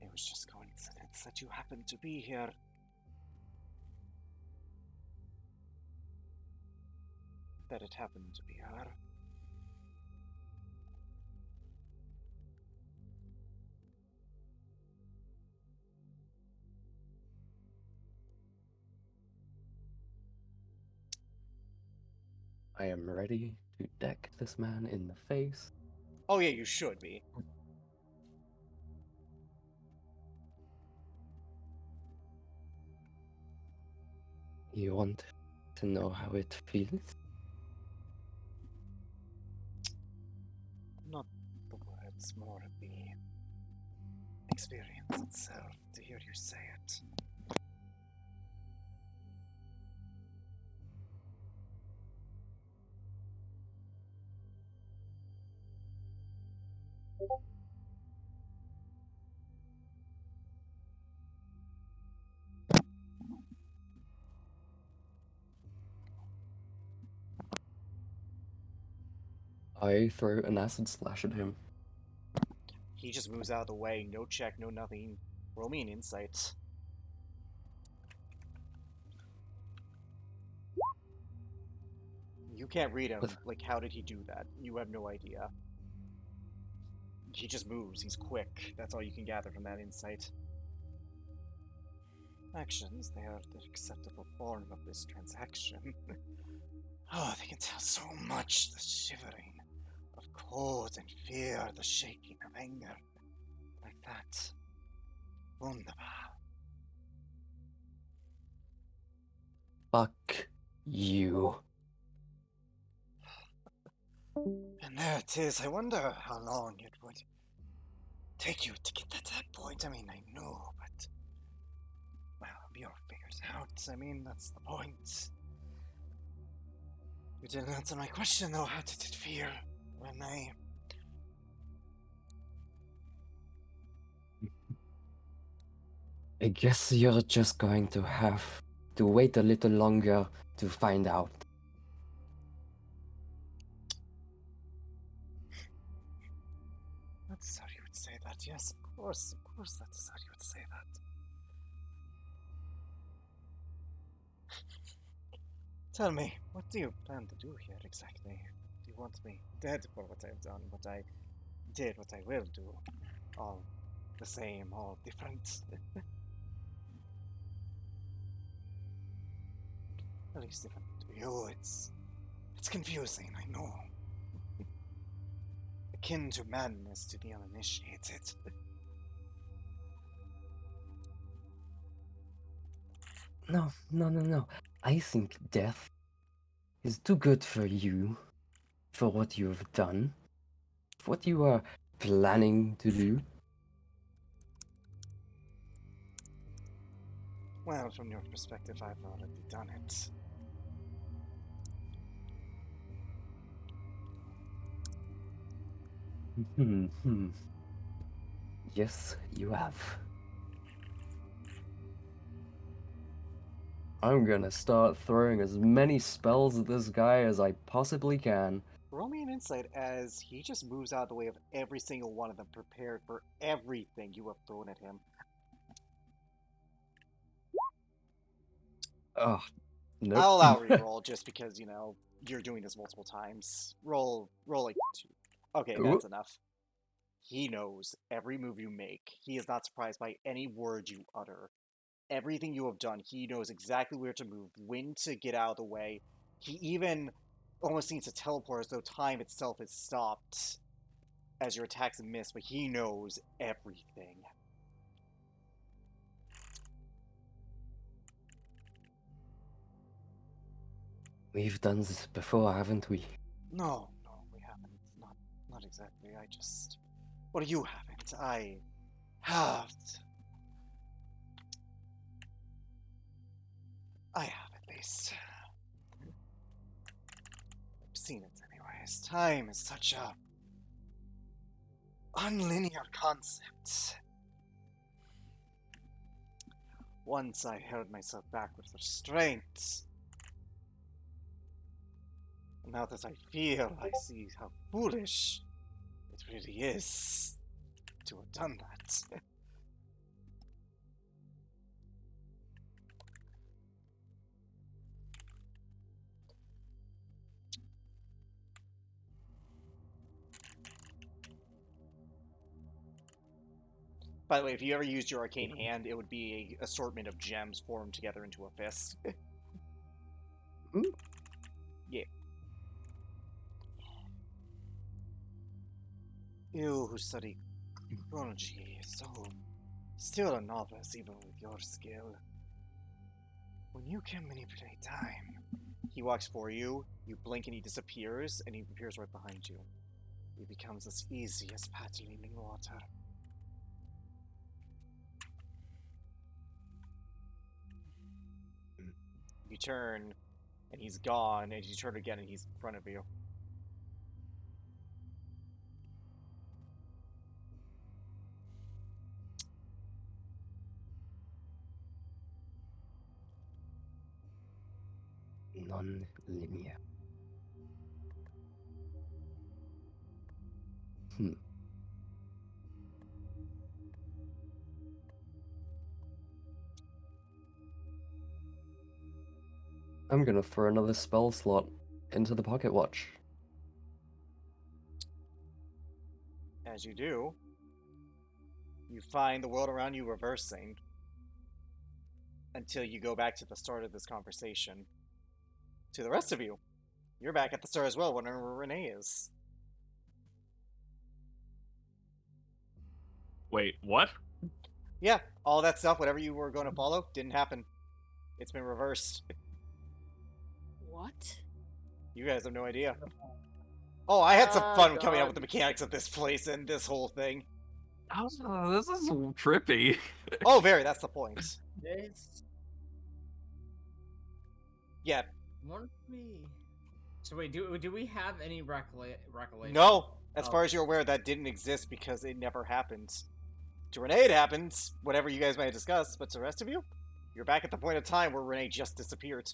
It was just coincidence that you happened to be here. That it happened to be her. I am ready to deck this man in the face. Oh yeah, you should be. You want to know how it feels? Not the words, more of the experience itself, to hear you say it. I throw an acid slash at him. He just moves out of the way, no check, no nothing. Roll me an insight. You can't read him. With- Like, how did he do that? You have no idea. He just moves. He's quick. That's all you can gather from that insight. Actions, they are the acceptable form of this transaction. Oh, they can tell so much. The shivering of cold and fear, the shaking of anger. Like that. Wunderbar. Fuck you. And there it is. I wonder how long it would take you to get to that point. I mean, I know, but... Well, you'll figure it out. I mean, that's the point. You didn't answer my question, though. How did it feel when I... I guess you're just going to have to wait a little longer to find out. That's how you would say that. Yes, of course, that is how you would say that. Tell me, what do you plan to do here exactly? Do you want me dead for what I've done, what I did, what I will do? All the same, all different? At least different to you. It's confusing, I know. Akin to madness to the uninitiated. No. I think death is too good for you, for what you've done, for what you are planning to do. Well, from your perspective, I've already done it. Yes, you have. I'm gonna start throwing as many spells at this guy as I possibly can. Roll me an insight as he just moves out of the way of every single one of them, prepared for everything you have thrown at him. Oh, nope. I'll allow reroll just because, you know, you're doing this multiple times. Roll like 2. Okay, Ooh. that's enough. He knows every move you make. He is not surprised by any word you utter. everything you have done. He knows exactly where to move, when to get out of the way. He even almost seems to teleport as though time itself is stopped as your attacks miss, but he knows everything. We've done this before, haven't we? No, we haven't. Not exactly. Well, you haven't. I have. I have, at least. I've seen it anyways. Time is such a unlinear concept. Once I held myself back with restraint. Now that I feel, I see how foolish it really is to have done that. By the way, if you ever used your arcane hand, it would be a assortment of gems formed together into a fist. Yeah. You who study chronology, so still a novice even with your skill. When you can manipulate time, he walks for you, you blink and he disappears, and he appears right behind you. It becomes as easy as paddling in water. You turn, and he's gone, and you turn again, and he's in front of you. Non-linear. I'm gonna throw another spell slot into the pocket watch. As you do, you find the world around you reversing until you go back to the start of this conversation. To the rest of you, you're back at the start as well, wondering where Renee is. Wait, what? Yeah, all that stuff, whatever you were going to follow, didn't happen. It's been reversed. What? You guys have no idea. Oh, I had some fun coming up God. with the mechanics of this place and this whole thing. This is trippy. Oh, very, that's the point. This Yeah, won't we? So wait, do we have any recollection? no, as Oh. far as you're aware, that didn't exist because it never happened. To Renee, it happened, whatever you guys might have discussed, but to the rest of you, you're back at the point of time where Renee just disappeared.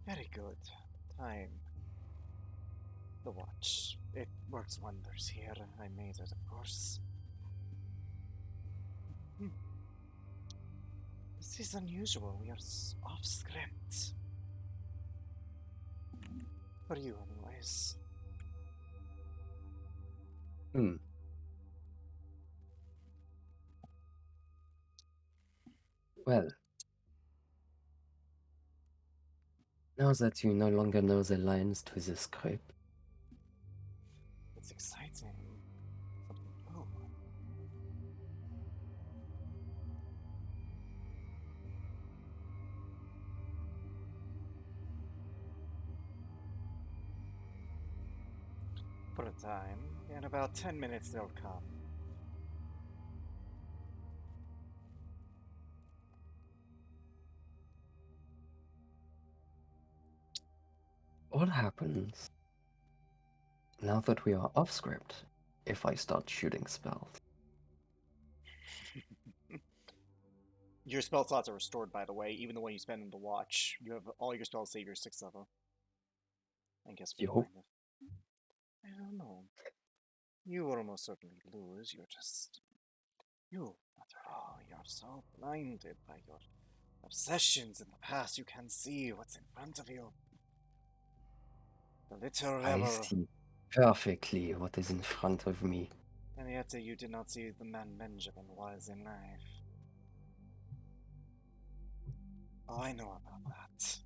Very good. Time. The watch. It works wonders here. I made it, of course. This is unusual. We are off script. For you, anyways. Well, now that you no longer know the lines to the script, It's exciting. Something new. For a time. In about 10 minutes, they'll come. what happens now that we are off script if I start shooting spells? Your spell slots are restored, by the way, even the one you spend on the watch. You have all your spells save your 6th level. I guess we Yo. find it. I don't know. You will almost certainly lose. You're just. You, after all, you're so blinded by your obsessions in the past. You can't see what's in front of you. The little I rebel see. perfectly what is in front of me. And yet you did not see the man Benjamin was in life. Oh, I know about that.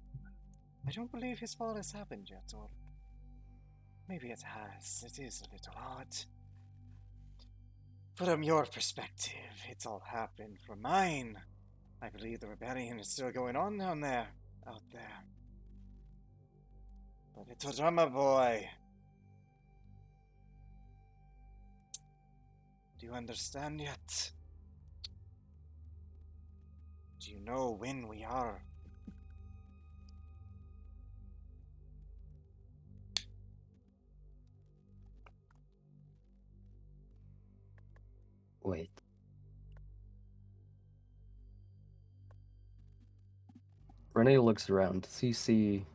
I don't believe his fall has happened yet, or maybe it has. It is a little odd. From your perspective, it's all happened. From mine, I believe the rebellion is still going on down there, out there. But little drummer boy, do you understand yet? Do you know when we are? Wait. Renee looks around. Does he see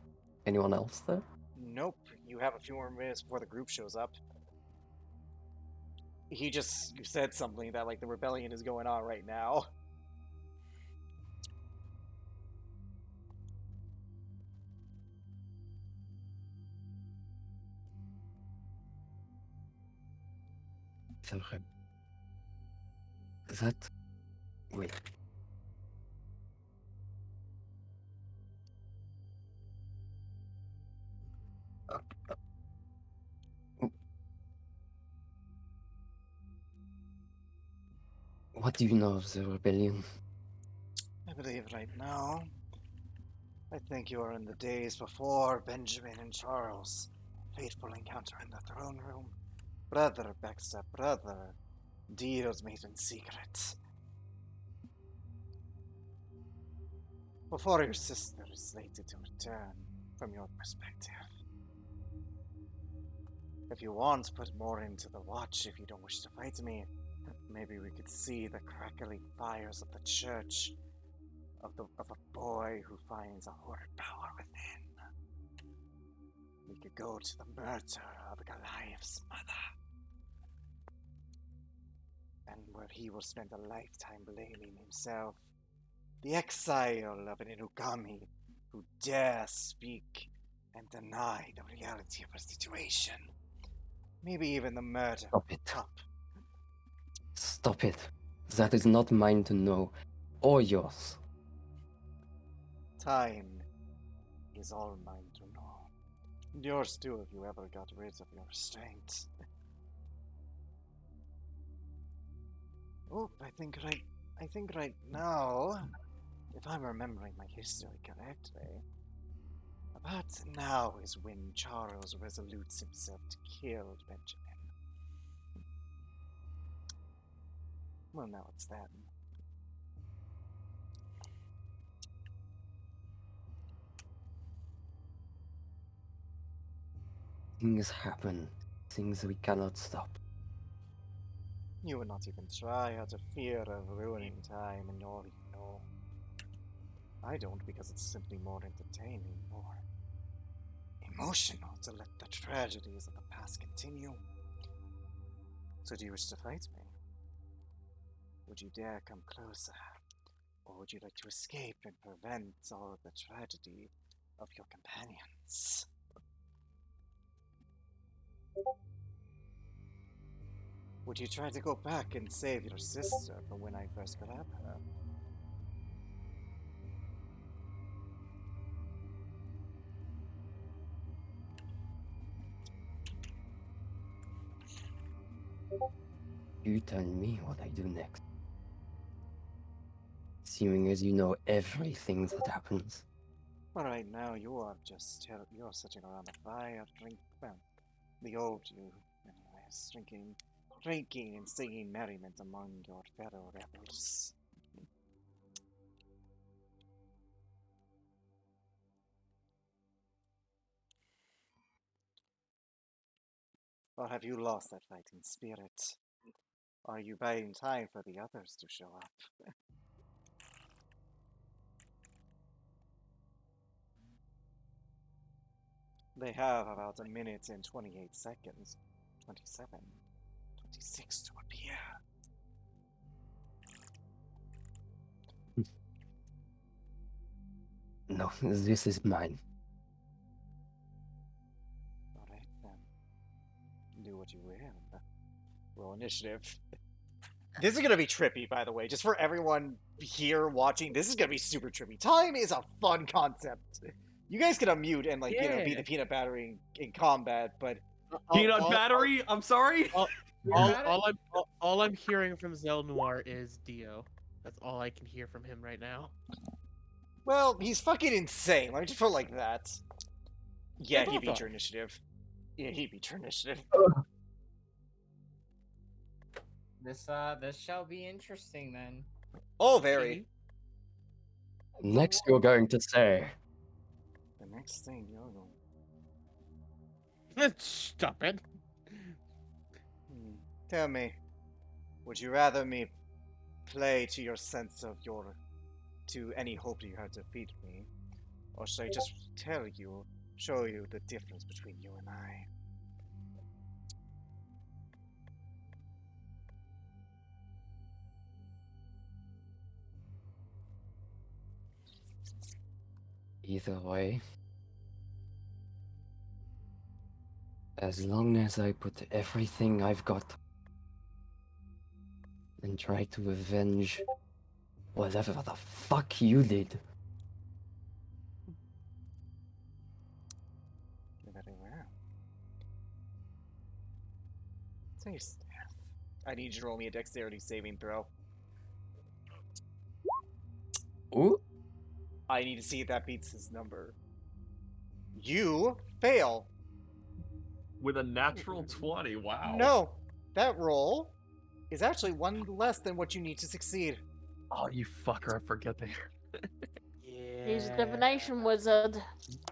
anyone else there? Nope. You have a few more minutes before the group shows up. He just said something that, like, the rebellion is going on right now. That... Wait. What do you know of the rebellion? I believe right now, I think you are in the days before Benjamin and Charles' fateful encounter in the throne room. Brother backstab brother, deals made in secret. Before your sister is slated to return, from your perspective. If you want, put more into the watch if you don't wish to fight me. Maybe we could see the crackling fires of the church of a boy who finds a horrid power within. We could go to the murder of Goliath's mother, and where he will spend a lifetime blaming himself. The exile of an Inugami who dare speak and deny the reality of her situation. Maybe even the murder Stop of it. Cup. Stop it. That is not mine to know. Or yours. Time is all mine to know. Yours too, if you ever got rid of your restraint. Oh, I think right now, if I'm remembering my history correctly, about now is when Charles resolutes himself to kill Benjamin. Well, now it's then. Things happen. Things we cannot stop. You would not even try out of fear of ruining time and all you know. I don't, because it's simply more entertaining, more emotional to let the tragedies of the past continue. So do you wish to fight me? Would you dare come closer? Or would you like to escape and prevent all of the tragedy of your companions? Would you try to go back and save your sister from when I first grabbed her? You tell me what I do next. Seeming as you know everything that happens. Well, right now you are you're sitting around a fire, the old you, anyways, drinking and singing merriment among your fellow rebels. Or have you lost that fighting spirit? Are you buying time for the others to show up? They have about a minute and 28 seconds. 27, 26 to appear. No, this is mine. Alright then. you will. Roll initiative. This is going to be trippy, by the way. Just for everyone here watching, this is going to be super trippy. Time is a fun concept. You guys can unmute and, like, you know, be the peanut battery in combat, but... Peanut battery? I'm sorry? All I'm hearing from Zel Noir is Dio. That's all I can hear from him right now. Well, he's fucking insane. Let me just put it like that. Yeah, he beat your initiative. Yeah, he beat your initiative. This shall be interesting then. Oh, very. Next, you're going to say. The next thing you're going... Stop it. Tell me, would you rather me play to your sense of your... to any hope that you have to defeat me? Or should I just tell you, show you the difference between you and I? Either way, as long as I put everything I've got and try to avenge whatever the fuck you did. Very well. Taste. I need you to roll me a dexterity saving throw. Ooh. I need to see if that beats his number. You fail. With a natural 20, wow. No, that roll is actually one less than what you need to succeed. Oh, you fucker, I forget that. Yeah. He's a divination wizard.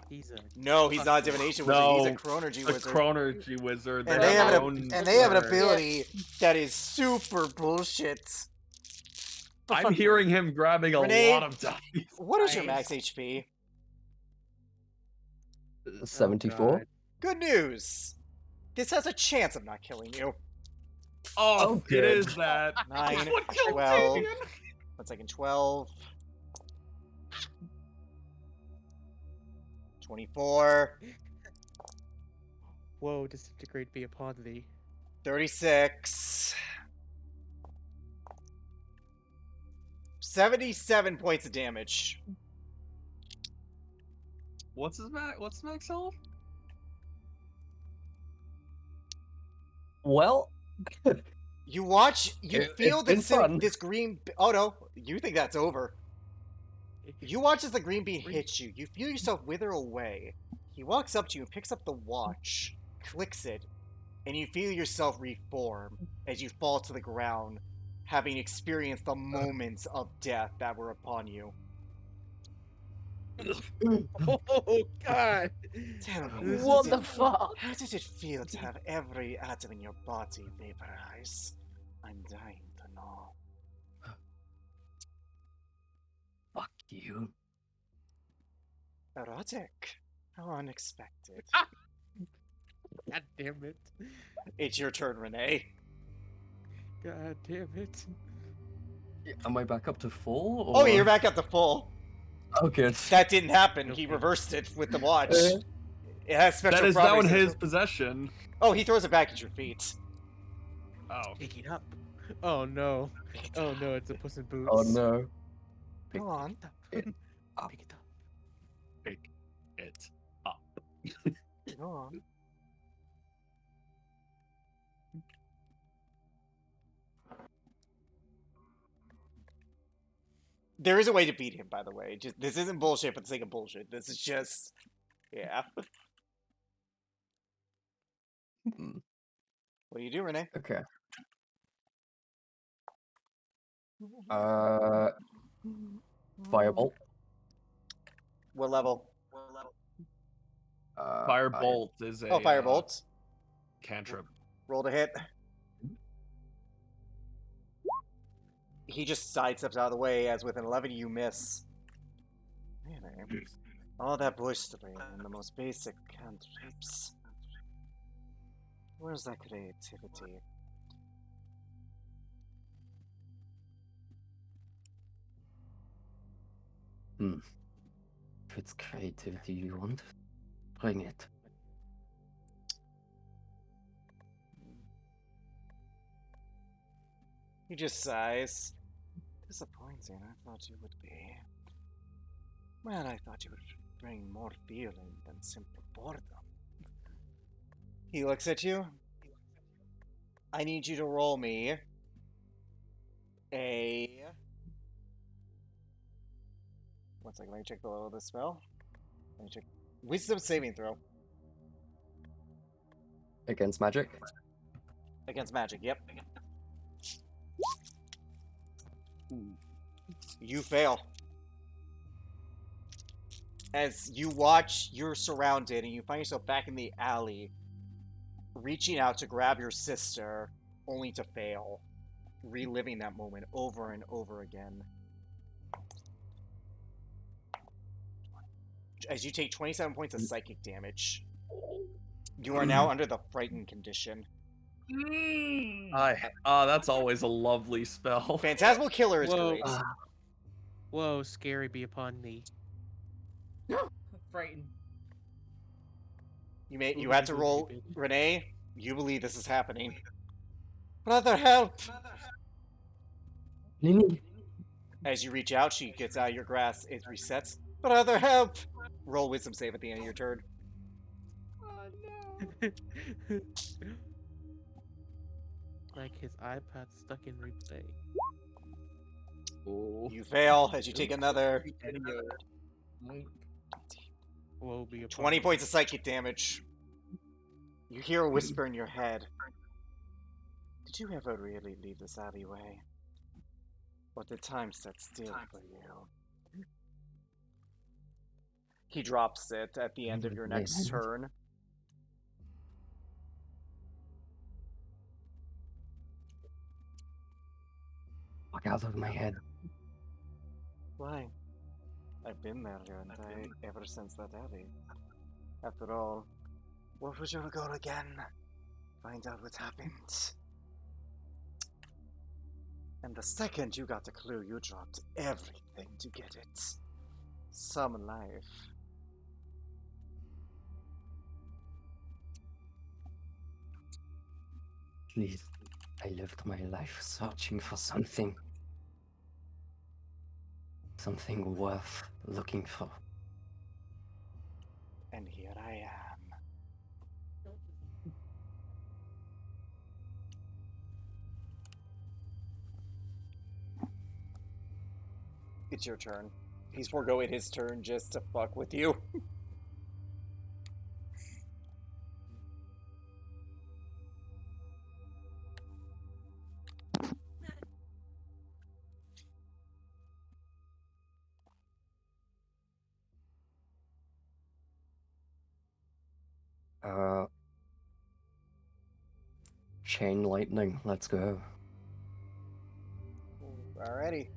He's a... No, he's not a divination wizard. No, He's a chronergy a wizard. chronergy wizard. And They they, have have their an, own and they have an word. ability that is super bullshit. I'm hearing him grabbing a Renee, lot of dice. What is your max HP? 74. Good news. This has a chance of not killing you. Oh, it good. is that. 9, What killed 12. Damien? 1 second, 12. 24. Woe, disintegrate be upon thee. 36. 77 points of damage. What's his max health? Well, You watch, you feel it's been fun. this green... Oh no, you think that's over. You watch as the green bean hits you. You feel yourself wither away. He walks up to you and picks up the watch, clicks it, and you feel yourself reform as you fall to the ground, having experienced the moments of death that were upon you. Oh, God. Tell me, What the fuck? how did it feel to have every atom in your body vaporize? I'm dying to know. fuck you. Erotic. How unexpected. God damn it. It's your turn, Renee. God damn it. Am I back up to full? Oh, or- you're back up to full. Okay. That didn't happen. He Okay. reversed it with the watch. It has special That is now in properties. his possession. Oh, he throws it back at your feet. Oh. Pick it up. Oh, no. Oh, no, it's a Puss in Boots. Oh no. Go on. Pick it up. Pick it up. Pick it up. Go on. There is a way to beat him, by the way. Just this isn't bullshit for the sake of bullshit. This is just, yeah. Hmm, What do you do, Renee? Okay. Firebolt. What level? Firebolt is a Oh, firebolt. cantrip. Roll to hit. He just sidesteps out of the way, as with an 11 you miss. Man, all that blistering and the most basic cantrips. Where's that creativity? If it's creativity you want, bring it. He just sighs. Disappointing, I thought you would be. Well, I thought you would bring more feeling than simple boredom. He looks at you. I need you to roll me a... One second, let me check the level of this spell. Let me check. Wisdom saving throw. Against magic? Against magic, yep. You fail. As you watch, you're surrounded and you find yourself back in the alley, reaching out to grab your sister, only to fail. Reliving that moment over and over again. As you take 27 points of psychic damage, you are now under the frightened condition. That's always a lovely spell. Phantasmal Killer is Whoa. great. Whoa, scary be upon thee. Frightened. You had to roll, Renee. You believe this is happening. Brother, help! Lini? As you reach out, she gets out of your grasp. It resets. Brother, help! Roll wisdom save at the end of your turn. Oh no. Like his iPod stuck in replay. You fail as you take another Woe be upon 20 thee. points of psychic damage. You hear a whisper in your head. Did you ever really leave this alleyway? Or did time set still for you? He drops it at the end of your next turn. Fuck out of my head. Why? I've been there ever since that alley. After all, what was your goal again? Find out what happened. And the second you got a clue, you dropped everything to get it. Some life. Please, I lived my life searching for something. Something worth looking for. And here I am. It's your turn. He's foregoing his turn just to fuck with you. Chain lightning, let's go. Alrighty.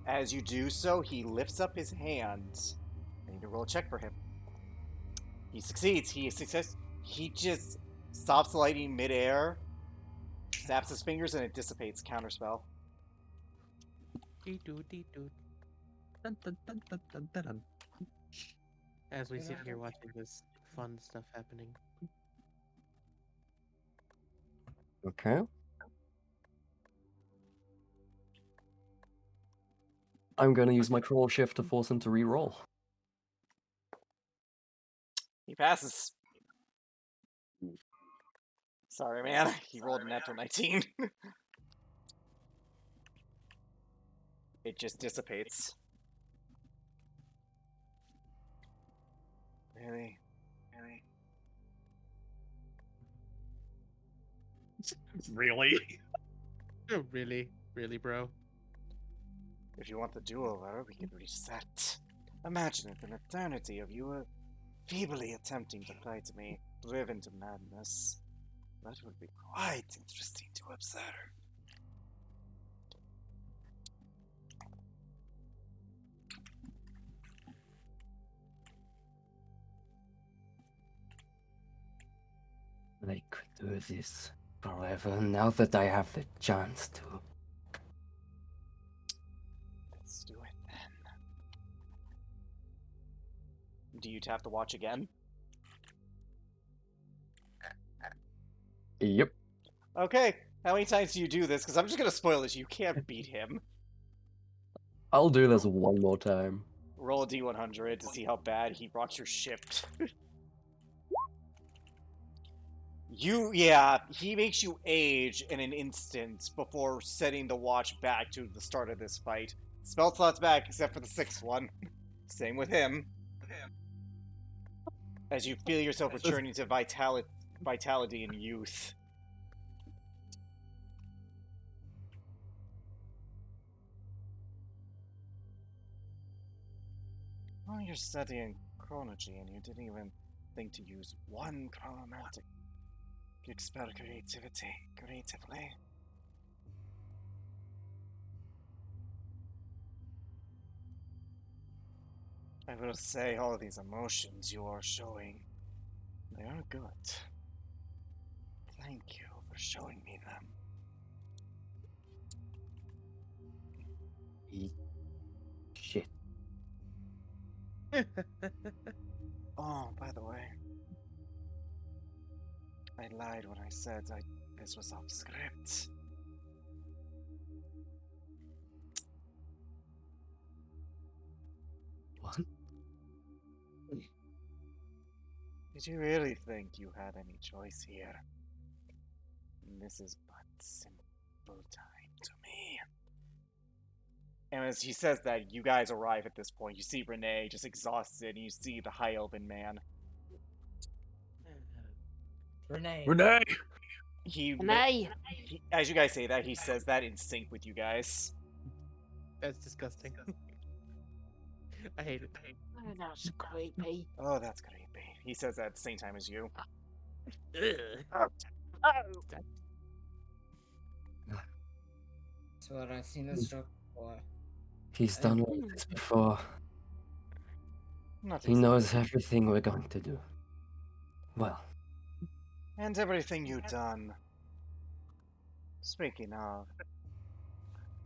As you do so, he lifts up his hands. I need to roll a check for him. He succeeds. He just stops the lightning midair, snaps his fingers, and it dissipates. Counterspell. Dee-doo, dee-doo. Dun, dun, dun, dun, dun, dun, dun. As we sit here watching this fun stuff happening. Okay. I'm gonna use my cruel shift to force him to re-roll. He passes. Sorry, man. He rolled a natural 19. It just dissipates. Really? Really? Oh, really? Really, bro? If you want the do-over, we can reset. Imagine it, an eternity of you feebly attempting to fight me, driven to madness. That would be quite interesting to observe. I could do this forever now that I have the chance to. Let's do it then. Do you tap the watch again? Yep. Okay, how many times do you do this? Because I'm just gonna spoil this. You can't beat him. I'll do this one more time. Roll a d100 to see how bad he rocks your ship. He makes you age in an instant before setting the watch back to the start of this fight. Spell slots back, except for the sixth one. Same with him. As you feel yourself returning to vitality and youth. Oh, you're studying chronology and you didn't even think to use one chronomatic. You expel creatively. I will say all these emotions you are showing, they are good. Thank you for showing me them. Shit. Oh, by the way, I lied when I said this was off script. What? Did you really think you had any choice here? This is but simple time to me. And as he says that, you guys arrive at this point. You see Renee just exhausted, and you see the High Elven man. Renee. Renee! As you guys say that, he says that in sync with you guys. That's disgusting. I hate it. Oh, that's creepy. Oh, that's creepy. He says that at the same time as you. Oh. That's what I've seen this joke before. He's done like this before. Not He knows everything we're going to do. Well, And everything you've done. Speaking of,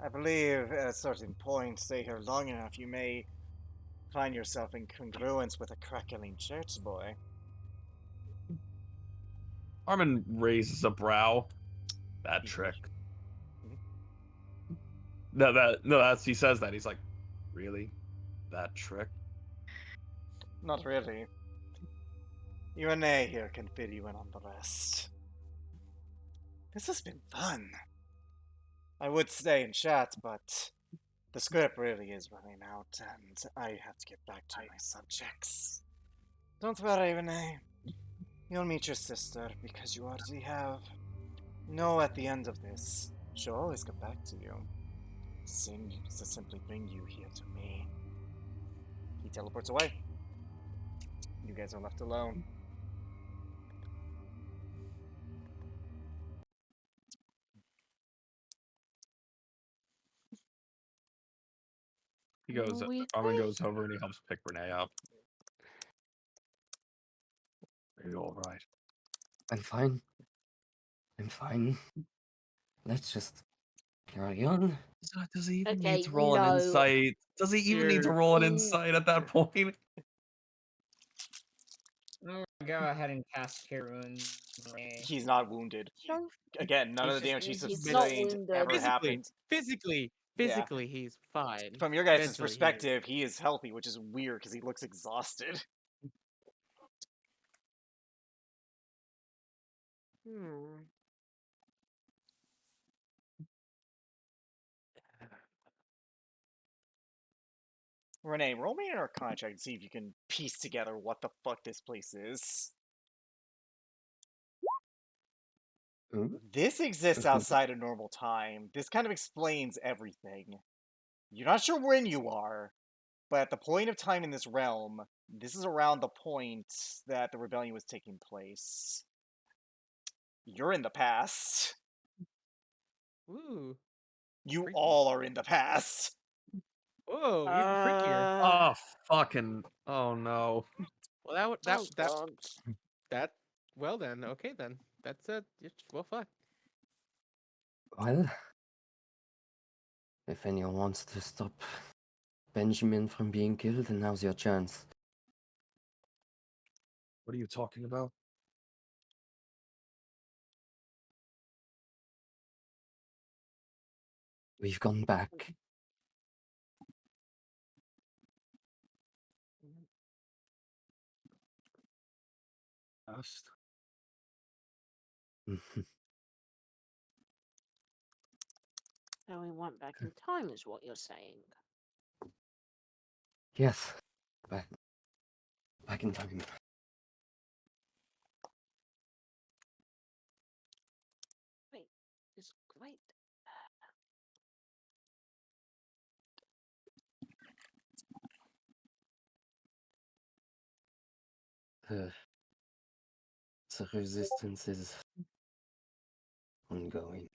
I believe at a certain point, stay here long enough, you may find yourself in congruence with a crackling church boy. Armin raises a brow. That trick. That's he says that. He's like, really? That trick? Not really. You and Nay here can fill you in on the rest. This has been fun. I would stay and chat, but the script really is running out, and I have to get back to my subjects. Don't worry, Renee. You'll meet your sister, because you already have. Know at the end of this, she'll always come back to you. Seems to simply bring you here to me. He teleports away. You guys are left alone. Armin goes over and he helps pick Renee up. Are you alright? I'm fine. I'm fine. Let's just carry on. Does he even Okay, need to roll an no. insight? Does he even need to roll an insight at that point? I'm gonna go ahead and cast Cure Wounds. He's not wounded. Again, none of the damage he He's not sustained wounded. ever Physically, happened. physically, he's fine. From your guys' Mentally, perspective, he is healthy, which is weird because he looks exhausted. Renee, roll me an Arcana check and see if you can piece together what the fuck this place is. Ooh. This exists outside of normal time. This kind of explains everything. You're not sure when you are, but at the point of time in this realm, this is around the point that the rebellion was taking place. You're in the past. Ooh. You Freaky. all are in the past. Whoa, even freakier. Oh, fucking. Oh, no. Well, God. that. Well then, okay then. That's well, fuck. Well, if anyone wants to stop Benjamin from being killed, then now's your chance. What are you talking about? We've gone back. Past. So we went back in time, is what you're saying. Yes. Back in time. Wait, it's great. The resistance is ongoing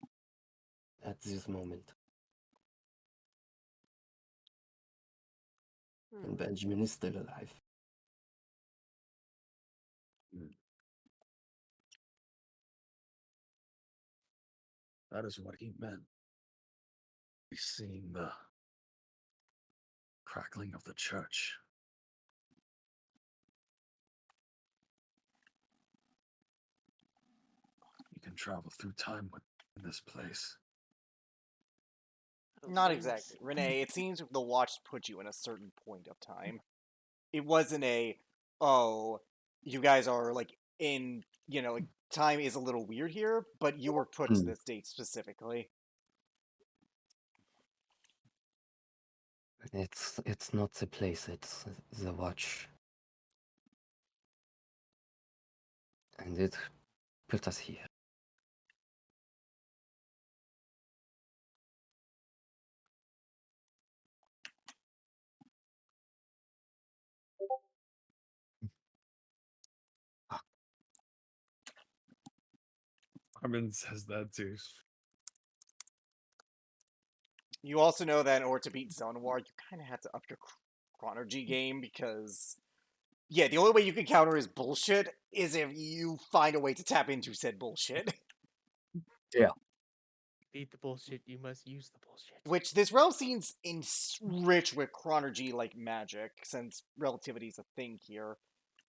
at this moment. And Benjamin is still alive. That is what he meant. He's seeing the crackling of the church. You can travel through time in this place. Not exactly. Renee, it seems the watch put you in a certain point of time. It wasn't oh, you guys are, like, in, like, time is a little weird here, but you were put to this date specifically. It's not the place, it's the watch. And it put us here. Armin says that too. You also know that in order to beat Zonawar, you kind of have to up your chronology game because, yeah, the only way you can counter his bullshit is if you find a way to tap into said bullshit. Yeah. Beat the bullshit, you must use the bullshit. Which this realm seems rich with chronology like magic, since relativity is a thing here,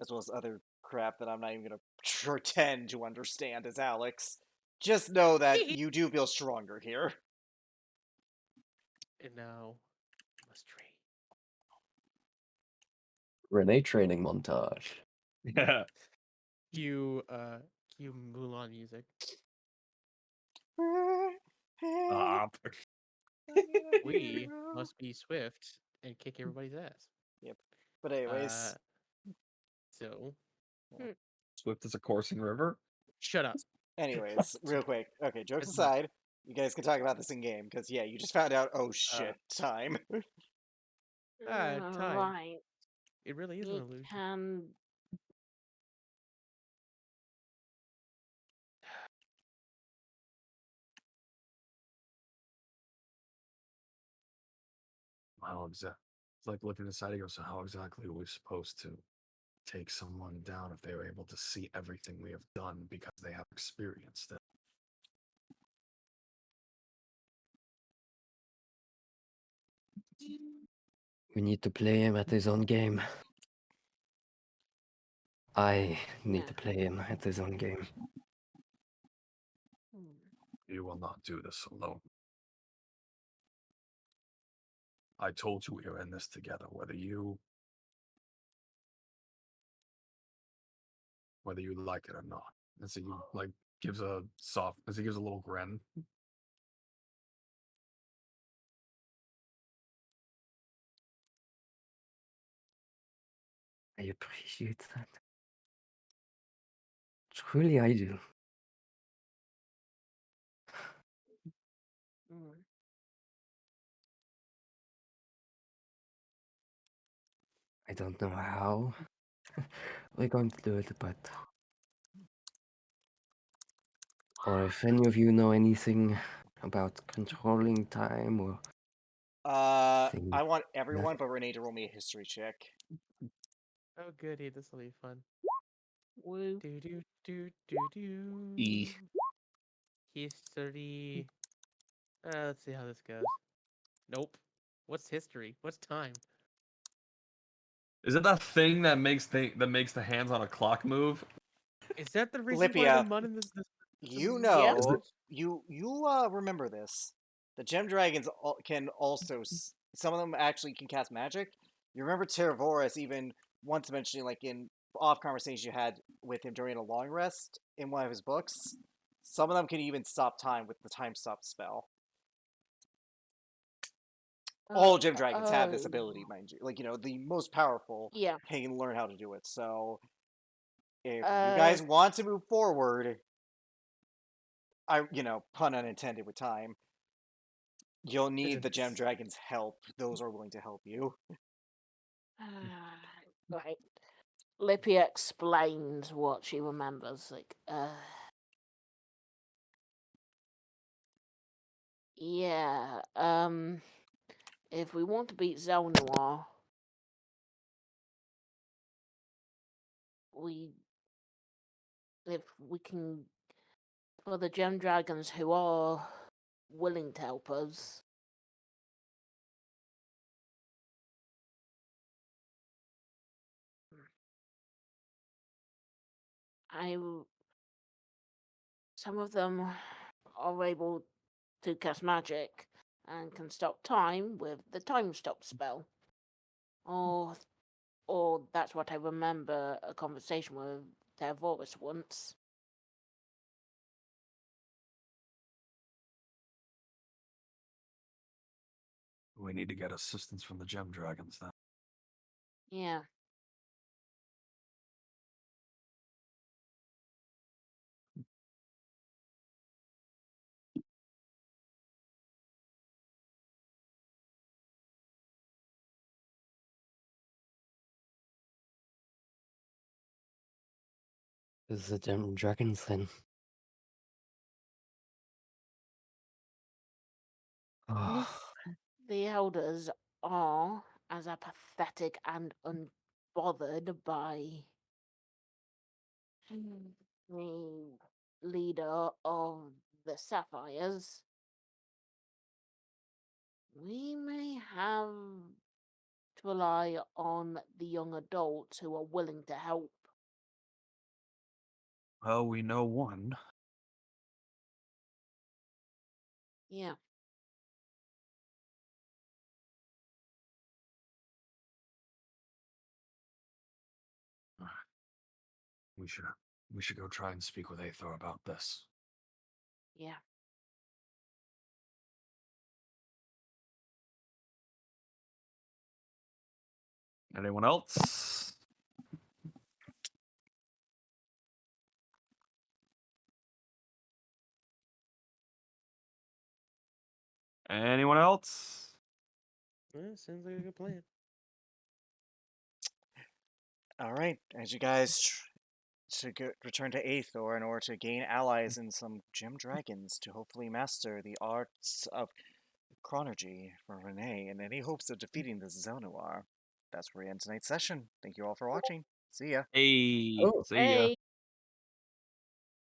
as well as other crap that I'm not even gonna pretend to understand as Alex. Just know that you do feel stronger here. And now, you must train. Renee training montage. Yeah. Cue Mulan music. Stop. We must be swift and kick everybody's ass. Yep. But anyways. So. Swift is a coursing river? Shut up. Anyways, real quick. Okay, jokes aside, you guys can talk about this in game, because, yeah, you just found out, oh shit, time. Time. Right. It really is an illusion. Can... How exactly? It's like looking inside. He goes, so how exactly are we supposed to take someone down if they were able to see everything we have done because they have experienced it? We need to play him at his own game. I need to play him at his own game. You will not do this alone. I told you we were in this together, whether you like it or not. And so you gives a little grin. I appreciate that. Truly, I do. I don't know how we're going to do it, but... Or if any of you know anything about controlling time or... I want everyone but Renee to roll me a history check. Oh goody, this will be fun. Woo. E. History. Let's see how this goes. Nope. What's history? What's time? Is it that thing that makes the hands on a clock move? Is that the reason why Lipia, the mud in this you Yeah. know, you remember this. the gem dragons can also some of them actually can cast magic. You remember Terravoris even once mentioning, like in off conversations you had with him during a long rest in one of his books. Some of them can even stop time with the time stop spell. All gem dragons have this ability, mind you. Like, the most powerful Yeah. can learn how to do it. So if you guys want to move forward, pun unintended with time, you'll need the gem dragon's help. Those are willing to help you. Right. Lippy explains what she remembers. Like, yeah, if we want to beat Zelnoir, if we can, for the gem dragons who are willing to help us, some of them are able to cast magic and can stop time with the time stop spell. Or that's what I remember a conversation with Terravoris once. We need to get assistance from the gem dragons then. Yeah. Is the gem dragons then? If the elders are as apathetic and unbothered by the leader of the Sapphires, we may have to rely on the young adults who are willing to help. Well, we know one. Yeah. We should go try and speak with Aethor about this. Yeah. Anyone else? Anyone else? Sounds like a good plan. All right, as you guys return to Aethor in order to gain allies and some gem dragons to hopefully master the arts of chronergy for Renee in any hopes of defeating the Zelnoir. That's where we end tonight's session. Thank you all for watching. See ya. Hey, Oh. see ya. Hey.